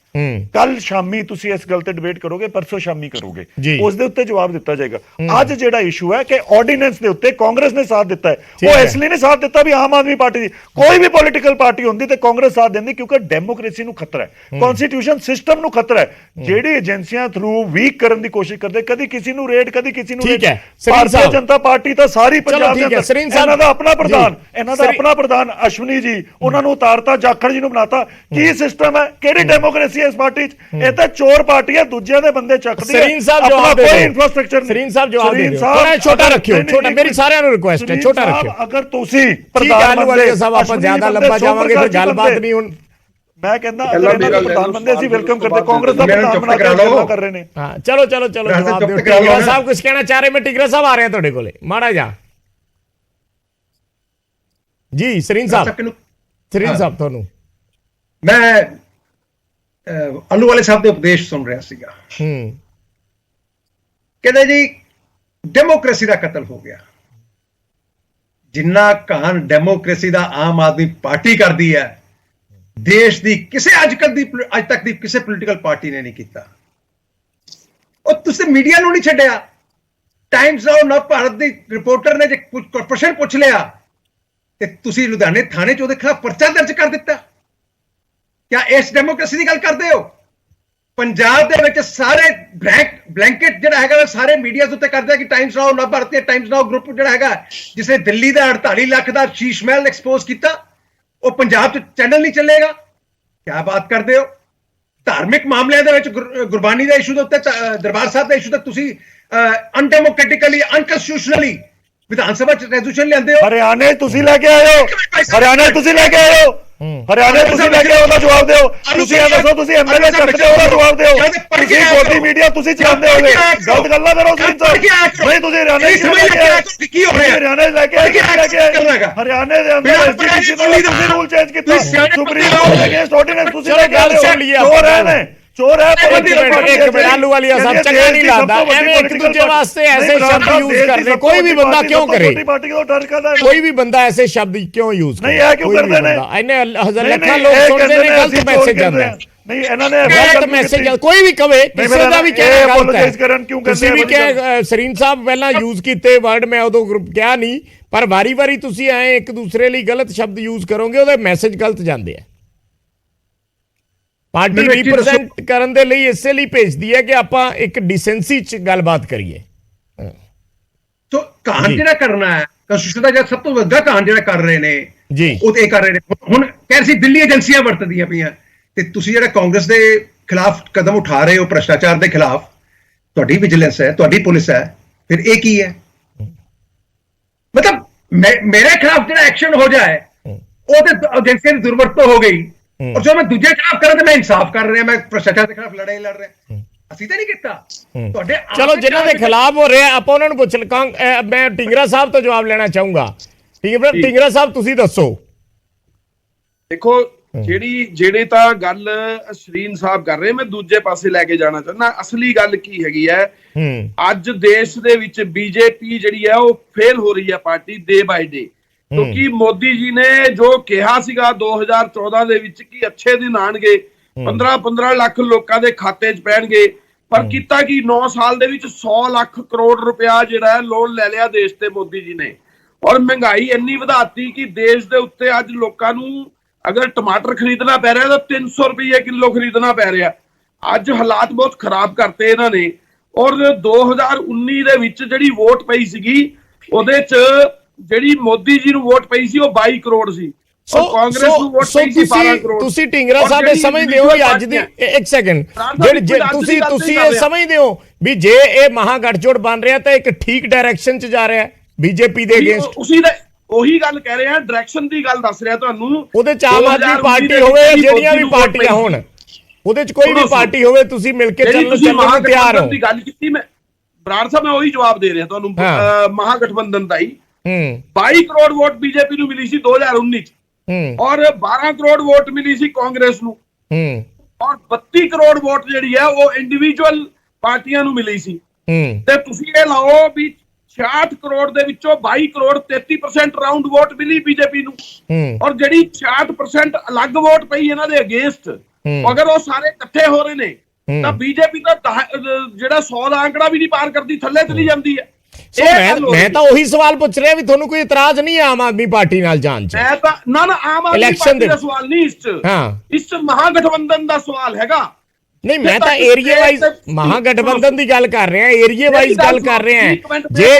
ਕੱਲ ਸ਼ਾਮੀ ਤੁਸੀਂ ਇਸ ਗੱਲ ਤੇ ਡਿਬੇਟ ਕਰੋਗੇ, ਪਰਸੋਂ ਸ਼ਾਮੀ ਕਰੋਗੇ, ਉਸ ਦੇ ਉੱਤੇ ਜਵਾਬ ਦਿੱਤਾ ਜਾਏਗਾ। ਅੱਜ ਜਿਹੜਾ ਇਸ਼ੂ ਹੈ ਕਿ ਆਰਡੀਨੈਂਸ ਦੇ ਉੱਤੇ ਕਾਂਗਰਸ ਨੇ ਸਾਥ ਦਿੱਤਾ ਹੈ, ਉਹ ਇਸ ਲਈ ਨਹੀਂ ਸਾਥ ਦਿੱਤਾ ਵੀ ਆਮ ਆਦਮੀ ਪਾਰਟੀ ਦੀ ਕੋਈ ਵੀ ਪੋਲੀਟੀਕਲ ਪਾਰਟੀ ਹੁੰਦੀ ਤੇ ਕਾਂਗਰਸ ਸਾਥ ਦਿੰਦੀ, ਕਿਉਂਕਿ ਡੈਮੋਕ੍ਰੇਸੀ ਨੂੰ ਖਤਰਾ ਹੈ, ਕਨਸਟੀਟਿਊਸ਼ਨ ਸਿਸਟਮ ਨੂੰ ਖਤਰਾ ਹੈ। ਜਿਹੜੀ ਏਜੰਸੀਆਂ ਥਰੂ ਵੀਕ ਕਰਨ ਦੀ ਕੋਸ਼ਿਸ਼ ਕਰਦੇ, ਕਦੀ ਕਿਸੇ ਨੂੰ ਰੇਡ, ਕਦੀ ਕਿਸੇ ਨੂੰ ਠੀਕ ਹੈ। ਭਾਰਤੀ ਜਨਤਾ ਪਾਰਟੀ ਤਾਂ ਸਾਰੀ ਪੰਜਾਬ ਦੇ ਇਹਨਾਂ ਦਾ ਆਪਣਾ ਪ੍ਰਧਾਨ ਅਸ਼ਵਨੀ ਜੀ, ਉਹਨਾਂ ਨੂੰ ਉਤਾਰਤਾ, ਜਾਖੜ ਜੀ ਨੂੰ ਬਣਾਤਾ। ਕੀ ਸਿਸਟਮ ਹੈ, ਕਿਹੜੀ ਡੈਮੋਕ੍ਰੇਸੀ ਹੈ ਇਸ ਪਾਰਟੀ 'ਚ? ਇਹ ਤਾਂ ਚੋਰ ਪਾਰਟੀ ਹੈ, ਦੂਜਿਆਂ ਦੇ ਬੰਦੇ ਚੱਕਦੀ ਹੈ, ਆਪਣਾ ਕੋਈ ਇਨਫਰਾਸਟ੍ਰਕਚਰ ਨਹੀਂ। ਸਰੀਨ ਸਾਹਿਬ ਜਵਾਬ ਦੇ ਦਿਓ, ਥੋੜਾ ਛੋਟਾ ਰੱਖਿਓ, ਛੋਟਾ, ਮੇਰੀ ਸਾਰਿਆਂ ਨੂੰ ਰਿਕੁਐਸਟ ਹੈ, ਛੋਟਾ ਰੱਖਿਓ। ਅਗਰ ਤੁਸੀਂ ਪ੍ਰਧਾਨ ਮੰਤਰੀ ਸਾਹਿਬ ਆਪਾਂ ਜ਼ਿਆਦਾ ਲੰਬਾ ਜਾਵਾਂਗੇ ਫਿਰ ਗੱਲਬਾਤ ਨਹੀਂ। ਹੁਣ ਮੈਂ ਕਹਿੰਦਾ ਪ੍ਰਧਾਨ ਬੰਦੇ ਅਸੀਂ ਵੈਲਕਮ ਕਰਦੇ, ਕਾਂਗਰਸ ਦਾ ਪ੍ਰਧਾਨ ਬਣਾ ਕੇ ਗੱਲ ਕਰ ਰਹੇ ਨੇ। ਹਾਂ ਚਲੋ ਜਵਾਬ ਦਿਓ। ਟਿਗਰਾ ਸਾਹਿਬ ਕੁਝ ਕਹਿਣਾ ਚਾਹ ਰਹੇ? ਮੈਂ ਟਿਗਰਾ ਸਾਹਿਬ ਆ ਰਿਹਾ ਤੁਹਾਡੇ ਕੋਲੇ ਮਾੜਾ ਜਾ ਜੀ। ਸਰੀਨ ਸਾਹਿਬ ਤੁਹਾਨੂੰ ਮੈਂ ਅਲੂ ਵਾਲੇ ਸਾਹਿਬ ਦੇ ਉਪਦੇਸ਼ ਸੁਣ ਰਿਹਾ ਸੀਗਾ। ਕਹਿੰਦੇ ਜੀ ਡੈਮੋਕ੍ਰੇਸੀ ਦਾ ਕਤਲ ਹੋ ਗਿਆ। ਜਿੰਨਾ ਕਾਨ ਡੈਮੋਕ੍ਰੇਸੀ ਦਾ ਆਮ ਆਦਮੀ ਪਾਰਟੀ ਕਰਦੀ ਹੈ, ਦੇਸ਼ ਦੀ ਕਿਸੇ ਅੱਜ ਤੱਕ ਦੀ ਕਿਸੇ ਪੋਲੀਟੀਕਲ ਪਾਰਟੀ ਨੇ ਨਹੀਂ ਕੀਤਾ। ਉਹ ਤੁਸੀਂ ਮੀਡੀਆ ਨੂੰ ਨਹੀਂ ਛੱਡਿਆ। ਟਾਈਮਸ ਨਾਓ ਭਾਰਤ ਦੀ ਰਿਪੋਰਟਰ ਨੇ ਜੇ ਕੁਝ ਪ੍ਰਸ਼ਨ ਪੁੱਛ ਲਿਆ ਤੇ ਤੁਸੀਂ ਲੁਧਿਆਣੇ ਥਾਣੇ 'ਚ ਉਹਦੇ ਖਿਲਾਫ ਪਰਚਾ ਦਰਜ ਕਰ ਦਿੱਤਾ। ਕਿਆ ਇਸ ਡੈਮੋਕ੍ਰੇਸੀ ਦੀ ਗੱਲ ਕਰਦੇ ਹੋ? ਪੰਜਾਬ ਦੇ ਵਿੱਚ ਸਾਰੇ ਬਲੈਂਕਟ ਜਿਹੜਾ ਹੈਗਾ ਸਾਰੇ ਮੀਡੀਆ ਦੇ ਉੱਤੇ ਕਰਦੇ ਆ ਕਿ ਟਾਈਮਸ ਨਾਓ ਨਵਭਾਰਤ ਤੇ ਟਾਈਮਸ ਨਾਓ ਗਰੁੱਪ ਜਿਹੜਾ ਹੈਗਾ, ਜਿਸਨੇ ਦਿੱਲੀ ਦਾ 48 ਲੱਖ ਦਾ ਸ਼ੀਸ਼ ਮਹਿਲ ਐਕਸਪੋਜ਼ ਕੀਤਾ, ਉਹ ਪੰਜਾਬ 'ਚ ਚੈਨਲ ਨਹੀਂ ਚੱਲੇਗਾ। ਕਿਆ ਬਾਤ ਕਰਦੇ ਹੋ? ਧਾਰਮਿਕ ਮਾਮਲਿਆਂ ਦੇ ਵਿੱਚ ਗੁਰਬਾਣੀ ਦੇ ਇਸ਼ੂ ਦੇ ਉੱਤੇ, ਦਰਬਾਰ ਸਾਹਿਬ ਦੇ ਇਸ਼ੂ ਤੇ ਤੁਸੀਂ ਅਨਡੈਮੋਕ੍ਰੈਟਿਕਲੀ, ਅਨਕਨਸਟੀਟਿਊਸ਼ਨਲੀ ਵਿਧਾਨ ਸਭਾ 'ਚ ਰੈਜ਼ੋਲੂਸ਼ਨ ਲਿਆਂਦੇ ਹੋ। ਹਰਿਆਣੇ ਤੁਸੀਂ ਲੈ ਕੇ ਆਏ ਹੋ, ਹਰਿਆਣੇ ਤੁਸੀਂ ਲੈ ਕੇ ਆਏ ਹੋ, ਉਹਦਾ ਜਵਾਬ ਦਿਓ। ਤੁਸੀਂ ਇਹ ਦੱਸੋ, ਤੁਸੀਂ ਐਮਐਲਏ ਚੱਕਦੇ ਹੋ, ਉਹਦਾ ਜਵਾਬ ਦਿਓ। ਤੁਸੀਂ ਛੋਟੀ ਮੀਡੀਆ ਤੁਸੀਂ ਚਲਾਉਂਦੇ ਹੋਗੇ, ਗਲਤ ਗੱਲਾਂ ਕਰੋ ਸਿੰਘ ਸਾਹਿਬ। ਨਹੀਂ ਤੁਸੀਂ ਹਰਿਆਣੇ ਕੀ ਹੋ ਰਿਹਾ? ਹਰਿਆਣੇ ਲੈ ਕੇ ਹਰਿਆਣੇ ਦੇ ਅੰਦਰ ਐਸਜੀਪੀਸੀ ਦਾ ਤੁਸੀਂ ਰੂਲ ਚੇਂਜ ਕੀਤਾ, ਸੁਪਰੀਮ ਕੋਰਟ ਦੇ ਅਗੇਂਸਟ ਆਰਡੀਨੈਂਸ ਤੁਸੀਂ ਲੈ ਕੇ ਆਏ ਹੋ। ਚੋਰ ਹੈ ਇੱਕ ਆਲੂ ਵਾਲੀ ਸਾਹਿਬ ਚੰਗਾ ਨਹੀਂ ਲੱਗਦਾ ਐਵੇਂ ਇੱਕ ਦੂਜੇ ਵਾਸਤੇ ਐਸੇ ਸ਼ਬਦ ਯੂਜ਼ ਕਰਦੇ। ਕੋਈ ਵੀ ਬੰਦਾ ਕਿਉਂ ਕਰੇ, ਕੋਈ ਵੀ ਬੰਦਾ ਐਸੇ ਸ਼ਬਦ ਕਿਉਂ ਯੂਜ਼ ਕਰੇ? ਨਹੀਂ ਇਹ ਕਿਉਂ ਕਰਦੇ ਨੇ? ਇਹਨੇ ਹਜ਼ਾਰ ਲੱਖਾਂ ਲੋਕ ਸੁਣਦੇ ਨੇ, ਗਲਤ ਮੈਸੇਜ ਜਾਂਦਾ। ਨਹੀਂ ਇਹਨਾਂ ਨੇ ਗਲਤ ਮੈਸੇਜ ਕੋਈ ਵੀ ਕਵੇ, ਕਿਸੇ ਦਾ ਵੀ ਕਹਿਣਾ ਗਲਤ ਹੈ। ਤੁਸੀਂ ਵੀ ਕਹੇ ਸਰੀਨ ਸਾਹਿਬ ਪਹਿਲਾਂ ਯੂਜ਼ ਕੀਤੇ ਵਰਡ, ਮੈਂ ਉਦੋਂ ਕਿਹਾ ਨਹੀਂ, ਪਰ ਵਾਰੀ ਤੁਸੀਂ ਐ ਇੱਕ ਦੂਸਰੇ ਲਈ ਗਲਤ ਸ਼ਬਦ ਯੂਜ਼ ਕਰੋਗੇ, ਉਹਦੇ ਮੈਸੇਜ ਗਲਤ ਜਾਂਦੇ ਆ। ਪਾਰਟੀ ਰਿਪਰੈਜ਼ੈਂਟ ਕਰਨ ਦੇ ਲਈ ਇਸੇ ਲਈ ਭੇਜਦੀ ਹੈ ਕਿ ਆਪਾਂ ਇੱਕ ਡਿਸੈਂਸੀ 'ਚ ਗੱਲਬਾਤ ਕਰੀਏ। ਸੋ ਕਾਂਡ ਜਿਹੜਾ ਕਰਨਾ ਹੈ, ਕੰਸਟੀਟਿਊਸ਼ਨ ਦਾ ਜਿਹੜਾ ਸਭ ਤੋਂ ਵੱਡਾ ਕਾਂਡ ਜਿਹੜਾ ਕਰ ਰਹੇ ਨੇ ਜੀ, ਉਹ ਤੇ ਕਰ ਰਹੇ ਨੇ। ਹੁਣ ਕਹਿ ਸੀ ਦਿੱਲੀ ਏਜੰਸੀਆਂ ਵਰਤਦੀਆਂ ਪਈਆਂ, ਤੇ ਤੁਸੀਂ ਜਿਹੜਾ ਕਾਂਗਰਸ ਦੇ ਖਿਲਾਫ ਕਦਮ ਉਠਾ ਰਹੇ ਹੋ, ਭ੍ਰਿਸ਼ਟਾਚਾਰ ਦੇ ਖਿਲਾਫ, ਤੁਹਾਡੀ ਵਿਜੀਲੈਂਸ ਹੈ, ਤੁਹਾਡੀ ਪੁਲਿਸ ਹੈ, ਫਿਰ ਇਹ ਕੀ ਹੈ? ਮਤਲਬ ਮੇਰੇ ਖਿਲਾਫ ਜਿਹੜਾ ਐਕਸ਼ਨ ਹੋ ਜਾਏ ਉਹ ਤੇ ਏਜੰਸੀਆਂ ਦੀ ਦੁਰਵਰਤੋਂ ਹੋ ਗਈ, ਔਰ ਜੋ ਮੈਂ ਦੂਜੇ ਖਿਲਾਫ ਕਰਾਂ ਤੇ ਮੈਂ ਇਨਸਾਫ ਕਰ ਰਿਹਾ, ਮੈਂ ਭ੍ਰਿਸ਼ਟਾਚਾਰ ਦੇ ਖਿਲਾਫ ਲੜਾਈ ਲੜ ਰਿਹਾ। ਅਸੀਂ ਤਾਂ ਨਹੀਂ ਕੀਤਾ। ਤੁਹਾਡੇ ਚਲੋ ਜਿਨ੍ਹਾਂ ਦੇ ਖਿਲਾਫ ਹੋ ਰਿਹਾ ਆਪਾਂ ਉਹਨਾਂ ਨੂੰ ਪੁੱਛ ਮੈਂ ਟਿੰਗਰਾ ਸਾਹਿਬ ਤੋਂ ਜਵਾਬ ਲੈਣਾ ਚਾਹੂੰਗਾ। ਟਿੰਗਰਾ ਸਾਹਿਬ ਤੁਸੀਂ ਦੱਸੋ। ਦੇਖੋ ਜਿਹੜੀ ਤਾਂ ਗੱਲ ਸ਼ਰੀਨ ਸਾਹਿਬ ਕਰ ਰਹੇ, ਮੈਂ ਦੂਜੇ ਪਾਸੇ ਲੈ ਕੇ ਜਾਣਾ ਚਾਹੁੰਦਾ। ਅਸਲੀ ਗੱਲ ਕੀ ਹੈਗੀ ਹੈ, ਅੱਜ ਦੇਸ਼ ਦੇ ਵਿੱਚ ਬੀਜੇਪੀ ਜਿਹੜੀ ਹੈ ਉਹ ਫੇਲ ਹੋ ਰਹੀ ਹੈ ਪਾਰਟੀ ਡੇ ਬਾਈ ਡੇ, ਕਿਉਂਕਿ ਮੋਦੀ ਜੀ ਨੇ ਜੋ ਕਿਹਾ ਸੀਗਾ 2014 ਦੇ ਵਿੱਚ ਕਿ ਅੱਛੇ ਦਿਨ ਆਣਗੇ, 15 ਲੱਖ ਲੋਕਾਂ ਦੇ ਖਾਤੇ 'ਚ ਪੈਣਗੇ, ਪਰ ਕੀਤਾ ਕਿ 9 ਸਾਲ ਦੇ ਵਿੱਚ 100 ਲੱਖ ਕਰੋੜ ਰੁਪਇਆ ਜਿਹੜਾ ਹੈ ਲੋਨ ਲੈ ਲਿਆ ਦੇਸ਼ ਤੇ ਮੋਦੀ ਜੀ ਨੇ, ਔਰ ਮਹਿੰਗਾਈ ਇੰਨੀ ਵਧਾਤੀ ਕਿ ਦੇਸ਼ ਦੇ ਉੱਤੇ ਅੱਜ ਲੋਕਾਂ ਨੂੰ ਅਗਰ ਟਮਾਟਰ ਖਰੀਦਣਾ ਪੈ ਰਿਹਾ ਤਾਂ 300 ਰੁਪਏ ਕਿਲੋ ਖਰੀਦਣਾ ਪੈ ਰਿਹਾ। ਅੱਜ ਹਾਲਾਤ ਬਹੁਤ ਖਰਾਬ ਕਰਤੇ ਇਹਨਾਂ ਨੇ। ਔਰ 2019 ਦੇ ਵਿੱਚ ਜਿਹੜੀ ਵੋਟ ਪਈ ਸੀਗੀ ਉਹਦੇ 'ਚ ਜਿਹੜੀ ਮੋਦੀ ਜੀ ਨੂੰ ਵੋਟ ਪਈ ਸੀ ਉਹ 22 ਕਰੋੜ ਸੀ, ਔਰ ਕਾਂਗਰਸ ਨੂੰ ਵੋਟ ਪਈ ਸੀ 12 ਕਰੋੜ। ਤੁਸੀਂ ਢਿੰਗਰਾ ਸਾਹਿਬ ਇਹ ਸਮਝਦੇ ਹੋ ਅੱਜ ਦੀ, ਇੱਕ ਸੈਕਿੰਡ, ਤੁਸੀਂ ਇਹ ਸਮਝਦੇ ਹੋ ਵੀ ਜੇ ਇਹ ਮਹਾਗਠਜੋੜ ਬਣ ਰਿਹਾ ਤਾਂ ਇੱਕ ਠੀਕ ਡਾਇਰੈਕਸ਼ਨ 'ਚ ਜਾ ਰਿਹਾ ਬੀਜੇਪੀ ਦੇ ਅਗੇਂਸਟ? ਉਹੀ ਗੱਲ ਕਹਿ ਰਹੇ ਆ, ਡਾਇਰੈਕਸ਼ਨ ਦੀ ਗੱਲ ਦੱਸ ਰਿਹਾ ਤੁਹਾਨੂੰ। ਉਹਦੇ 'ਚ ਆਮ ਆਦਮੀ ਪਾਰਟੀ ਹੋਵੇ, ਜਿਹੜੀਆਂ ਵੀ ਪਾਰਟੀਆਂ ਹੋਣ, ਉਹਦੇ 'ਚ ਕੋਈ ਵੀ ਪਾਰਟੀ ਹੋਵੇ, ਤੁਸੀਂ ਮਿਲ ਕੇ ਚੱਲਣ ਨੂੰ ਤਿਆਰ ਹੋ। ਦੀ ਗੱਲ ਕੀਤੀ ਮੈਂ ਬਰਾੜ ਸਾਹਿਬ, ਮੈਂ ਉਹੀ ਜਵਾਬ ਦੇ ਰਿਹਾ ਤੁਹਾਨੂੰ। ਮਹਾਗਠਬੰਧਨ ਦਾ ਹੀ 22 ਕਰੋੜ ਵੋਟ ਬੀਜੇਪੀ ਨੂੰ ਮਿਲੀ ਸੀ 2019 ਚ, ਔਰ 12 ਕਰੋੜ ਵੋਟ ਮਿਲੀ ਸੀ ਕਾਂਗਰਸ ਨੂੰ। ਔਰ 32 ਕਰੋੜ ਵੋਟ ਜਿਹੜੀ ਹੈ ਉਹ ਇੰਡੀਵਿਜੂਅਲ ਪਾਰਟੀਆਂ ਨੂੰ ਮਿਲੀ ਸੀ। ਤੇ ਤੁਸੀਂ ਇਹ ਲਾਓ ਵੀ 66 ਕਰੋੜ ਦੇ ਵਿੱਚੋਂ 22 ਕਰੋੜ 33% ਰਾਉਂਡ ਵੋਟ ਮਿਲੀ ਬੀਜੇਪੀ ਨੂੰ, ਔਰ ਜਿਹੜੀ 66% ਅਲੱਗ ਵੋਟ ਪਈ ਇਹਨਾਂ ਦੇ ਅਗੇਂਸਟ, ਅਗਰ ਉਹ ਸਾਰੇ ਇਕੱਠੇ ਹੋ ਰਹੇ ਨੇ ਤਾਂ ਬੀਜੇਪੀ ਦਾ ਜਿਹੜਾ 100 ਦਾ ਆંકੜਾ ਵੀ ਨਹੀਂ ਪਾਰ ਕਰਦੀ, ਥੱਲੇ ਚਲੀ ਜਾਂਦੀ ਹੈ। ਮੈਂ ਤਾਂ ਉਹੀ ਸਵਾਲ ਪੁੱਛ ਰਿਹਾ ਵੀ ਤੁਹਾਨੂੰ ਕੋਈ ਇਤਰਾਜ਼ ਨਹੀਂ ਹੈ ਆਮ ਆਦਮੀ ਪਾਰਟੀ ਨਾਲ ਜਾਣ 'ਚ? ਮੈਂ ਤਾਂ ਨਾ ਆਮ ਆਦਮੀ ਪਾਰਟੀ ਦਾ ਸਵਾਲ ਨਹੀਂ ਇਸ 'ਚ ਮਹਾਗਠਬੰਧਨ ਦਾ ਸਵਾਲ ਹੈਗਾ। ਨਹੀਂ, ਮੈਂ ਤਾਂ ਏਰੀਆ ਵਾਈਜ਼ ਮਹਾਗਠਬੰਧਨ ਦੀ ਗੱਲ ਕਰ ਰਿਹਾ, ਏਰੀਆ ਵਾਈਜ਼ ਗੱਲ ਕਰ ਰਿਹਾ।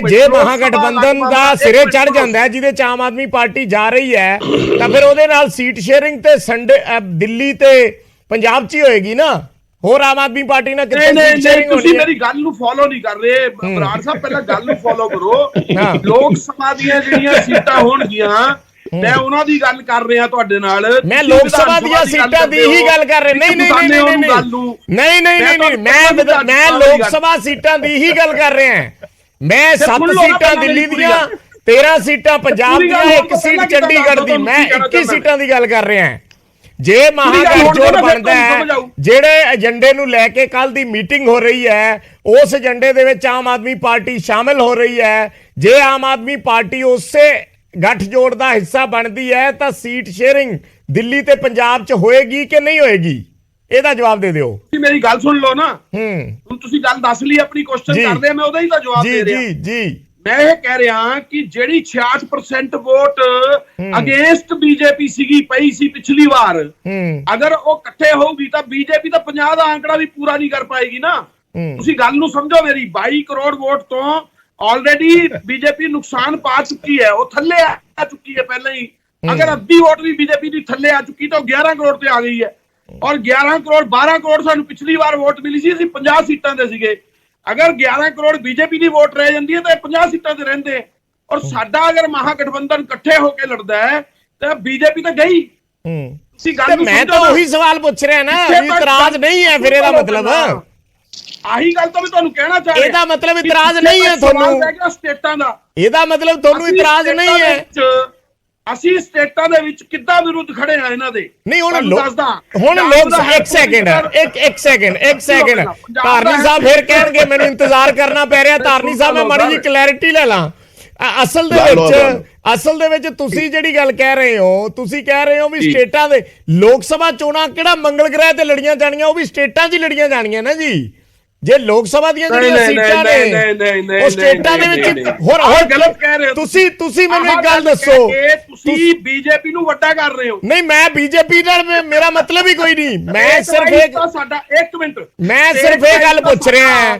ਜੇ ਮਹਾਗਠਬੰਧਨ ਦਾ ਸਿਰੇ ਚੜ ਜਾਂਦਾ ਹੈ ਜਿਹਦੇ 'ਚ ਆਮ ਆਦਮੀ ਪਾਰਟੀ ਜਾ ਰਹੀ ਹੈ ਤਾਂ ਫਿਰ ਉਹਦੇ ਨਾਲ ਸੀਟ ਸ਼ੇਅਰਿੰਗ ਤੇ ਦਿੱਲੀ ਤੇ ਪੰਜਾਬ 'ਚ ਹੀ ਹੋਏਗੀ ਨਾ, ਹੋਰ ਆਮ ਆਦਮੀ ਪਾਰਟੀ ਨਾਲ ਕਿੱਥੇ ਸੀਟ ਸ਼ੇਅਰਿੰਗ ਹੋਣੀ ਹੈ? ਤੁਸੀਂ ਮੇਰੀ ਗੱਲ ਨੂੰ ਫੋਲੋ ਨਹੀਂ ਕਰ ਰਹੇ ਬਰਾੜ ਸਾਹਿਬ, ਪਹਿਲਾਂ ਗੱਲ ਨੂੰ ਫੋਲੋ ਕਰੋ। ਲੋਕ ਸਭਾ ਦੀਆਂ ਜਿਹੜੀਆਂ ਸੀਟਾਂ ਹੋਣਗੀਆਂ ਮੈਂ ਉਹਨਾਂ ਦੀ ਗੱਲ ਕਰ ਰਿਹਾ ਤੁਹਾਡੇ ਨਾਲ। ਮੈਂ ਲੋਕ ਸਭਾ ਦੀਆਂ ਸੀਟਾਂ ਦੀ ਹੀ ਗੱਲ ਕਰ ਰਿਹਾ। ਨਹੀਂ ਮੈਂ ਲੋਕ ਸਭਾ ਸੀਟਾਂ ਦੀ ਹੀ ਗੱਲ ਕਰ ਰਿਹਾ। ਮੈਂ 7 ਸੀਟਾਂ ਦਿੱਲੀ ਦੀਆਂ, 13 ਸੀਟਾਂ ਪੰਜਾਬ ਦੀਆਂ, 1 ਸੀਟ ਚੰਡੀਗੜ੍ਹ ਦੀ, ਮੈਂ 21 ਸੀਟਾਂ ਦੀ ਗੱਲ ਕਰ ਰਿਹਾ। ਜੇ ਮਹਾਗਠਜੋੜ ਬਣਦਾ ਹੈ, ਜਿਹੜੇ ਏਜੰਡੇ ਨੂੰ ਲੈ ਕੇ ਕੱਲ ਦੀ ਮੀਟਿੰਗ ਹੋ ਰਹੀ ਹੈ ਉਸ ਏਜੰਡੇ ਦੇ ਵਿੱਚ ਆਮ ਆਦਮੀ ਪਾਰਟੀ ਸ਼ਾਮਿਲ ਹੋ ਰਹੀ ਹੈ, ਜੇ ਆਮ ਆਦਮੀ ਪਾਰਟੀ ਉਸੇ ਗੱਠਜੋੜ ਦਾ ਹਿੱਸਾ ਬਣਦੀ ਹੈ ਤਾਂ ਸੀਟ ਸ਼ੇਅਰਿੰਗ ਦਿੱਲੀ ਤੇ ਪੰਜਾਬ 'ਚ ਹੋਏਗੀ ਕਿ ਨਹੀਂ ਹੋਏਗੀ? ਇਹਦਾ ਜਵਾਬ ਦੇ ਦਿਓ। ਤੁਸੀਂ ਮੇਰੀ ਗੱਲ ਸੁਣ ਲਓ ਨਾ। ਹੁਣ ਤੁਸੀਂ ਗੱਲ ਦੱਸ ਲਈ, ਆਪਣੀ ਕੁਐਸਚਨ ਕਰਦੇ ਆ, ਮੈਂ ਉਹਦਾ ਹੀ ਤਾਂ ਜਵਾਬ ਦੇ ਰਿਹਾ। ਜੀ ਮੈਂ ਇਹ ਕਹਿ ਰਿਹਾ ਕਿ ਜਿਹੜੀ 66% ਵੋਟ ਅਗੇਂਸਟ ਬੀਜੇਪੀ ਸੀਗੀ ਪਈ ਸੀ ਪਿਛਲੀ ਵਾਰ, ਅਗਰ ਉਹ ਇਕੱਠੇ ਹੋਊਗੀ ਤਾਂ ਬੀਜੇਪੀ ਤਾਂ 50 ਦਾ ਆંકੜਾ ਵੀ ਪੂਰਾ ਨਹੀਂ ਕਰ ਪਾਏਗੀ ਨਾ। ਤੁਸੀਂ ਗੱਲ ਨੂੰ ਸਮਝੋ ਮੇਰੀ। 22 ਕਰੋੜ ਵੋਟ ਤੋਂ ਆਲਰੇਡੀ ਬੀਜੇਪੀ ਨੁਕਸਾਨ ਪਾ ਚੁੱਕੀ ਹੈ, ਉਹ ਥੱਲੇ ਆ ਚੁੱਕੀ ਹੈ ਪਹਿਲਾਂ ਹੀ। ਅਗਰ ਅੱਧੀ ਵੋਟ ਵੀ ਬੀਜੇਪੀ ਦੀ ਥੱਲੇ ਆ ਚੁੱਕੀ ਤਾਂ 11 ਕਰੋੜ ਤੇ ਆ ਗਈ ਹੈ, ਔਰ 11 ਕਰੋੜ 12 ਕਰੋੜ ਸਾਨੂੰ ਪਿਛਲੀ ਵਾਰ ਵੋਟ ਮਿਲੀ ਸੀ, ਅਸੀਂ 50 ਸੀਟਾਂ ਤੇ ਸੀਗੇ। ਅਗਰ 11 ਕਰੋੜ ਬੀਜੇਪੀ ਦੀ ਵੋਟ ਰਹਿ ਜਾਂਦੀ ਹੈ ਤਾਂ 50 ਸੀਟਾਂ ਤੇ ਰਹਿੰਦੇ। ਔਰ ਸਾਡਾ ਅਗਰ ਮਹਾਗਠਬੰਧਨ ਇਕੱਠੇ ਹੋ ਕੇ ਲੜਦਾ ਹੈ ਤਾਂ ਬੀਜੇਪੀ ਤਾਂ ਗਈ। ਮੈਂ ਤਾਂ ਉਹੀ ਸਵਾਲ ਪੁੱਛ ਰਿਹਾ ਨਾ, ਇਤਰਾਜ਼ ਨਹੀਂ ਹੈ ਫਿਰ ਇਹਦਾ ਮਤਲਬ? ਆਹੀ ਗੱਲ ਤਾਂ ਮੈਂ ਤੁਹਾਨੂੰ ਕਹਿਣਾ ਚਾਹ ਰਿਹਾ। ਇਹਦਾ ਮਤਲਬ ਇਤਰਾਜ਼ ਨਹੀਂ ਹੈ ਤੁਹਾਨੂੰ? ਸਟੇਟਾਂ ਦਾ ਇਹਦਾ ਮਤਲਬ ਤੁਹਾਨੂੰ ਇਤਰਾਜ਼ ਨਹੀਂ ਹੈ? ਅਸੀਂ ਸਟੇਟਾਂ ਦੇ ਵਿੱਚ ਕਿੱਦਾਂ ਵਿਰੁੱਧ ਖੜੇ ਆ ਇਹਨਾਂ ਦੇ? ਨਹੀਂ, ਹੁਣ ਲੋਕ ਇੱਕ ਸੈਕਿੰਡ ਧਾਰਨੀ ਸਾਹਿਬ ਫਿਰ ਕਹਿਣਗੇ ਮੈਨੂੰ ਇੰਤਜ਼ਾਰ ਕਰਨਾ ਪੈ ਰਿਹਾ। ਧਾਰਨੀ ਸਾਹਿਬ ਮੈਂ ਮਾੜੀ ਜਿਹੀ ਕਲੈਰਿਟੀ ਲੈ ਲਾਂ। ਅਸਲ ਦੇ ਵਿੱਚ ਤੁਸੀਂ ਜਿਹੜੀ ਗੱਲ ਕਹਿ ਰਹੇ ਹੋ, ਤੁਸੀਂ ਕਹਿ ਰਹੇ ਹੋ ਵੀ ਸਟੇਟਾਂ ਦੇ ਲੋਕ ਸਭਾ ਚੋਣਾਂ ਕਿਹੜਾ ਮੰਗਲ ਗ੍ਰਹਿ ਤੇ ਲੜੀਆਂ ਜਾਣੀਆਂ, ਉਹ ਵੀ ਸਟੇਟਾਂ 'ਚ ਹੀ ਲੜੀਆਂ ਜਾਣੀਆਂ ਨਾ ਜੀ। ਜੇ ਲੋਕ ਸਭਾ ਦੀਆਂ ਜਿਹੜੀਆਂ ਸੀਟਾਂ ਨੇ ਉਹ ਸਟੇਟਾਂ ਦੇ ਵਿੱਚ ਹੋਰ ਗਲਤ ਕਹਿ ਰਹੇ ਹੋ ਤੁਸੀਂ ਮੈਨੂੰ ਇੱਕ ਗੱਲ ਦੱਸੋ, ਤੁਸੀਂ ਬੀਜੇਪੀ ਨੂੰ ਵੱਡਾ ਕਰ ਰਹੇ ਹੋ। ਨਹੀਂ, ਮੈਂ ਬੀਜੇਪੀ ਨਾਲ ਮੇਰਾ ਮਤਲਬ ਹੀ ਕੋਈ ਨਹੀਂ। ਮੈਂ ਸਿਰਫ ਇਹ ਗੱਲ ਪੁੱਛ ਰਿਹਾ।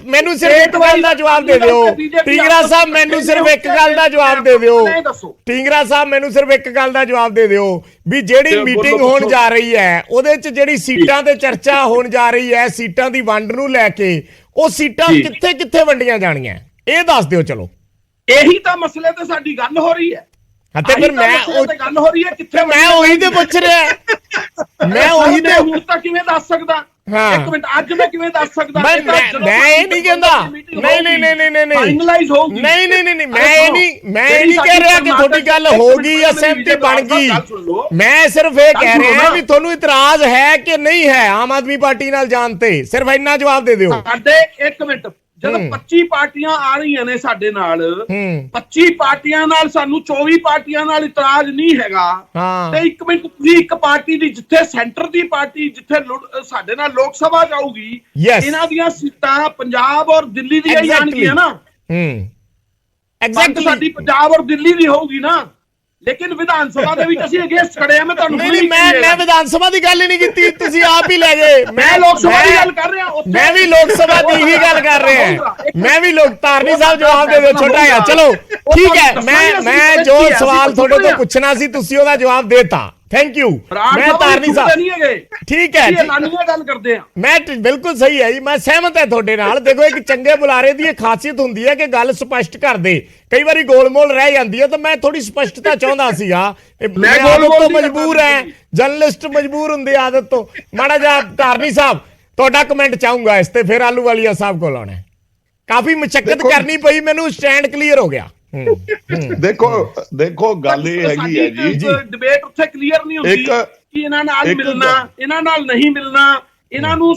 ਮੈਨੂੰ ਸਿਰਫ ਇੱਕ ਗੱਲ ਦਾ ਜਵਾਬ ਦੇ ਦਿਓ ਢੀਂਗਰਾ ਸਾਹਿਬ, ਮੈਨੂੰ ਸਿਰਫ ਇੱਕ ਗੱਲ ਦਾ ਜਵਾਬ ਦੇ ਦਿਓ ਢੀਂਗਰਾ ਸਾਹਿਬ, ਮੈਨੂੰ ਸਿਰਫ ਇੱਕ ਗੱਲ ਦਾ ਜਵਾਬ ਦੇ ਦਿਓ ਵੀ ਜਿਹੜੀ ਮੀਟਿੰਗ ਹੋਣ ਜਾ ਰਹੀ ਹੈ ਉਹਦੇ 'ਚ ਜਿਹੜੀ ਸੀਟਾਂ ਤੇ ਚਰਚਾ ਹੋਣ ਜਾ ਰਹੀ ਹੈ, ਸੀਟਾਂ ਦੀ ਵੰਡ ਨੂੰ ਲੈ ਕੇ, ਉਹ ਸੀਟਾਂ ਕਿੱਥੇ ਕਿੱਥੇ ਵੰਡੀਆਂ ਜਾਣੀਆਂ ਇਹ ਦੱਸ ਦਿਓ। ਚਲੋ, ਇਹੀ ਤਾਂ ਮਸਲੇ ਤੇ ਸਾਡੀ ਗੱਲ ਹੋ ਰਹੀ ਹੈ। ਤੇ ਫਿਰ ਮੈਂ ਗੱਲ ਹੋ ਰਹੀ ਹੈ ਕਿੱਥੇ? ਮੈਂ ਉਹੀ ਤੇ ਪੁੱਛ ਰਿਹਾ। ਮੈਂ ਉਹੀ ਤੇ ਹੁਣ ਤਾਂ ਕਿਵੇਂ ਦੱਸ ਸਕਦਾ? ਇੱਕ ਮਿੰਟ, ਅੱਜ ਮੈਂ ਕਿਵੇਂ ਦੱਸ ਸਕਦਾ? ਮੈਂ ਇਹ ਨਹੀਂ ਕਹਿੰਦਾ। ਨਹੀਂ ਫਾਈਨਲਾਈਜ਼ ਹੋਊਗੀ। ਨਹੀਂ ਮੈਂ ਇਹ ਨਹੀਂ ਕਹਿ ਰਿਹਾ ਕਿ ਤੁਹਾਡੀ ਗੱਲ ਹੋ ਗਈ ਜਾਂ ਸਹਿਮਤੀ ਬਣ ਗਈ। ਮੈਂ ਸਿਰਫ ਇਹ ਕਹਿ ਰਿਹਾ ਵੀ ਤੁਹਾਨੂੰ ਇਤਰਾਜ਼ ਹੈ ਕਿ ਨਹੀਂ ਹੈ ਆਮ ਆਦਮੀ ਪਾਰਟੀ ਨਾਲ ਜਾਣ ਤੇ? ਸਿਰਫ ਇੰਨਾ ਜਵਾਬ ਦੇ ਦਿਓ। ਸਾਡੇ ਇੱਕ ਮਿੰਟ, ਜਦੋਂ 25 ਪਾਰਟੀਆਂ ਆ ਰਹੀਆਂ ਨੇ ਸਾਡੇ ਨਾਲ, 25 ਪਾਰਟੀਆਂ ਨਾਲ ਸਾਨੂੰ 24 ਪਾਰਟੀਆਂ ਨਾਲ ਇਤਰਾਜ਼ ਨਹੀਂ ਹੈਗਾ। ਤੇ ਇੱਕ ਮਿੰਟ, ਤੁਸੀਂ ਇੱਕ ਪਾਰਟੀ ਦੀ, ਜਿੱਥੇ ਸੈਂਟਰ ਦੀ ਪਾਰਟੀ ਜਿੱਥੇ ਸਾਡੇ ਨਾਲ ਲੋਕ ਸਭਾ ਜਾਊਗੀ, ਇਹਨਾਂ ਦੀਆਂ ਸੀਟਾਂ ਪੰਜਾਬ ਔਰ ਦਿੱਲੀ ਦੀਆਂ ਜਾਣਗੀਆਂ ਨਾ। ਐਗਜ਼ੈਕਟ ਸਾਡੀ ਪੰਜਾਬ ਔਰ ਦਿੱਲੀ ਦੀ ਹੋਊਗੀ ਨਾ। ਲੇਕਿਨ ਵਿਧਾਨ ਸਭਾ ਦੇ ਵਿੱਚ ਅਸੀਂ ਅਗੇਂਸਟ ਖੜੇ ਆ। ਮੈਂ ਤੁਹਾਨੂੰ ਮੈਂ ਵਿਧਾਨ ਸਭਾ ਦੀ ਗੱਲ ਹੀ ਨਹੀਂ ਕੀਤੀ, ਤੁਸੀਂ ਆਪ ਹੀ ਲੈ ਗਏ। ਮੈਂ ਲੋਕ ਸਭਾ ਦੀ ਗੱਲ ਕਰ ਰਿਹਾ। ਮੈਂ ਵੀ ਲੋਕ ਸਭਾ ਦੀ ਹੀ ਗੱਲ ਕਰ ਰਿਹਾ। ਮੈਂ ਵੀ ਧਾਰਨੀ ਸਾਹਿਬ ਜਵਾਬ ਦੇ ਦਿਓ ਛੋਟਾ ਜਿਹਾ। ਚਲੋ ਠੀਕ ਹੈ, ਮੈਂ ਜੋ ਸਵਾਲ ਤੁਹਾਡੇ ਤੋਂ ਪੁੱਛਣਾ ਸੀ ਤੁਸੀਂ ਉਹਦਾ ਜਵਾਬ ਦੇਤਾ। Thank you. ਮੈਂ ਧਾਰਨੀ ਸਾਹਿਬ ਠੀਕ ਹੈ ਗੱਲ ਕਰਦੇ ਆ। ਮੈਂ ਬਿਲਕੁਲ ਸਹੀ ਹੈ ਜੀ, ਮੈਂ ਸਹਿਮਤ ਹਾਂ ਤੁਹਾਡੇ ਨਾਲ। ਦੇਖੋ, ਇੱਕ ਚੰਗੇ ਬੁਲਾਰੇ ਦੀ ਇਹ ਖਾਸੀਅਤ ਹੁੰਦੀ ਹੈ ਕਿ ਗੱਲ ਸਪਸ਼ਟ ਕਰ ਦੇ। ਕਈ ਵਾਰੀ ਗੋਲਮੋਲ ਰਹਿ ਜਾਂਦੀ ਹੈ ਤਾਂ ਮੈਂ ਥੋੜੀ ਸਪਸ਼ਟਤਾ ਚਾਹੁੰਦਾ ਸੀਗਾ। ਮੈਂ ਆਦਤ ਤੋਂ ਮਜਬੂਰ ਹੈ, ਜਰਨਲਿਸਟ ਮਜਬੂਰ ਹੁੰਦੇ ਆਦਤ ਤੋਂ। ਮਾੜਾ ਜਿਹਾ ਧਾਰਨੀ ਸਾਹਿਬ ਤੁਹਾਡਾ ਕਮੈਂਟ ਚਾਹੂੰਗਾ ਇਸ ਤੇ, ਫਿਰ ਆਲੂ ਵਾਲੀਆ ਸਾਹਿਬ ਕੋਲ ਆਉਣਾ। ਕਾਫੀ ਮੁਸ਼ੱਕਤ ਕਰਨੀ ਪਈ ਮੈਨੂੰ, ਸਟੈਂਡ ਕਲੀਅਰ ਹੋ ਗਿਆ। ਦੇਖੋ ਗੱਲ ਇਹ ਹੈਗੀ ਹੈ ਜੀ, ਡਿਬੇਟ ਉੱਥੇ ਕਲੀਅਰ ਨਹੀਂ ਹੁੰਦੀ। ਕਿ ਇਹਨਾਂ ਨਾਲ ਇੱਕ ਮਿਲਣਾ, ਇਹਨਾਂ ਨਾਲ ਨਹੀਂ ਮਿਲਣਾ, ਇਹਨਾਂ ਨੂੰ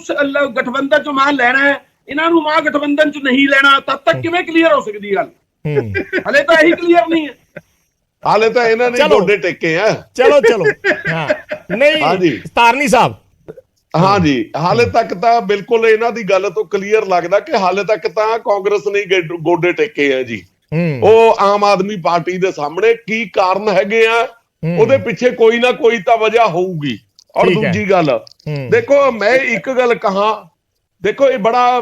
ਗਠਬੰਧਨ ਚੋਂ ਮਾਂ ਲੈਣਾ ਹੈ, ਇਹਨਾਂ ਨੂੰ ਮਾਂ ਗਠਬੰਧਨ ਚ ਨਹੀਂ ਲੈਣਾ, ਤਦ ਤੱਕ ਕਿਵੇਂ ਕਲੀਅਰ ਹੋ ਸਕਦੀ ਗੱਲ? ਹਲੇ ਤਾਂ ਇਹੀ ਕਲੀਅਰ ਨਹੀਂ ਹੈ। ਹਾਲੇ ਤਾਂ ਇਹਨਾਂ ਨੇ ਗੋਡੇ ਟੇਕੇ ਆ। ਚਲੋ ਹਾਂ ਨਹੀਂ ਹਾਂਜੀ ਤਾਰਨੀ ਸਾਹਿਬ, ਹਾਂਜੀ ਹਾਲੇ ਤੱਕ ਤਾਂ ਬਿਲਕੁਲ ਇਹਨਾਂ ਦੀ ਗੱਲ ਤੋਂ ਕਲੀਅਰ ਲੱਗਦਾ ਕਿ ਹਾਲੇ ਤੱਕ ਤਾਂ ਕਾਂਗਰਸ ਨੇ ਗੋਡੇ ਟੇਕੇ ਆ ਜੀ। ਉਹ ਆਮ ਆਦਮੀ ਪਾਰਟੀ ਦੇ ਸਾਹਮਣੇ ਕੀ ਕਾਰਨ ਹੈਗੇ ਆ, ਉਹਦੇ ਪਿੱਛੇ ਕੋਈ ਨਾ ਕੋਈ ਤਾਂ ਵਜ੍ਹਾ ਹੋਊਗੀ। ਔਰ ਦੂਜੀ ਗੱਲ ਦੇਖੋ, ਮੈਂ ਇੱਕ ਗੱਲ ਕਹਾਂ, ਦੇਖੋ ਇਹ ਬੜਾ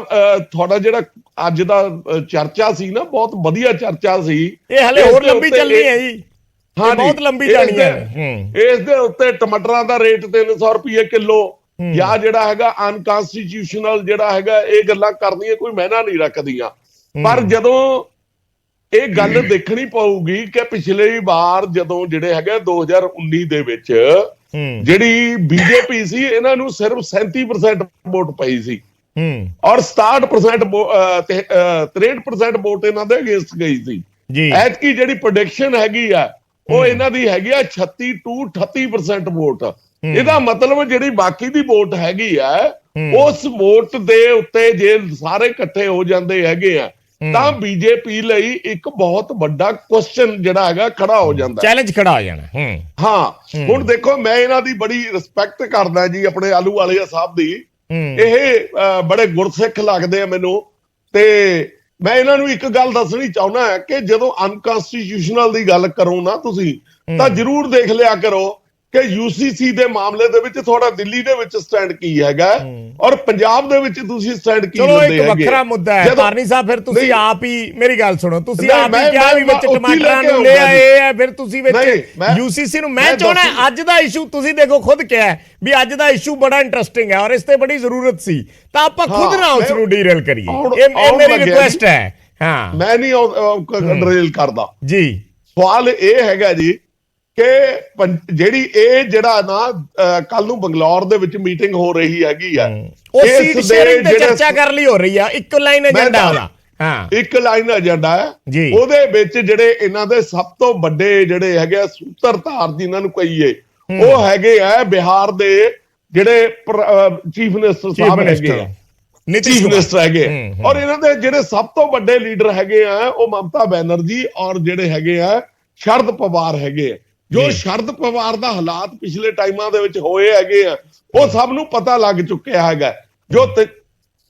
ਤੁਹਾਡਾ ਜਿਹੜਾ ਅੱਜ ਦਾ ਚਰਚਾ ਸੀ ਨਾ, ਬਹੁਤ ਵਧੀਆ ਚਰਚਾ ਸੀ। ਇਹ ਹਲੇ ਹੋਰ ਲੰਬੀ ਚੱਲਣੀ ਹੈ ਜੀ, ਹਾਂ ਬਹੁਤ ਲੰਬੀ ਜਾਣੀ ਹੈ। ਇਸ ਦੇ ਉੱਤੇ ਟਮਾਟਰਾਂ ਦਾ ਰੇਟ 300 ਰੁਪਏ ਕਿਲੋ ਜਾਂ ਜਿਹੜਾ ਹੈਗਾ ਅਨਕਨਸਟੀਟਿਊਸ਼ਨਲ ਜਿਹੜਾ ਹੈਗਾ, ਇਹ ਗੱਲਾਂ ਕਰਨੀਆਂ ਕੋਈ ਮਾਇਨਾ ਨਹੀਂ ਰੱਖਦੀਆਂ। ਪਰ ਜਦੋਂ ਇਹ ਗੱਲ ਦੇਖਣੀ ਪਊਗੀ ਕਿ ਪਿਛਲੇ ਵਾਰ ਜਦੋਂ ਜਿਹੜੇ ਹੈਗੇ 2019 ਦੇ ਵਿੱਚ ਜਿਹੜੀ ਬੀਜੇਪੀ ਸੀ, ਇਹਨਾਂ ਨੂੰ ਸਿਰਫ 37% ਵੋਟ ਪਈ ਸੀ ਔਰ 67% 63% ਵੋਟ ਇਹਨਾਂ ਦੇ ਅਗੇਂਸਟ ਗਈ ਸੀ। ਐਤਕੀ ਜਿਹੜੀ ਪ੍ਰੈਡਿਕਸ਼ਨ ਹੈਗੀ ਆ ਉਹ ਇਹਨਾਂ ਦੀ ਹੈਗੀ ਆ 36 to 38% ਵੋਟ। ਇਹਦਾ ਮਤਲਬ ਜਿਹੜੀ ਬਾਕੀ ਦੀ ਵੋਟ ਹੈਗੀ ਆ, ਉਸ ਵੋਟ ਦੇ ਉੱਤੇ ਜੇ ਸਾਰੇ ਇਕੱਠੇ ਹੋ ਜਾਂਦੇ ਹੈਗੇ ਆ ਤਾਂ ਬੀਜੇਪੀ ਲਈ ਇੱਕ ਬਹੁਤ ਵੱਡਾ ਕੁਐਸਚਨ ਜਿਹੜਾ ਹੈਗਾ ਖੜਾ ਹੋ ਜਾਂਦਾ, ਚੈਲੰਜ ਖੜਾ ਹੋ ਜਾਣਾ। ਹਾਂ ਹੁਣ ਦੇਖੋ, ਮੈਂ ਇਹਨਾਂ ਦੀ ਬੜੀ ਰਿਸਪੈਕਟ ਕਰਦਾ ਜੀ, ਆਪਣੇ ਆਹਲੂਵਾਲੀਆ ਸਾਹਿਬ ਦੀ। ਇਹ ਬੜੇ ਗੁਰਸਿੱਖ ਲੱਗਦੇ ਆ ਮੈਨੂੰ, ਤੇ ਮੈਂ ਇਹਨਾਂ ਨੂੰ ਇੱਕ ਗੱਲ ਦੱਸਣੀ ਚਾਹੁੰਦਾ ਕਿ ਜਦੋਂ ਅਨਕਨਸਟੀਟਿਊਸ਼ਨਲ ਦੀ ਗੱਲ ਕਰੋ ਨਾ ਤੁਸੀਂ, ਤਾਂ ਜ਼ਰੂਰ ਦੇਖ ਲਿਆ ਕਰੋ ਕਿ UCC ਦੇ ਮਾਮਲੇ ਦੇ ਵਿੱਚ ਤੁਹਾਡਾ ਦਿੱਲੀ ਦੇ ਵਿੱਚ ਸਟੈਂਡ ਕੀ ਹੈਗਾ ਔਰ ਪੰਜਾਬ ਦੇ ਵਿੱਚ ਤੁਸੀਂ ਸਟੈਂਡ ਕੀ ਲੈਂਦੇ ਹੈਗੇ। ਚਲੋ ਇੱਕ ਵੱਖਰਾ ਮੁੱਦਾ ਹੈ ਤਾਰਨੀ ਸਾਹਿਬ, ਫਿਰ ਤੁਸੀਂ ਆਪ ਹੀ ਮੇਰੀ ਗੱਲ ਸੁਣੋ, ਤੁਸੀਂ ਆਪ ਹੀ ਕਿਹਾ ਵੀ ਵਿੱਚ ਟਮਾਟਰਾਂ ਨੂੰ ਲੈ ਆਏ ਆ, ਫਿਰ ਤੁਸੀਂ ਵਿੱਚ UCC ਨੂੰ। ਮੈਂ ਚਾਹੁੰਦਾ ਅੱਜ ਦਾ ਇਸ਼ੂ, ਤੁਸੀਂ ਦੇਖੋ ਖੁਦ ਕਿਹਾ ਵੀ ਅੱਜ ਦਾ ਇਸ਼ੂ ਬੜਾ ਇੰਟਰਸਟਿੰਗ ਹੈ ਔਰ ਇਸ ਤੇ ਬੜੀ ਜ਼ਰੂਰਤ ਸੀ, ਤਾਂ ਆਪਾਂ ਖੁਦ ਨਾ ਉਸ ਨੂੰ ਡੀਰੇਲ ਕਰੀਏ। ਇਹ ਮੇਰੀ ਰਿਕੁਐਸਟ ਹੈ। ਹਾਂ, ਮੈਂ ਨਹੀਂ ਡਰੀਲ ਕਰਦਾ ਜੀ। ਸਵਾਲ ਇਹ ਹੈਗਾ ਜੀ ਕਿ ਜਿਹੜੀ ਇਹ ਜਿਹੜਾ ਨਾ ਕੱਲ ਨੂੰ ਬੰਗਲੌਰ ਦੇ ਵਿੱਚ ਮੀਟਿੰਗ ਹੋ ਰਹੀ ਹੈਗੀ ਆ, ਉਹ ਸੀਟ ਸ਼ੇਅਰਿੰਗ ਤੇ ਚਰਚਾ ਕਰ ਲਈ ਹੋ ਰਹੀ ਆ, ਇੱਕ ਲਾਈਨ ਏਜੰਡਾ ਉਹਦਾ। ਹਾਂ, ਇੱਕ ਲਾਈਨ ਏਜੰਡਾ ਹੈ। ਉਹਦੇ ਵਿੱਚ ਜਿਹੜੇ ਇਹਨਾਂ ਦੇ ਸਭ ਤੋਂ ਵੱਡੇ ਜਿਹੜੇ ਹੈਗੇ ਸੂਤਰਧਾਰ ਜਿਨ੍ਹਾਂ ਨੂੰ ਕਹੀਏ, ਉਹ ਹੈਗੇ ਆ ਬਿਹਾਰ ਦੇ ਜਿਹੜੇ ਚੀਫ ਮਿਨਿਸਟਰ ਸਾਹਿਬ ਹੈਗੇ ਆ, ਚੀਫ ਮਿਨਿਸਟਰ ਹੈਗੇ। ਔਰ ਇਹਨਾਂ ਦੇ ਜਿਹੜੇ ਸਭ ਤੋਂ ਵੱਡੇ ਲੀਡਰ ਹੈਗੇ ਆ ਉਹ ਮਮਤਾ ਬੈਨਰਜੀ ਔਰ ਜਿਹੜੇ ਹੈਗੇ ਆ ਸ਼ਰਦ ਪਵਾਰ ਹੈਗੇ ਆ। ਜੋ ਸ਼ਰਦ ਪਵਾਰ ਦਾ ਹਾਲਾਤ ਪਿਛਲੇ ਟਾਈਮਾਂ ਦੇ ਵਿੱਚ ਹੋਏ ਹੈਗੇ ਆ, ਉਹ ਸਭ ਨੂੰ ਪਤਾ ਲੱਗ ਚੁੱਕਿਆ ਹੈਗਾ।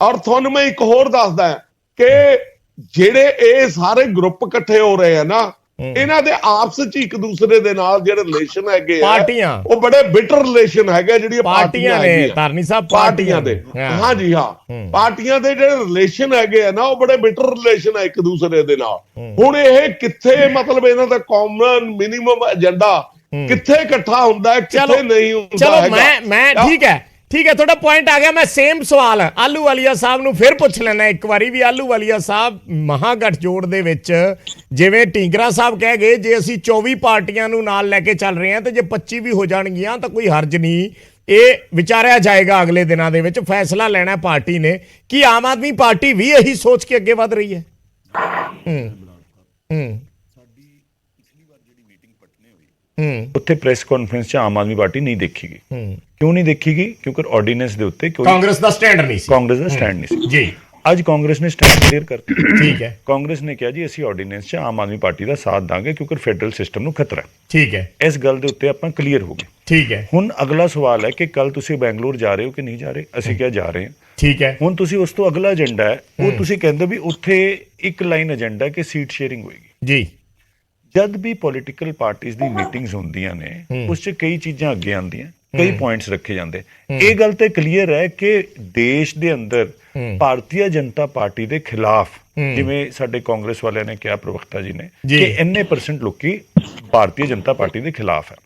ਔਰ ਤੁਹਾਨੂੰ ਮੈਂ ਇੱਕ ਹੋਰ ਦੱਸਦਾ ਕਿ ਜਿਹੜੇ ਇਹ ਸਾਰੇ ਗਰੁੱਪ ਇਕੱਠੇ ਹੋ ਰਹੇ ਆ ਨਾ, ਇਹਨਾਂ ਦੇ ਆਪਸ ਵਿੱਚ ਇੱਕ ਦੂਸਰੇ ਦੇ ਨਾਲ ਜਿਹੜੇ ਰਿਲੇਸ਼ਨ ਹੈਗੇ ਆ, ਉਹ ਬੜੇ ਬਿਟਰ ਰਿਲੇਸ਼ਨ ਹੈਗੇ। ਜਿਹੜੀਆਂ ਪਾਰਟੀਆਂ ਨੇ ਤਾਰਨੀ ਸਾਹਿਬ, ਪਾਰਟੀਆਂ ਦੇ, ਹਾਂਜੀ ਹਾਂ, ਪਾਰਟੀਆਂ ਦੇ ਜਿਹੜੇ ਰਿਲੇਸ਼ਨ ਹੈਗੇ ਆ ਨਾ, ਉਹ ਬੜੇ ਬਿਟਰ ਰਿਲੇਸ਼ਨ ਆ ਇੱਕ ਦੂਸਰੇ ਦੇ ਨਾਲ। ਹੁਣ ਇਹ ਕਿੱਥੇ ਮਤਲਬ ਇਹਨਾਂ ਦਾ ਕਾਮਨ ਮਿਨੀਮਮ ਏਜੰਡਾ ਕਿੱਥੇ ਇਕੱਠਾ ਹੁੰਦਾ ਹੈ, ਕਿੱਥੇ ਨਹੀਂ ਹੁੰਦਾ ਹੈਗਾ। ਮੈਂ ਠੀਕ ਹੈ ਤੁਹਾਡਾ ਪੁਆਇੰਟ ਆ ਗਿਆ। ਮੈਂ ਸੇਮ ਸਵਾਲ ਆਹਲੂਵਾਲੀਆ ਸਾਹਿਬ ਨੂੰ ਫਿਰ ਪੁੱਛ ਲੈਣਾ ਇੱਕ ਵਾਰੀ ਵੀ ਆਹਲੂਵਾਲੀਆ ਸਾਹਿਬ, ਮਹਾਗਠਜੋੜ ਦੇ ਵਿੱਚ ਜਿਵੇਂ ਢੀਂਗਰਾ ਸਾਹਿਬ ਕਹਿ ਗਏ, ਜੇ ਅਸੀਂ 24 ਪਾਰਟੀਆਂ ਨੂੰ ਨਾਲ ਲੈ ਕੇ ਚੱਲ ਰਹੇ ਹਾਂ ਤੇ ਜੇ 25 ਵੀ ਹੋ ਜਾਣਗੀਆਂ ਤਾਂ ਕੋਈ ਹਰਜ ਨਹੀਂ, ਇਹ ਵਿਚਾਰਿਆ ਜਾਏਗਾ ਅਗਲੇ ਦਿਨਾਂ ਦੇ ਵਿੱਚ, ਫੈਸਲਾ ਲੈਣਾ ਪਾਰਟੀ ਨੇ। ਕੀ ਆਮ ਆਦਮੀ ਪਾਰਟੀ ਵੀ ਇਹੀ ਸੋਚ ਕੇ ਅੱਗੇ ਵਧ ਰਹੀ ਹੈ? ਉੱਥੇ ਪ੍ਰੈਸ ਕਾਨਫਰੰਸ 'ਚ ਆਮ ਆਦਮੀ ਪਾਰਟੀ ਨਹੀਂ ਦੇਖੀ ਗਈ। ਕਿਉਂ ਨਹੀਂ ਦੇਖੀ ਗਈ? ਕਿਉਂਕਿ ਆਰਡੀਨੈਂਸ ਦੇ ਉੱਤੇ ਕਾਂਗਰਸ ਦਾ ਸਟੈਂਡ ਨਹੀਂ ਸੀ। ਕਾਂਗਰਸ ਦਾ ਸਟੈਂਡ ਨਹੀਂ ਸੀ ਜੀ। ਅੱਜ ਕਾਂਗਰਸ ਨੇ ਸਟੈਂਡ ਕਲੀਅਰ ਕਰਤਾ। ਠੀਕ ਹੈ, ਕਾਂਗਰਸ ਨੇ ਕਿਹਾ ਜੀ ਅਸੀਂ ਆਰਡੀਨੈਂਸ 'ਚ ਆਮ ਆਦਮੀ ਪਾਰਟੀ ਦਾ ਸਾਥ ਦਾਂਗੇ ਕਿਉਂਕਿ ਫੈਡਰਲ ਸਿਸਟਮ ਨੂੰ ਖਤਰਾ ਹੈ। ਠੀਕ ਹੈ, ਇਸ ਗੱਲ ਦੇ ਉੱਤੇ ਆਪਾਂ ਕਲੀਅਰ ਹੋ ਗਏ। ਠੀਕ ਹੈ, ਹੁਣ ਅਗਲਾ ਸਵਾਲ ਹੈ ਕਿ ਕੱਲ ਤੁਸੀਂ ਬੈਂਗਲੌਰ ਜਾ ਰਹੇ ਹੋ ਕਿ ਨਹੀਂ ਜਾ ਰਹੇ? ਅਸੀਂ ਕਿਹਾ ਜਾ ਰਹੇ ਹਾਂ। ਠੀਕ ਹੈ, ਹੁਣ ਤੁਸੀਂ ਉਸ ਤੋਂ ਅਗਲਾ ਏਜੰਡਾ ਹੈ, ਉਹ ਤੁਸੀਂ ਕਹਿੰਦੇ ਵੀ ਉੱਥੇ ਇੱਕ ਲਾਈਨ ਏਜੰਡਾ ਕਿ ਸੀਟ ਸ਼ੇਅਰਿੰਗ ਹੋਏਗੀ ਜੀ। ਜਦ ਵੀ ਪੋਲੀਟੀਕਲ ਪਾਰਟੀਆਂ ਦੀ ਮੀਟਿੰਗਸ ਹੁੰਦੀਆਂ ਨੇ, ਉਸ 'ਚ ਕਈ ਚੀਜ਼ਾਂ ਅੱਗੇ ਆਉਂਦੀਆਂ, ਕਈ ਪੁਆਇੰਟਸ ਰੱਖੇ ਜਾਂਦੇ। ਇਹ ਗੱਲ ਤੇ ਕਲੀਅਰ ਹੈ ਕਿ ਦੇਸ਼ ਦੇ ਅੰਦਰ ਭਾਰਤੀ ਜਨਤਾ ਪਾਰਟੀ ਦੇ ਖਿਲਾਫ, ਜਿਵੇਂ ਸਾਡੇ ਕਾਂਗਰਸ ਵਾਲਿਆਂ ਨੇ ਕਿਹਾ, ਪ੍ਰਵਕਤਾ ਜੀ ਨੇ, ਕਿ ਇੰਨੇ % ਲੋਕੀ ਭਾਰਤੀ ਜਨਤਾ ਪਾਰਟੀ ਦੇ ਖਿਲਾਫ ਹੈ।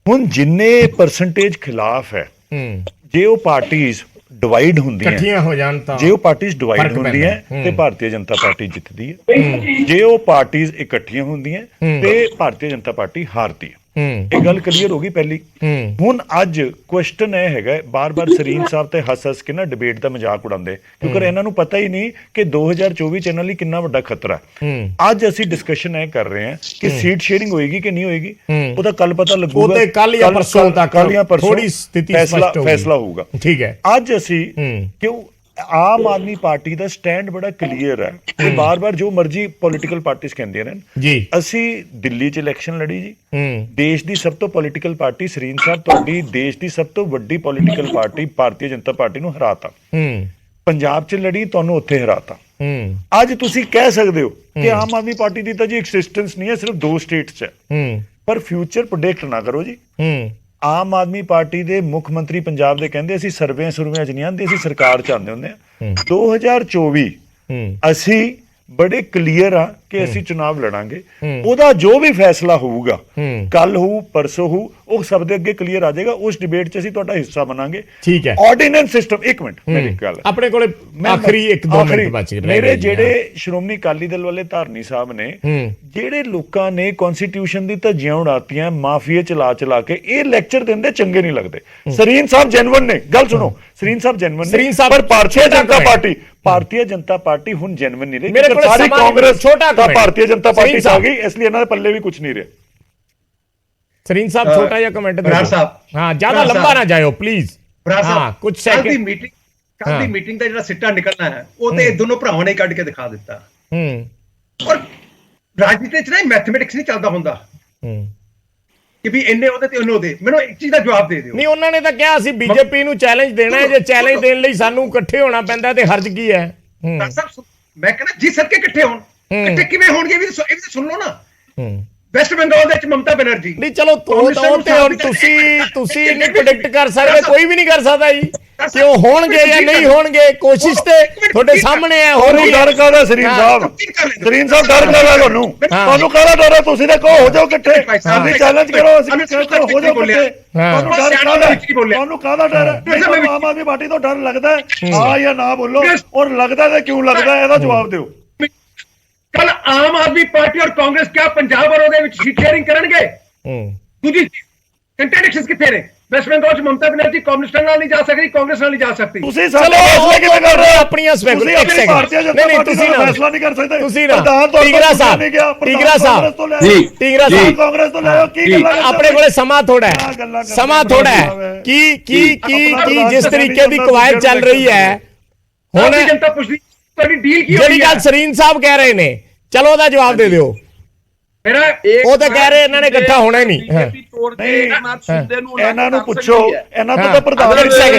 ਹੁਣ ਜਿੰਨੇ ਪਰਸੈਂਟੇਜ ਖਿਲਾਫ ਹੈ, ਜੇ ਉਹ ਪਾਰਟੀਆਂ ਡਿਵਾਈਡ ਹੁੰਦੀਆਂ, ਇਕੱਠੀਆਂ ਹੋ ਜਾਣ ਤਾਂ, ਜੇ ਉਹ ਪਾਰਟੀਆਂ ਡਿਵਾਈਡ ਹੁੰਦੀਆਂ ਤੇ ਭਾਰਤੀ ਜਨਤਾ ਪਾਰਟੀ ਜਿੱਤਦੀ ਹੈ। ਜੇ ਉਹ ਪਾਰਟੀਆਂ ਇਕੱਠੀਆਂ ਹੁੰਦੀਆਂ ਤੇ ਭਾਰਤੀ ਜਨਤਾ ਪਾਰਟੀ ਹਾਰਦੀ ਹੈ। ਇਹ ਗੱਲ ਕਲੀਅਰ ਹੋ ਗਈ ਪਹਿਲੀ। ਹੁਣ ਅੱਜ ਕੁਐਸਚਨ ਇਹ ਹੈਗਾ, ਬਾਰ-ਬਾਰ ਸਰੀਨ ਸਾਹਿਬ ਤੇ ਹੱਸ ਕੇ ਨਾ ਡਿਬੇਟ ਦਾ ਮਜ਼ਾਕ ਉਡਾਉਂਦੇ, ਕਿਉਂਕਿ ਇਹਨਾਂ ਨੂੰ ਪਤਾ ਹੀ ਨਹੀਂ ਕਿ 2024 ਚ ਇਹਨਾਂ ਲਈ ਕਿੰਨਾ ਵੱਡਾ ਖਤਰਾ ਹੈ। ਅੱਜ ਅਸੀਂ ਡਿਸਕਸ਼ਨ ਇਹ ਕਰ ਰਹੇ ਹਾਂ ਕਿ ਸੀਟ ਸ਼ੇਅਰਿੰਗ ਹੋਏਗੀ ਕਿ ਨਹੀਂ ਹੋਏਗੀ, ਉਹਦਾ ਕੱਲ ਪਤਾ ਲੱਗੂਗਾ। ਉਹ ਤੇ ਕੱਲ ਜਾਂ ਪਰਸੋਂ ਤੱਕ ਥੋੜੀ ਸਥਿਤੀ ਫੈਸਲਾ ਹੋਊਗਾ। ਠੀਕ ਹੈ। ਅੱਜ ਅਸੀਂ ਕਿਉਂ ਆਮ ਆਦਮੀ ਪਾਰਟੀ ਦਾ ਸਟੈਂਡ ਬੜਾ ਕਲੀਅਰ ਹੈ ਕਿ ਬਾਰ-ਬਾਰ ਜੋ ਮਰਜ਼ੀ ਪੋਲੀਟੀਕਲ ਪਾਰਟੀਆਂ ਕਹਿੰਦੀਆਂ ਨੇ ਜੀ, ਅਸੀਂ ਦਿੱਲੀ 'ਚ ਇਲੈਕਸ਼ਨ ਲੜੀ ਜੀ, ਦੇਸ਼ ਦੀ ਸਭ ਤੋਂ ਪੋਲੀਟੀਕਲ ਪਾਰਟੀ ਸਰੀਨ ਸਾਹਿਬ ਤੁਹਾਡੀ ਦੇਸ਼ ਦੀ ਸਭ ਤੋਂ ਵੱਡੀ ਪੋਲੀਟੀਕਲ ਪਾਰਟੀ ਭਾਰਤੀ ਜਨਤਾ ਪਾਰਟੀ ਨੂੰ ਹਰਾਤਾ। ਪੰਜਾਬ 'ਚ ਲੜੀ, ਤੁਹਾਨੂੰ ਉੱਥੇ ਹਰਾਤਾ। ਅੱਜ ਤੁਸੀਂ ਕਹਿ ਸਕਦੇ ਹੋ ਕਿ ਆਮ ਆਦਮੀ ਪਾਰਟੀ ਦੀ ਤਾਂ ਜੀ ਐਗਜ਼ਿਸਟੈਂਸ ਨਹੀਂ ਹੈ, ਸਿਰਫ 2 ਸਟੇਟਸ 'ਚ ਹੈ, ਪਰ ਫਿਊਚਰ ਪ੍ਰੈਡਿਕਟ ਨਾ ਕਰੋ ਜੀ। ਆਮ ਆਦਮੀ ਪਾਰਟੀ ਦੇ ਮੁੱਖ ਮੰਤਰੀ ਪੰਜਾਬ ਦੇ ਕਹਿੰਦੇ ਅਸੀਂ ਸਰਵੇਆਂ ਚ ਨਹੀਂ ਆਂਦੇ, ਅਸੀਂ ਸਰਕਾਰ ਚ ਆਉਂਦੇ ਹੁੰਦੇ ਆ। 2024 ਅਸੀਂ ਬੜੇ ਕਲੀਅਰ ਆ ਕਿ ਅਸੀਂ ਚੁਣਾਵ ਲੜਾਂਗੇ, ਉਹਦਾ ਜੋ ਵੀ ਫੈਸਲਾ ਹੋਊਗਾ, ਕੱਲ ਹੋਊ ਪਰਸੋਂ ਹੋਊ, ਉਹ ਸਭ ਦੇ ਅੱਗੇ ਕਲੀਅਰ ਆ ਜਾਏਗਾ। ਉਸ ਡਿਬੇਟ 'ਚ ਅਸੀਂ ਤੁਹਾਡਾ ਹਿੱਸਾ ਬਣਾਂਗੇ। ਠੀਕ ਹੈ। ਆਰਡੀਨੈਂਸ ਸਿਸਟਮ, ਇੱਕ ਮਿੰਟ ਮੇਰੀ ਗੱਲ ਆਪਣੇ ਕੋਲੇ ਆਖਰੀ 1-2 ਮਿੰਟ ਬਚ ਗਏ। ਮੇਰੇ ਜਿਹੜੇ ਸ਼੍ਰੋਮਣੀ ਅਕਾਲੀ ਦਲ ਵਾਲੇ ਧਾਰਨੀ ਸਾਹਿਬ ਨੇ, ਜਿਹੜੇ ਲੋਕਾਂ ਨੇ ਕਨਸਟੀਟਿਊਸ਼ਨ ਦੀ ਧੱਜੀਆਂ ਉਡਾਤੀਆਂ ਮਾਫੀਏ ਚਲਾ ਕੇ, ਇਹ ਲੈਕਚਰ ਦਿੰਦੇ ਚੰਗੇ ਨਹੀਂ ਲੱਗਦੇ। ਸਰੀਨ ਸਾਹਿਬ ਜੈਨੂਇਨ ਨੇ, ਗੱਲ ਸੁਣੋ, ਸਰੀਨ ਸਾਹਿਬ ਜੈਨੂਇਨ ਨੇ, ਪਰ ਭਾਰਤੀ ਜਨਤਾ ਪਾਰਟੀ ਹੁਣ ਜੈਨੂਇਨ ਨਹੀਂ ਰਹੀ। ਸਾਰੀ ਕਾਂਗਰਸ ਛੋਟਾ ਭਾਰਤੀ ਜਨਤਾ ਪਾਰਟੀ ਆ ਗਈ, ਇਸ ਲਈ ਇਹਨਾਂ ਦੇ ਪੱਲੇ ਵੀ ਕੁਝ ਨਹੀਂ ਰਿਹਾ। ਸਰੀਨ ਸਾਹਿਬ ਛੋਟਾ ਜਿਹਾ ਕਮੈਂਟ ਦੇ ਦਿਓ। ਹਾਂ, ਜ਼ਿਆਦਾ ਲੰਬਾ ਨਾ ਜਾਇਓ ਪਲੀਜ਼। ਹਾਂ, ਕੁਝ ਸੈਕਿੰਡ। ਕੱਲ ਦੀ ਮੀਟਿੰਗ ਦਾ ਜਿਹੜਾ ਸਿੱਟਾ ਨਿਕਲਣਾ ਹੈ, ਉਹ ਤੇ ਦੋਨੋਂ ਭਰਾਵਾਂ ਨੇ ਕੱਢ ਕੇ ਦਿਖਾ ਦਿੱਤਾ। ਔਰ ਰਾਜਨੀਤੀ 'ਚ ਨਾ ਮੈਥਮੈਟਿਕਸ ਨਹੀਂ ਚੱਲਦਾ ਹੁੰਦਾ ਕਿ ਵੀ ਇੰਨੇ ਉਹਦੇ ਤੇ ਉਹਦੇ। ਮੈਨੂੰ ਇੱਕ ਚੀਜ਼ ਦਾ ਜਵਾਬ ਦੇ ਦਿਓ। ਨਹੀਂ, ਉਹਨਾਂ ਨੇ ਤਾਂ ਕਿਹਾ ਅਸੀਂ ਬੀਜੇਪੀ ਨੂੰ ਚੈਲੰਜ ਦੇਣਾ ਹੈ, ਜੇ ਚੈਲੰਜ ਦੇਣ ਲਈ ਸਾਨੂੰ ਇਕੱਠੇ ਹੋਣਾ ਪੈਂਦਾ ਤੇ ਹਰਜ ਕੀ ਹੈ? ਮੈਂ ਕਹਿੰਦਾ ਜੀ ਸਦਕੇ ਇਕੱਠੇ ਹੋਣ। ਇਕੱਠੇ ਕਿਵੇਂ ਹੋਣਗੇ ਇਹ ਵੀ ਸੁਣ ਲਓ ਨਾ। ਵੈਸਟ ਬੰਗਾਲ ਦੇ ਵਿੱਚ ਮਮਤਾ ਬੈਨਰਜੀ, ਨਹੀਂ ਚਲੋ ਤੁਸੀਂ ਨਹੀਂ ਪ੍ਰੈਡਿਕਟ ਕਰ ਸਕਦੇ, ਕੋਈ ਵੀ ਨਹੀਂ ਕਰ ਸਕਦਾ ਜੀ ਕਿ ਉਹ ਹੋਣਗੇ ਜਾਂ ਨਹੀਂ ਹੋਣਗੇ। ਕੋਸ਼ਿਸ਼ ਤੇ ਤੁਹਾਡੇ ਸਾਹਮਣੇ ਹੈ। ਹੋਰ ਡਰ ਕਾਹਦਾ ਸਰੀਨ ਸਾਹਿਬ ਡਰ ਕਾਹਦਾ ਤੁਹਾਨੂੰ ਕਾਹਦਾ ਡਰ ਹੈ? ਤੁਸੀਂ ਤਾਂ ਕਹੋ ਹੋ ਜਾਓ ਇਕੱਠੇ, ਤੁਸੀਂ ਚੈਲੰਜ ਕਰੋ, ਅਸੀਂ ਹੋ ਜਾਓ ਇਕੱਠੇ। ਤੁਹਾਨੂੰ ਕਾਹਦਾ ਡਰ ਹੈ? ਆਮ ਆਦਮੀ ਪਾਰਟੀ ਤੋਂ ਡਰ ਲੱਗਦਾ ਹੈ? ਹਾਂ ਜਾਂ ਨਾ ਬੋਲੋ, ਔਰ ਲੱਗਦਾ ਤੇ ਕਿਉਂ ਲੱਗਦਾ, ਇਹਦਾ ਜਵਾਬ ਦਿਓ। ਕੱਲ ਆਮ ਆਦਮੀ ਪਾਰਟੀ ਔਰ ਕਾਂਗਰਸ ਕਿਆ ਪੰਜਾਬ ਔਰ ਉਹਦੇ ਵਿੱਚ ਸੀਟ ਸ਼ੇਅਰਿੰਗ ਕਰਨਗੇ? ਦੂਜੀ ਕੰਟਰਡਿਕਸ਼ਨਸ ਕਿੱਥੇ ਨੇ? ਵੈਸਟ ਬੰਗਾਲ 'ਚ ਮਮਤਾ ਬੈਨਰਜੀ ਕਾਂਗਰਸ ਨਾਲ ਨਹੀਂ ਜਾ ਸਕਦੀ, ਕਾਂਗਰਸ ਨਾਲ ਨਹੀਂ ਜਾ ਸਕਦੀ। ਤੁਸੀਂ ਸਾਡੇ ਫੈਸਲੇ ਕਿਵੇਂ ਕਰ ਰਹੇ ਹੋ? ਆਪਣੀਆਂ ਸਪੈਸ਼ਲ ਭਾਰਤੀ ਜਨਤਾ ਪਾਰਟੀ ਦਾ ਫੈਸਲਾ ਨਹੀਂ ਕਰ ਸਕਦੇ ਤੁਸੀਂ। ਟੀਗਰਾ ਸਾਹਿਬ ਕਾਂਗਰਸ ਤੋਂ ਲੈ ਆਓ। ਕੀ ਗੱਲਾਂ ਆਪਣੇ ਕੋਲੇ ਸਮਾਂ ਥੋੜਾ ਹੈ। ਕੀ ਜਿਸ ਤਰੀਕੇ ਦੀ ਕਵਾਇਦ ਚੱਲ ਰਹੀ ਹੈ ਹੁਣ, ਜਨਤਾ ਪੁੱਛਦੀ ਤੁਹਾਡੀ ਡੀਲ ਕੀ ਹੋਈ? ਜਿਹੜੀ ਗੱਲ ਸਰੀਨ ਸਾਹਿਬ ਕਹਿ ਰਹੇ ਨੇ, ਚਲੋ ਉਹਦਾ ਜਵਾਬ ਦੇ ਦਿਓ। ਉਹ ਤਾਂ ਕਹਿ ਰਹੇ ਇਹਨਾਂ ਨੇ ਇਕੱਠਾ ਹੋਣਾ ਹੀ ਨਹੀਂ। ਇਹਨਾਂ ਨੂੰ ਪੁੱਛੋ, ਇਹਨਾਂ ਤੋਂ ਤਾਂ ਪ੍ਰਧਾਨ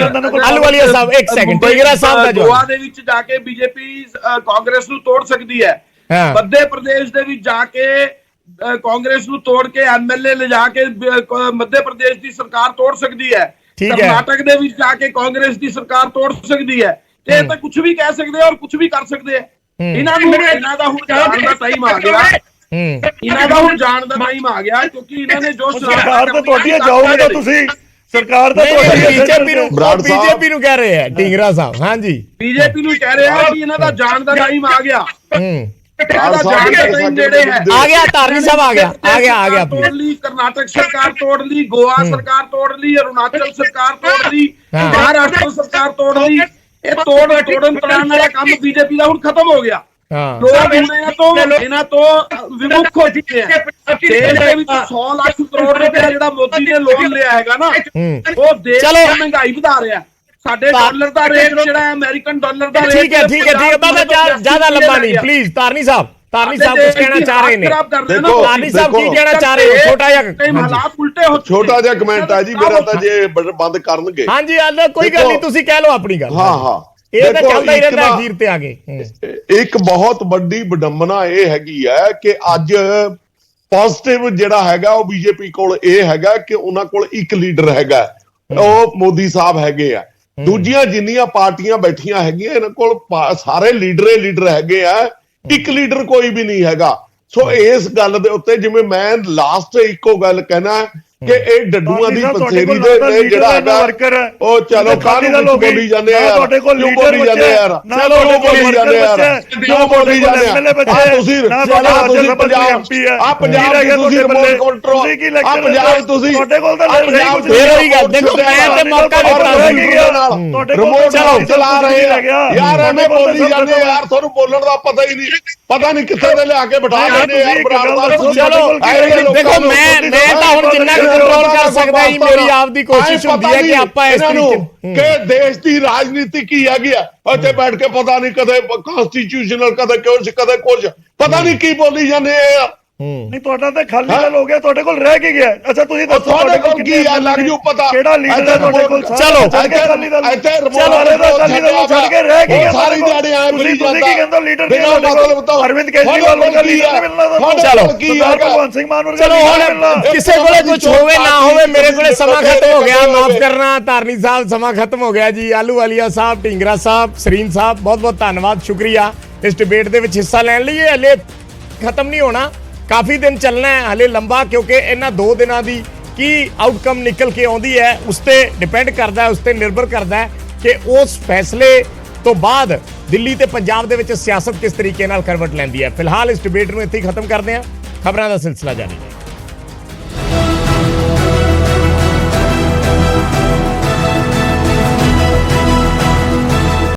ਆਲੂਵਾਲੀਆ ਸਾਹਿਬ, ਇੱਕ ਸੈਕਿੰਡ। ਟੀਗਰਾ ਸਾਹਿਬ ਦਾ ਗੋਆ ਦੇ ਵਿੱਚ ਜਾ ਕੇ ਬੀਜੇਪੀ ਕਾਂਗਰਸ ਨੂੰ ਤੋੜ ਸਕਦੀ ਹੈ। ਮੱਧ ਪ੍ਰਦੇਸ਼ ਦੇ ਵਿੱਚ ਜਾ ਕੇ ਕਾਂਗਰਸ ਨੂੰ ਤੋੜ ਕੇ ਐਮਐਲਏ ਲਿਜਾ ਕੇ ਮੱਧ ਪ੍ਰਦੇਸ਼ ਦੀ ਸਰਕਾਰ ਤੋੜ ਸਕਦੀ ਹੈ। ਕਰਨਾਟਕ ਦੇ ਵਿੱਚ ਜਾ ਕੇ ਕਾਂਗਰਸ ਦੀ ਸਰਕਾਰ ਤੋੜ ਸਕਦੀ ਹੈ। ਇਹ ਤਾਂ ਕੁਝ ਵੀ ਕਹਿ ਸਕਦੇ ਔਰ ਕੁਝ ਵੀ ਕਰ ਸਕਦੇ ਆ। ਇਹਨਾਂ ਦਾ ਹੁਣ ਜਾਣ ਦਾ ਟਾਈਮ ਆ ਗਿਆ। ਕਿਉਂਕਿ ਇਹਨਾਂ ਨੇ ਜੋ ਸਰਕਾਰ ਤਾਂ ਤੁਹਾਡੀ ਜਾਓਗੇ ਤਾਂ ਤੁਸੀਂ ਸਰਕਾਰ ਤਾਂ ਬੀਜੇਪੀ ਨੂੰ ਕਹਿ ਰਹੇ ਹੈ ਟਿੰਗਰਾ ਸਾਹਿਬ। ਹਾਂਜੀ, ਬੀਜੇਪੀ ਨੂੰ ਕਹਿ ਰਹੇ ਆ ਕਿ ਇਹਨਾਂ ਦਾ ਜਾਣ ਦਾ ਟਾਈਮ ਆ ਗਿਆ। ਆ ਗਿਆ ਧਾਰਨੀ ਸਾਹਿਬ, ਆ ਗਿਆ ਤੋੜ ਲਈ, ਕਰਨਾਟਕ ਸਰਕਾਰ ਤੋੜ ਲਈ, ਗੋਆ ਸਰਕਾਰ ਤੋੜ ਲਈ, ਅਰੁਣਾਚਲ ਸਰਕਾਰ ਤੋੜ ਲਈ, ਮਹਾਰਾਸ਼ਟਰ ਸਰਕਾਰ ਤੋੜ ਲਈ। ਇਹ ਤੋੜਨ ਤੜਾਉਣ ਵਾਲਾ ਕੰਮ ਬੀਜੇਪੀ ਦਾ ਹੁਣ ਖਤਮ ਹੋ ਗਿਆ। ਲੋਕ ਇਹਨਾਂ ਤੋਂ ਵਿਮੁਖ ਹੋ ਚੁੱਕੇ ਆ। ਦੇਸ਼ ਦੇ ਵਿੱਚ 100 ਲੱਖ ਕਰੋੜ ਰੁਪਏ ਜਿਹੜਾ ਮੋਦੀ ਨੇ ਲੋਨ ਲਿਆ ਹੈਗਾ ਨਾ, ਉਹ ਦੇਸ਼ ਦੀ ਮਹਿੰਗਾਈ ਵਧਾ ਰਿਹਾ। ਸਾਡੇ ਡਾਲਰ ਦਾ ਰੇਟ ਜਿਹੜਾ ਅਮਰੀਕਨ ਡਾਲਰ ਦਾ ਰੇਟ। ਠੀਕ ਹੈ ਬਾਬਾ, ਜ਼ਿਆਦਾ ਲੰਬਾ ਨਹੀਂ ਪਲੀਜ਼। ਧਾਰਨੀ ਸਾਹਿਬ ਕੁਝ ਕਹਿਣਾ ਚਾਹ ਰਹੇ ਨੇ। ਧਾਰਨੀ ਸਾਹਿਬ ਕੀ ਕਹਿਣਾ ਚਾਹ ਰਹੇ ਹੋ? ਛੋਟਾ ਜਿਹਾ ਹਾਲਾਤ ਉਲਟੇ ਹੋ, ਛੋਟਾ ਜਿਹਾ ਕਮੈਂਟ ਹੈ ਜੀ ਮੇਰਾ, ਤਾਂ ਜੇ ਬੰਦ ਕਰਨਗੇ। ਹਾਂਜੀ, ਕੋਈ ਗੱਲ ਨਹੀਂ, ਤੁਸੀਂ ਕਹਿ ਲਓ ਆਪਣੀ ਗੱਲ। ਹਾਂ ਇਹ ਤਾਂ ਚੱਲਦਾ ਹੀ ਰਹਿੰਦਾ ਅਖੀਰ ਤੇ ਆ ਕੇ। ਇੱਕ ਬਹੁਤ ਵੱਡੀ ਵਿਡੰਬਨਾ ਇਹ ਹੈਗੀ ਹੈ ਕਿ ਅੱਜ ਪੋਜ਼ਿਟਿਵ ਜਿਹੜਾ ਹੈਗਾ ਉਹ ਬੀਜੇਪੀ ਕੋਲ ਇਹ ਹੈਗਾ ਕਿ ਉਹਨਾਂ ਕੋਲ ਇੱਕ ਲੀਡਰ ਹੈਗਾ, ਉਹ ਮੋਦੀ ਸਾਹਿਬ ਹੈਗੇ ਆ। ਦੂਜੀਆਂ ਜਿੰਨੀਆਂ ਪਾਰਟੀਆਂ ਬੈਠੀਆਂ ਹੈਗੀਆਂ ਇਹਨਾਂ ਕੋਲ ਸਾਰੇ ਲੀਡਰ ਹੈਗੇ ਆ, ਇੱਕ ਲੀਡਰ ਕੋਈ ਵੀ ਨਹੀਂ ਹੈਗਾ। ਸੋ ਇਸ ਗੱਲ ਦੇ ਉੱਤੇ ਜਿਵੇਂ ਮੈਂ ਲਾਸਟ ਇੱਕੋ ਗੱਲ ਕਹਿਣਾ ਕਿ ਇਹ ਡੱਡੂਆਂ ਦੀ ਤੁਹਾਡੇ ਪਸੇਰੀ ਕੋਲ ਦੇ ਨਾ ਇਹ ਜਿਹੜਾ ਲੀਡਰ ਹੈਗਾ ਵਰਕਰ ਹੈ, ਉਹ ਚਲੋ ਅਕਾਲੀ ਕਾਹਨੂੰ ਦਲ ਹੋ ਗਈ, ਬੋਲੀ ਜਾਂਦੇ ਨਾ ਯਾਰ ਤੁਹਾਡੇ ਕੋਲ ਕਿਉਂ ਲੀਡਰ ਬੋਲੀ ਜਾਂਦੇ ਯਾਰ ਨਾ ਚਲੋ ਤੁਹਾਡੇ ਬੋਲੀ ਕੋਲ ਜਾਂਦੇ ਯਾਰ ਵਰਕਰ ਕਿਉਂ ਬੋਲੀ ਜਾਂਦੇ ਆ ਤੁਸੀਂ ਨਾ ਤੁਹਾਡਾ ਤੁਸੀਂ ਪੰਜਾਬ ਪੰਜਾਬ ਹੈ ਆ ਪੰਜਾਬ ਦੇ ਤੁਸੀਂ ਰਿਮੋਟ ਕੰਟਰੋਲ ਆ ਪੰਜਾਬ ਤੁਸੀਂ ਤੁਹਾਡੇ ਕੋਲ ਤਾਂ ਪੰਜਾਬ ਫੇਰ ਉਹੀ ਗੱਲ, ਦੇਖੋ ਮੈਂ ਤੇ ਮੌਕਾ ਦਿੱਤਾ ਸੀ। ਤੁਹਾਡੇ ਰਿਮੋਟ ਚਲੋ ਚਲਾ ਰਹੇ ਆ ਯਾਰ ਐਵੇਂ ਬੋਲੀ ਜਾਂਦੇ ਯਾਰ ਤੁਹਾਨੂੰ ਬੋਲਣ ਦਾ ਪਤਾ ਹੀ ਨਹੀਂ ਪਤਾ ਨਹੀਂ ਕਿੱਥੇ ਦੇ ਲਿਆ ਕੇ ਬਿਠਾ ਲੈਂਦੇ ਯਾਰ ਬਰਾਬਰ ਚਲੋ ਦੇਖੋ ਮੈਂ ਤਾਂ ਹੁਣ ਜਿੰਨਾ ਕੁ ਕੰਟਰੋਲ ਕਰ ਸਕਦਾ ਹੀ ਮੇਰੀ ਆਪ ਦੀ ਕੋਸ਼ਿਸ਼ ਹੁੰਦੀ ਹੈ ਕਿ ਆਪਾਂ ਇਸ ਤਰੀਕੇ ਕਿ ਦੇਸ਼ ਦੀ ਰਾਜਨੀਤੀ ਕੀ ਹੈਗੀ ਆ ਉੱਥੇ ਬੈਠ ਕੇ ਪਤਾ ਨਹੀਂ ਕਦੇ ਕਨਸਟੀਟਿਊਸ਼ਨਲ ਕਦੇ ਕਦੇ ਕੁਝ ਪਤਾ ਨਹੀਂ ਕੀ ਬੋਲੀ ਜਾਂਦੇ ਆ ਨਹੀਂ ਤੁਹਾਡਾ ਤਾਂ ਖਾਲੀ ਗੱਲ ਹੋ ਗਿਆ ਤੁਹਾਡੇ ਕੋਲ ਰਹਿ ਕੇ ਗਿਆ ਅੱਛਾ ਤੁਸੀਂ ਦੱਸੋ ਤੁਹਾਡੇ ਕੋਲ ਕੀ ਆ ਲੱਗ ਜੂ ਪਤਾ ਕਿਹੜਾ ਲੀਡਰ ਹੈ ਤੁਹਾਡੇ ਕੋਲ ਚਲੋ ਇੱਥੇ ਚਲੋ ਅਕਾਲੀ ਦਲ ਛੱਡ ਕੇ ਰਹਿ ਕੇ ਗਿਆ ਸਾਰੀ ਦਿਹਾੜੀ ਆਏ ਮਿਲੀ ਜਾਂਦਾ ਕੀ ਕਹਿੰਦੇ ਲੀਡਰ ਬਿਨਾਂ ਮਤਲਬ ਤੋਂ ਅਰਵਿੰਦ ਕੇਜਰੀਵਾਲ ਵਰਗਾ ਲੀਡਰ ਨਹੀਂ ਮਿਲਣਾ ਚਲੋ ਕੀ ਭਗਵੰਤ ਸਿੰਘ ਮਾਨ ਵਰਗਾ ਚਲੋ ਹੁਣ ਕਿਸੇ ਕੋਲੇ ਕੁਝ ਹੋਵੇ ਨਾ ਹੋਵੇ ਮੇਰੇ ਕੋਲੇ ਸਮਾਂ ਖਤਮ ਹੋ ਗਿਆ ਮਾਫ ਕਰਨਾ ਧਾਰਨੀ ਸਾਹਿਬ ਸਮਾਂ ਖਤਮ ਹੋ ਗਿਆ ਜੀ ਆਲੂ ਵਾਲੀਆ ਸਾਹਿਬ ਢਿੰਗਰਾ ਸਾਹਿਬ ਸਰੀਨ ਸਾਹਿਬ ਬਹੁਤ ਬਹੁਤ ਧੰਨਵਾਦ ਸ਼ੁਕਰੀਆ ਇਸ ਡਿਬੇਟ ਦੇ ਵਿੱਚ ਹਿੱਸਾ ਲੈਣ ਲਈ ਇਹ ਹਲੇ ਖਤਮ ਨਹੀਂ ਹੋਣਾ ਕਾਫੀ ਦਿਨ ਚੱਲਣਾ ਹੈ ਹਲੇ ਲੰਬਾ ਕਿਉਂਕਿ ਇਹਨਾਂ 2 ਦਿਨਾਂ ਦੀ ਕੀ ਆਊਟਕਮ ਨਿਕਲ ਕੇ ਆਉਂਦੀ ਹੈ ਉਸ ਤੇ ਡਿਪੈਂਡ ਕਰਦਾ ਹੈ ਉਸ ਤੇ ਨਿਰਭਰ ਕਰਦਾ ਹੈ ਕਿ ਉਸ ਫੈਸਲੇ ਤੋਂ ਬਾਅਦ ਦਿੱਲੀ ਤੇ ਪੰਜਾਬ ਦੇ ਵਿੱਚ ਸਿਆਸਤ ਕਿਸ ਤਰੀਕੇ ਨਾਲ ਕਰਵਟ ਲੈਂਦੀ ਹੈ ਫਿਲਹਾਲ ਇਸ ਡਿਬੇਟ ਨੂੰ ਇੱਥੇ ਹੀ ਖਤਮ ਕਰਦੇ ਹਾਂ ਖਬਰਾਂ ਦਾ ਸਿਲਸਿਲਾ ਜਾਰੀ